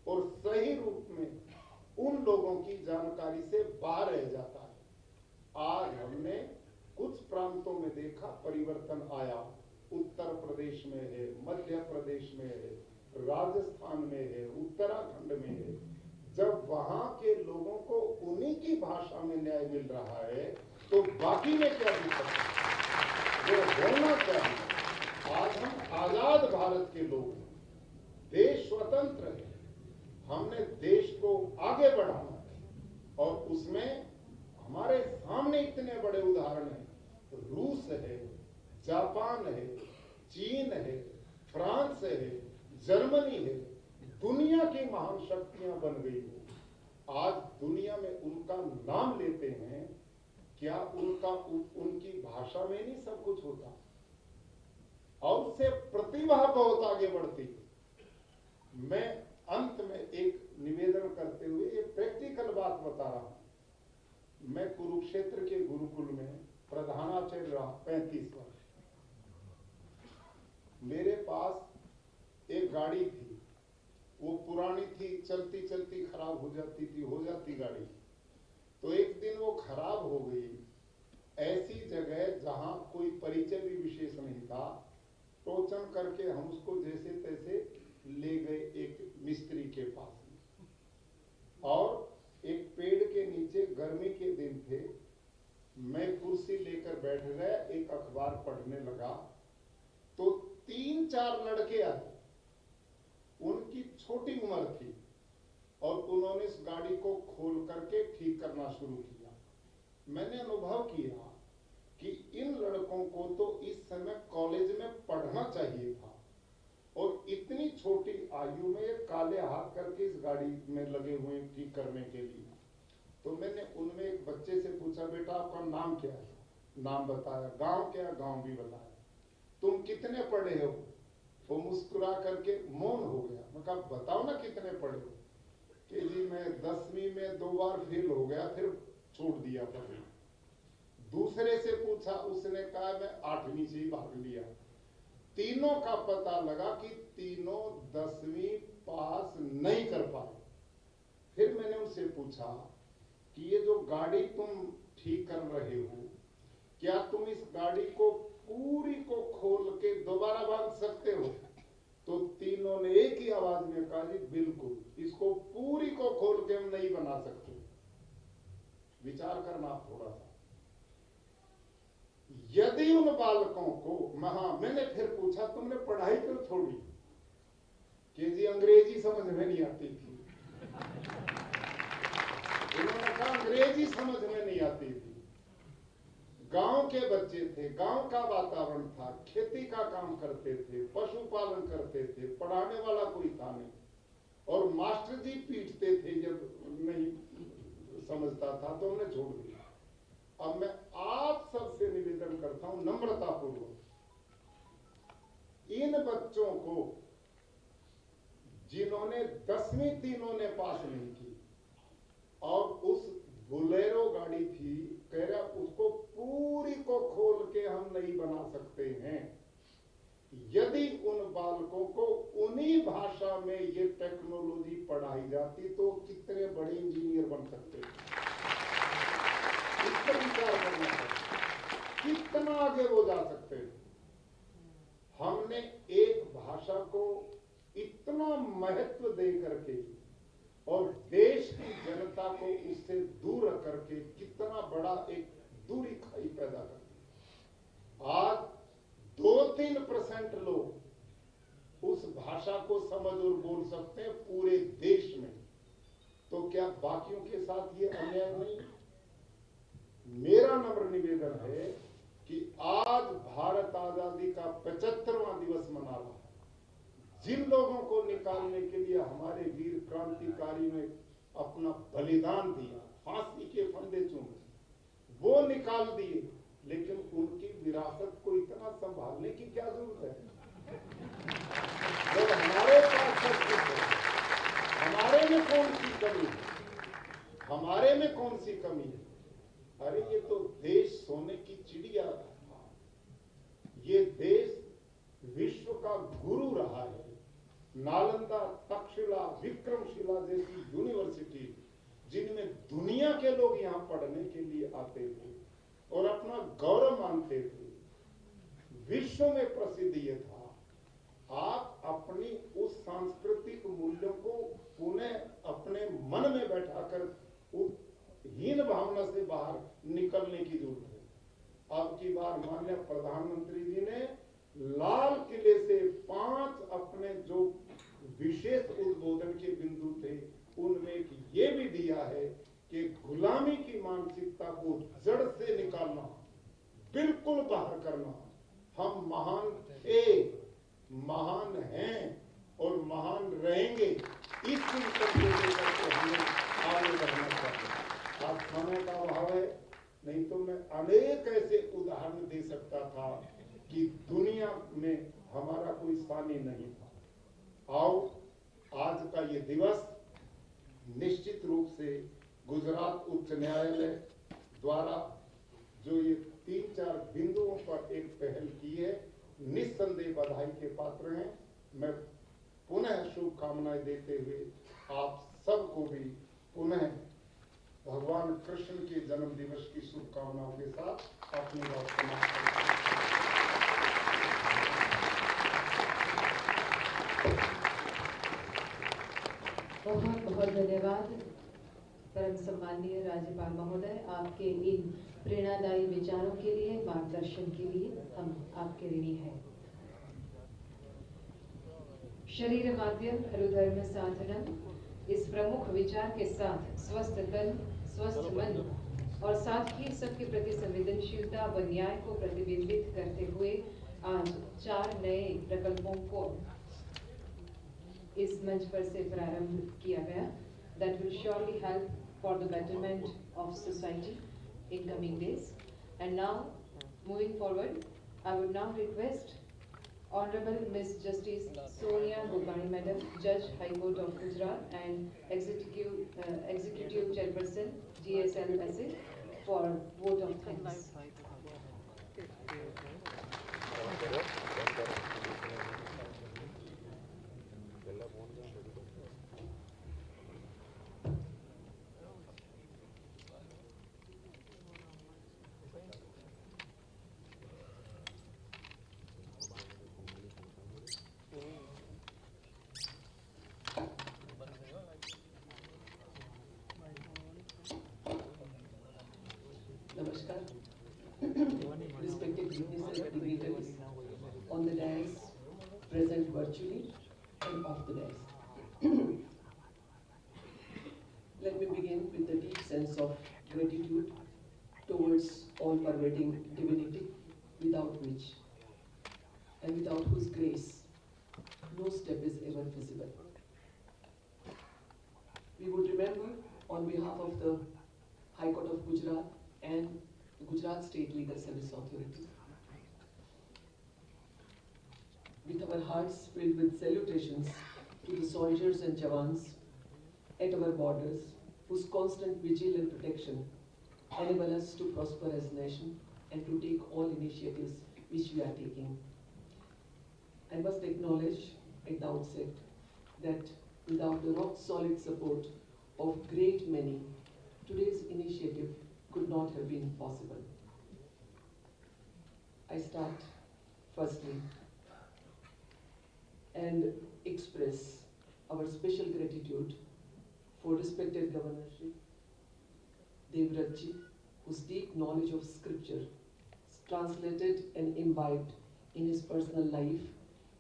और सही रूप में उन लोगों की जानकारी से बाहर रह जाता है। आज हमने कुछ प्रांतों में देखा परिवर्तन आया, उत्तर प्रदेश में है, मध्य प्रदेश में है, राजस्थान में है, उत्तराखंड में है। जब वहां के लोगों को उन्हीं की भाषा में न्याय मिल रहा है, तो बाकी में क्या दिक्कत है? वो होना चाहिए। आज हम आजाद भारत के लोग हैं, देश स्वतंत्र है, हमने देश को आगे बढ़ाना है, और उसमें हमारे सामने इतने बड़े उदाहरण हैं। रूस है, जापान है, चीन है, फ्रांस है, जर्मनी है, दुनिया की महान शक्तियां बन गई हो। आज दुनिया में उनका नाम लेते हैं, क्या उनकी भाषा में नहीं सब कुछ होता? और उससे प्रतिभा बहुत आगे बढ़ती। मैं अंत में एक निवेदन करते हुए एक प्रैक्टिकल बात बता रहा हूं। मैं कुरुक्षेत्र के गुरुकुल में प्रधानाचार्य रहा 35 वर्ष। मेरे पास एक गाड़ी थी, वो पुरानी थी, चलती चलती खराब हो जाती गाड़ी। तो एक दिन वो खराब हो गई, ऐसी जगह जहां कोई परिचय भी विशेष नहीं था। टोचन करके हम उसको जैसे तैसे ले गए एक मिस्त्री के पास, और एक पेड़ के नीचे, गर्मी के दिन थे, मैं कुर्सी लेकर बैठ गया, एक अखबार पढ़ने लगा। तो 3-4 लड़के आए, उनकी छोटी उम्र थी, और उन्होंने इस गाड़ी को खोल करके ठीक करना शुरू किया। मैंने अनुभव किया कि इन लड़कों को तो इस समय कॉलेज में पढ़ना चाहिए था, और इतनी छोटी आयु में ये काले हाथ करके इस गाड़ी में लगे हुए ठीक करने के लिए। तो मैंने उनमें एक बच्चे से पूछा, बेटा आपका नाम क्या है? नाम बताया। गांव क्या? गांव भी बताया। तुम कितने पढ़े हो? वो मुस्कुरा करके मौन हो गया। मैं कहा बताओ ना कितने पढ़े हो? कि जी मैं 10वीं में 2 बार फेल हो गया, फिर छोड़ दिया पढ़ना। दूसरे से पूछा, उसने कहा मैं 8वीं से ही भाग लिया। तीनों का पता लगा कि तीनों 10वीं पास नहीं कर पाए। फिर मैंने उनसे पूछा कि ये जो गाड़ी तुम ठीक कर रहे हो, क्या तुम इस गाड़ी को पूरी को खोल के दोबारा बांध सकते हो? तो तीनों ने एक ही आवाज में कहा जी बिल्कुल, इसको पूरी को खोल के हम नहीं बना सकते। विचार करना थोड़ा सा। यदि उन बालकों को मैंने फिर पूछा तुमने पढ़ाई क्यों छोड़ी? कि जी अंग्रेजी समझ में नहीं आती थी। उन्होंने कहा अंग्रेजी समझ में नहीं आती थी। गांव के बच्चे थे, गांव का वातावरण था, खेती का काम करते थे, पशुपालन करते थे, पढ़ाने वाला कोई था नहीं, और मास्टर जी पीटते थे जब नहीं समझता था तो हमने छोड़ दिया। अब मैं आप सबसे निवेदन करता हूं नम्रता पूर्वक, इन बच्चों को जिन्होंने 10वीं तीनों ने पास नहीं की और उस बोलेरो गाड़ी थी, कह रहा उसको पूरी को खोल के हम नहीं बना सकते हैं। यदि उन बालकों को उन्हीं भाषा में ये टेक्नोलॉजी पढ़ाई जाती तो कितने बड़े इंजीनियर बन सकते हैं। इस पर विचार करना है, कितना आगे वो जा सकते हैं। हमने एक भाषा को इतना महत्व दे करके और देश की जनता को उससे दूर करके कितना बड़ा एक दूरी खाई पैदा कर दी। आज 2-3% लोग उस भाषा को समझ और बोल सकते हैं पूरे देश में, तो क्या बाकियों के साथ ये अन्याय नहीं? मेरा नम्र निवेदन है कि आज भारत आजादी का 75वां दिवस मना रहा है। जिन लोगों को निकालने के लिए हमारे वीर क्रांतिकारी ने अपना बलिदान दिया, फांसी के फंदे चूमे, वो निकाल दिए, लेकिन उनकी विरासत को इतना संभालने की क्या जरूरत है? जब हमारे पास सब कुछ है, हमारे में कौन सी कमी है? हमारे में कौन सी कमी है? अरे ये तो देश सोने की चिड़िया था। ये देश विश्व का गुरु रहा है। नालंदा, तक्षशिला, विक्रमशिला जैसी यूनिवर्सिटी जिनमें दुनिया के लोग यहाँ पढ़ने के लिए आते थे और अपना गौरव मानते थे, विश्व में प्रसिद्ध ये था। आप अपनी उस सांस्कृतिक मूल्यों को पुनः अपने मन में बैठाकर उस हीन भावना से बाहर निकलने की जरूरत है। अब की बार माननीय प्रधानमंत्री जी ने लाल किले से 5 अपने जो विशेष उद्बोधन के बिंदु थे उनमें एक ये भी दिया है कि गुलामी की मानसिकता को जड़ से निकालना, बिल्कुल बाहर करना। हम महान थे, महान हैं और महान रहेंगे, इस संकल्प को लेकर के हमें आगे बढ़ना चाहिए। आज समय का अभाव है, नहीं तो मैं अनेक ऐसे उदाहरण दे सकता था कि दुनिया में हमारा कोई सानी नहीं था। आओ आज का ये दिवस निश्चित रूप से गुजरात उच्च न्यायालय द्वारा जो ये 3-4 बिंदुओं पर एक पहल की है, निस्संदेह बधाई के पात्र हैं। मैं पुनः शुभकामनाएं देते हुए आप सबको भी पुनः भगवान कृष्ण के जन्म दिवस की शुभकामनाओं के साथ अपनी बात समाप्त करता हूं। बहुत बहुत धन्यवाद परम सम्माननीय राज्यपाल महोदय, आपके इन प्रेरणादायी विचारों के लिए, मार्गदर्शन के लिए हम आपके ऋणी हैं। शरीर माध्यम खलुधर्म साधनम, इस प्रमुख विचार के साथ स्वस्थ तन, स्वस्थ मन और साथ ही सबके प्रति संवेदनशीलता व न्याय को प्रतिबिंबित करते हुए आज 4 नए प्रकल्पों को इस मंच पर से प्रारंभ किया गया। That will surely help for the betterment of society in coming days. And now, moving forward, I would now request Honorable Miss Justice Sonia Gokani Madam, Judge High Court of Gujarat and Executive Chairperson GSL Asset, for vote of thanks. Namaskar. Respected witnesses, dignitaries on the dais, present virtually and off the dais. Let me begin with a deep sense of gratitude towards all-pervading divinity, without which and without whose grace no step is ever visible. We would remember, on behalf of the High Court of Gujarat and the Gujarat State Legal Services Authority, with our hearts filled with salutations to the soldiers and jawans at our borders, whose constant vigil and protection enable us to prosper as a nation and to take all initiatives which we are taking. I must acknowledge at the outset that without the rock-solid support of great many, today's initiative could not have been possible. I start firstly and express our special gratitude for respected Governor Shri Devratji, whose deep knowledge of scripture, translated and imbibed in his personal life,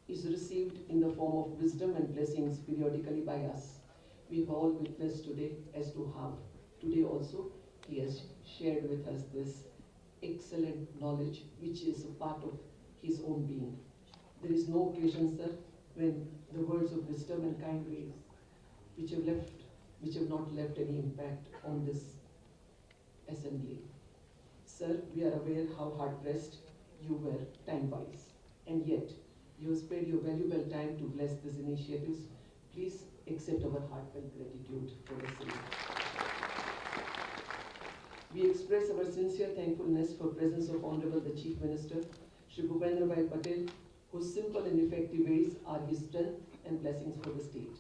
is received in the form of wisdom and blessings periodically by us. We have all witnessed today as to how today also he has shared with us this excellent knowledge which is a part of his own being. There is no occasion, sir, when the words of wisdom and kind ways which have not left any impact on this assembly. Sir, we are aware how hard-pressed you were time-wise, and yet you have spared your valuable time to bless these initiatives. Please accept our heartfelt gratitude for the same. We express our sincere thankfulness for presence of Honorable the Chief Minister, Shri Bhupendra Bhai Patel, whose simple and effective ways are his strength and blessings for the state.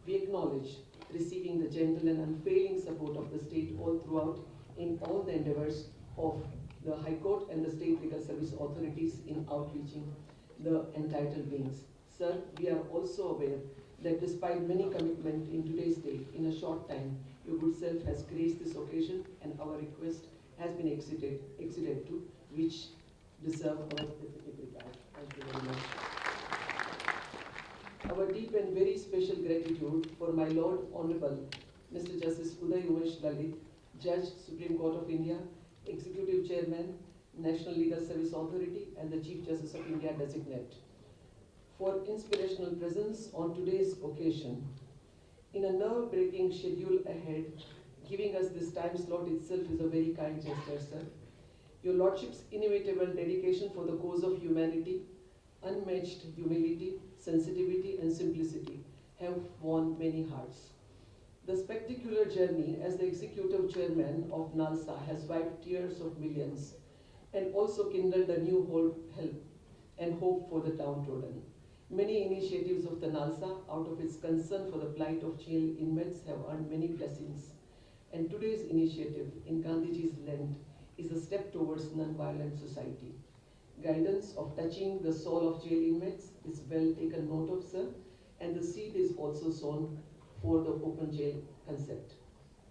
We acknowledge receiving the gentle and unfailing support of the state all throughout in all the endeavors of the High Court and the State Legal Service authorities in outreaching the entitled beings. Sir, we are also aware that despite many commitments in today's day, in a short time, your good self has graced this occasion and our request has been acceded to, which deserve our specific regard. Thank you very much. Our deep and very special gratitude for my Lord Honorable Mr. Justice Uday Umesh Lalit, Judge, Supreme Court of India, Executive Chairman, National Legal Service Authority, and the Chief Justice of India designate, for inspirational presence on today's occasion. In a nerve-breaking schedule ahead, giving us this time slot itself is a very kind gesture, sir. Your Lordship's inimitable dedication for the cause of humanity, unmatched humility, sensitivity, and simplicity have won many hearts. The spectacular journey as the Executive Chairman of NALSA has wiped tears of millions and also kindled a new help and hope for the downtrodden. Many initiatives of the NALSA, out of its concern for the plight of jail inmates, have earned many blessings. And today's initiative in Gandhiji's land is a step towards non-violent society. Guidance of touching the soul of jail inmates is well taken note of, sir, and the seed is also sown for the open jail concept.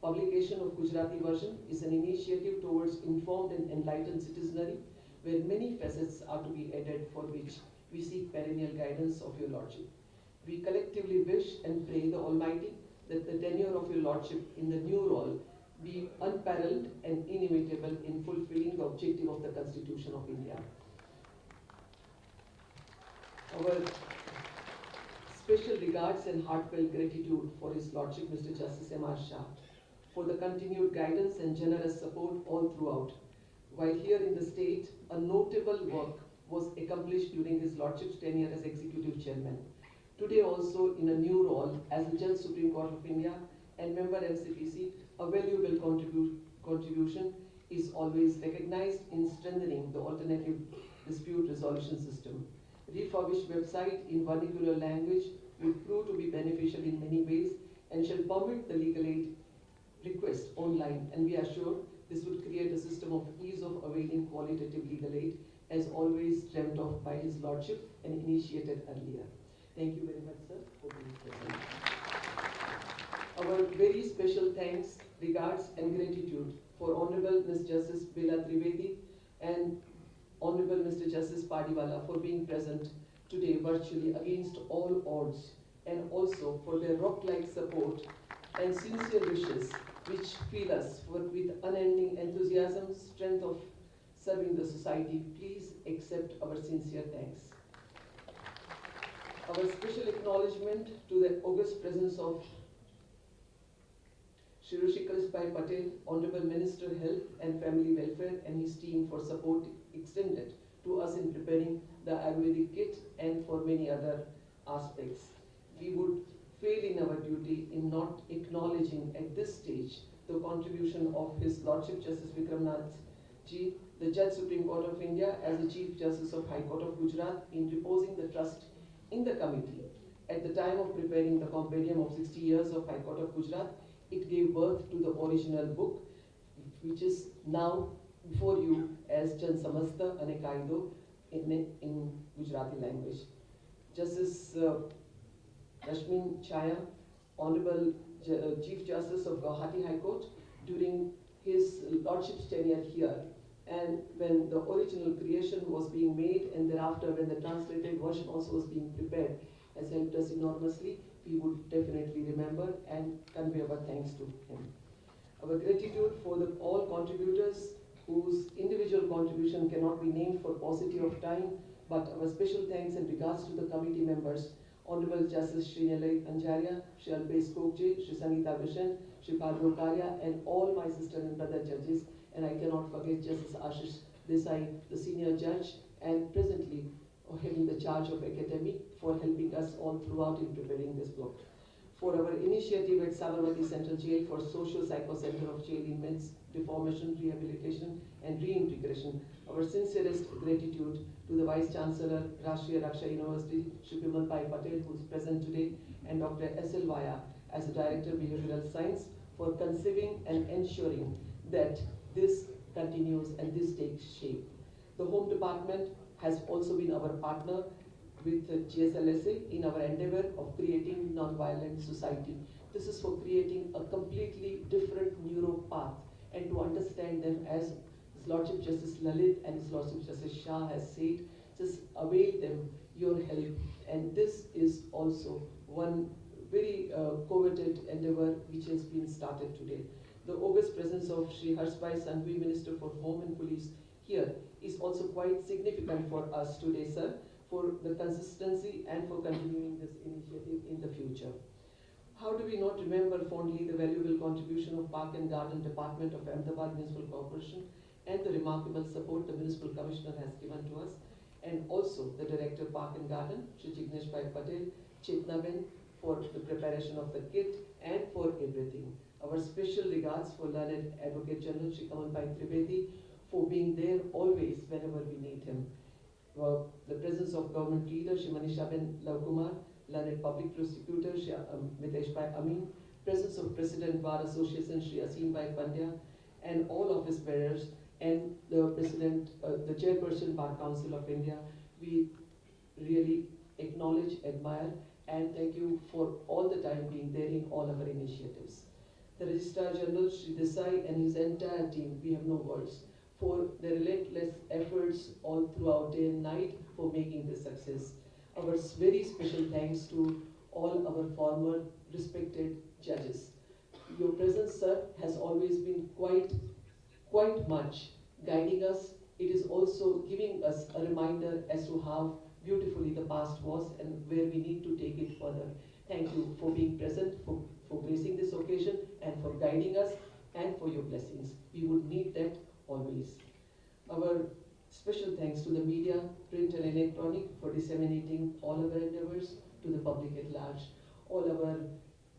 Publication of Gujarati version is an initiative towards informed and enlightened citizenry, where many facets are to be added, for which we seek perennial guidance of your Lordship. We collectively wish and pray the Almighty that the tenure of your Lordship in the new role be unparalleled and inimitable in fulfilling the objective of the Constitution of India. Our special regards and heartfelt gratitude for His Lordship Mr. Justice M.R. Shah for the continued guidance and generous support all throughout. While here in the state, a notable work was accomplished during His Lordship's tenure as Executive Chairman. Today also in a new role as a Judge Supreme Court of India and member MCPC, a valuable contribution is always recognized in strengthening the alternative dispute resolution system. Refurbished website in vernacular language will prove to be beneficial in many ways and shall permit the legal aid request online, and we are sure this would create a system of ease of availing qualitative legal aid, as always dreamt of by His Lordship and initiated earlier. Thank you very much, sir, for being present. Our very special thanks, regards and gratitude for Honorable Ms. Justice Bela Trivedi and Honorable Mr. Justice Padiwala for being present today virtually against all odds, and also for their rock-like support and sincere wishes which fill us with unending enthusiasm, strength of serving the society. Please accept our sincere thanks. Our special acknowledgement to the august presence of Shri Rushikalisbhai Patel, Honorable Minister Health and Family Welfare, and his team for support extended to us in preparing the Ayurvedic kit and for many other aspects. We would fail in our duty in not acknowledging at this stage the contribution of His Lordship Justice Vikramnath Ji, the Judge Supreme Court of India, as the Chief Justice of High Court of Gujarat, in reposing the trust in the committee. At the time of preparing the compendium of 60 years of High Court of Gujarat, it gave birth to the original book, which is now before you as Jan Samasta Ane Kaido in Gujarati language. Justice Rashmin Chaya, Honorable Chief Justice of Guwahati High Court, during his Lordship's tenure here, and when the original creation was being made, and thereafter when the translated version also was being prepared, has helped us enormously. We would definitely remember and convey our thanks to him. Our gratitude for all contributors whose individual contribution cannot be named for paucity of time, but our special thanks and regards to the committee members, Honorable Justice Shri Nilay Anjaria, Shri Alpesh Kokje, Shri Sangeeta Vishan, Shri Padro Karya, and all my sister and brother judges, and I cannot forget Justice Ashish Desai, the senior judge, and presently having the charge of academy, for helping us all throughout in preparing this book. For our initiative at Sabarmati Central Jail for Social Psycho Center of Jail Inmates, Reformation, Rehabilitation and Reintegration, our sincerest gratitude to the Vice Chancellor, Rashtriya Raksha University, Shri Bimal Pai Patel, who is present today, and Dr. S.L. Vaya as the Director of Behavioral Science, for conceiving and ensuring that this continues and this takes shape. The Home Department has also been our partner with GSLSA in our endeavor of creating non-violent society. This is for creating a completely different neuro path and to understand them, as His Lordship Justice Lalit and His Lordship Justice Shah has said, just avail them your help. And this is also one very coveted endeavor which has been started today. The august presence of Shri Harshbhai Sanghvi, Minister for Home and Police, here is also quite significant for us today, sir, for the consistency and for continuing this initiative in the future. How do we not remember fondly the valuable contribution of Park and Garden Department of Ahmedabad Municipal Corporation and the remarkable support the Municipal Commissioner has given to us, and also the Director Park and Garden, Shri Jignesh Bhai Patel, Chetna Ben, for the preparation of the kit and for everything. Our special regards for learned Advocate General Shri Kamal Bhai Trivedi for being there always whenever we need him. The presence of government leader Shri Manisha Ben Lavkumar, learned public prosecutor Shri Mitesh Bhai Amin, presence of President Bar Association Shri Asim Bhai Pandya, and all office bearers, and the President, the Chairperson Bar Council of India. We really acknowledge, admire, and thank you for all the time being there in all our initiatives. The Registrar General Shri Desai and his entire team, we have no words, for their relentless efforts all throughout day and night for making this success. Our very special thanks to all our former respected judges. Your presence, sir, has always been quite much guiding us. It is also giving us a reminder as to how beautifully the past was and where we need to take it further. Thank you for being present, for gracing this occasion, and for guiding us, and for your blessings. We would need that always. Our special thanks to the media, print and electronic, for disseminating all our endeavors to the public at large. All our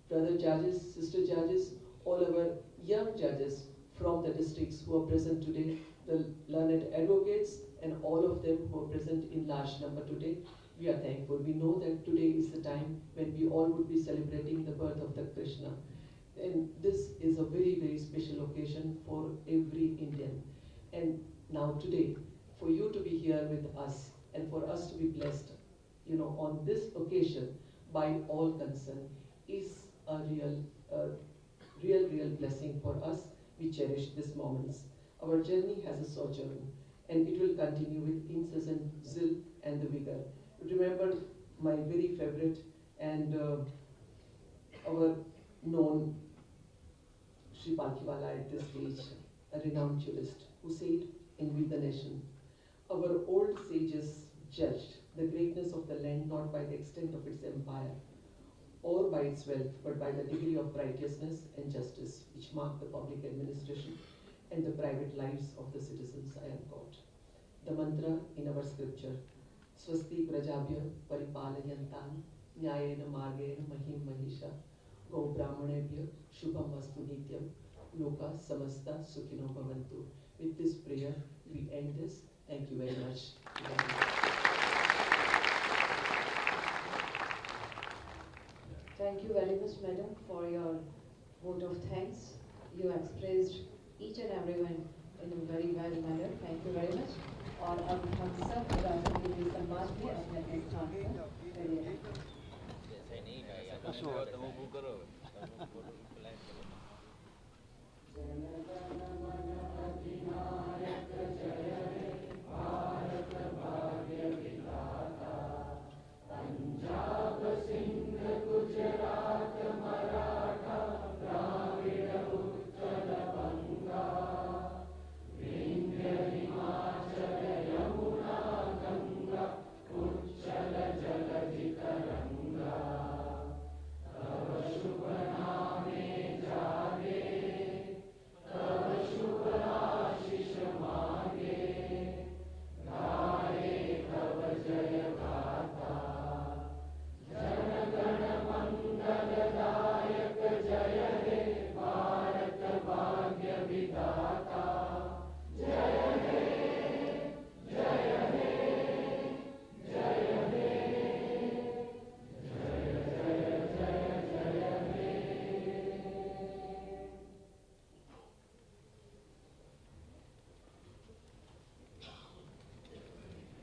brother judges, sister judges, all our young judges from the districts who are present today, the learned advocates, and all of them who are present in large number today. We are thankful. We know that today is the time when we all would be celebrating the birth of the Krishna. And this is a very, very special occasion for every Indian. And now today, for you to be here with us and for us to be blessed, on this occasion by all concerned is a real blessing for us. We cherish these moments. Our journey has a sojourn, and it will continue with incessant zeal and the vigor. Remember my very favorite and our known Sri Palkiwala at this stage, a renowned jurist, who said in We the Nation, our old sages judged the greatness of the land not by the extent of its empire or by its wealth, but by the degree of righteousness and justice which mark the public administration and the private lives of the citizens. I am God. The mantra in our scripture, Swasti Prajabhya Paripalayantam Nyayena Margena Mahim Mahisha Go Brahmanebhya Shubham Vastu Nityam Loka Samasta Sukhino Bhavantu. With this prayer, we end this. Thank you very much. Thank you very much, madam, for your vote of thanks. You expressed each and everyone in a very well manner. Thank you very much. और अब हम सब राष्ट्रपति के सम्मान में अपने अपने स्थान पर खड़े हैं।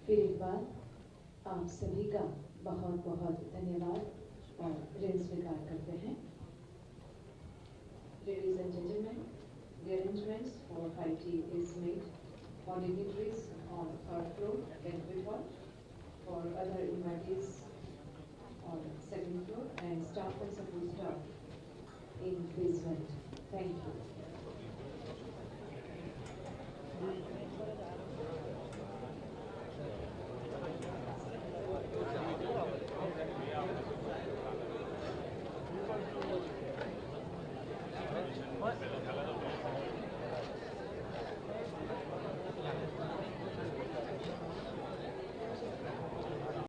फिर एक बार आप सभी का बहुत बहुत धन्यवाद और ऋण स्वीकार करते हैं। Ladies and gentlemen, the arrangements for high tea is made for dignitaries on third floor banquet hall, for other invitees on second floor, and staff and support staff in basement. Thank you.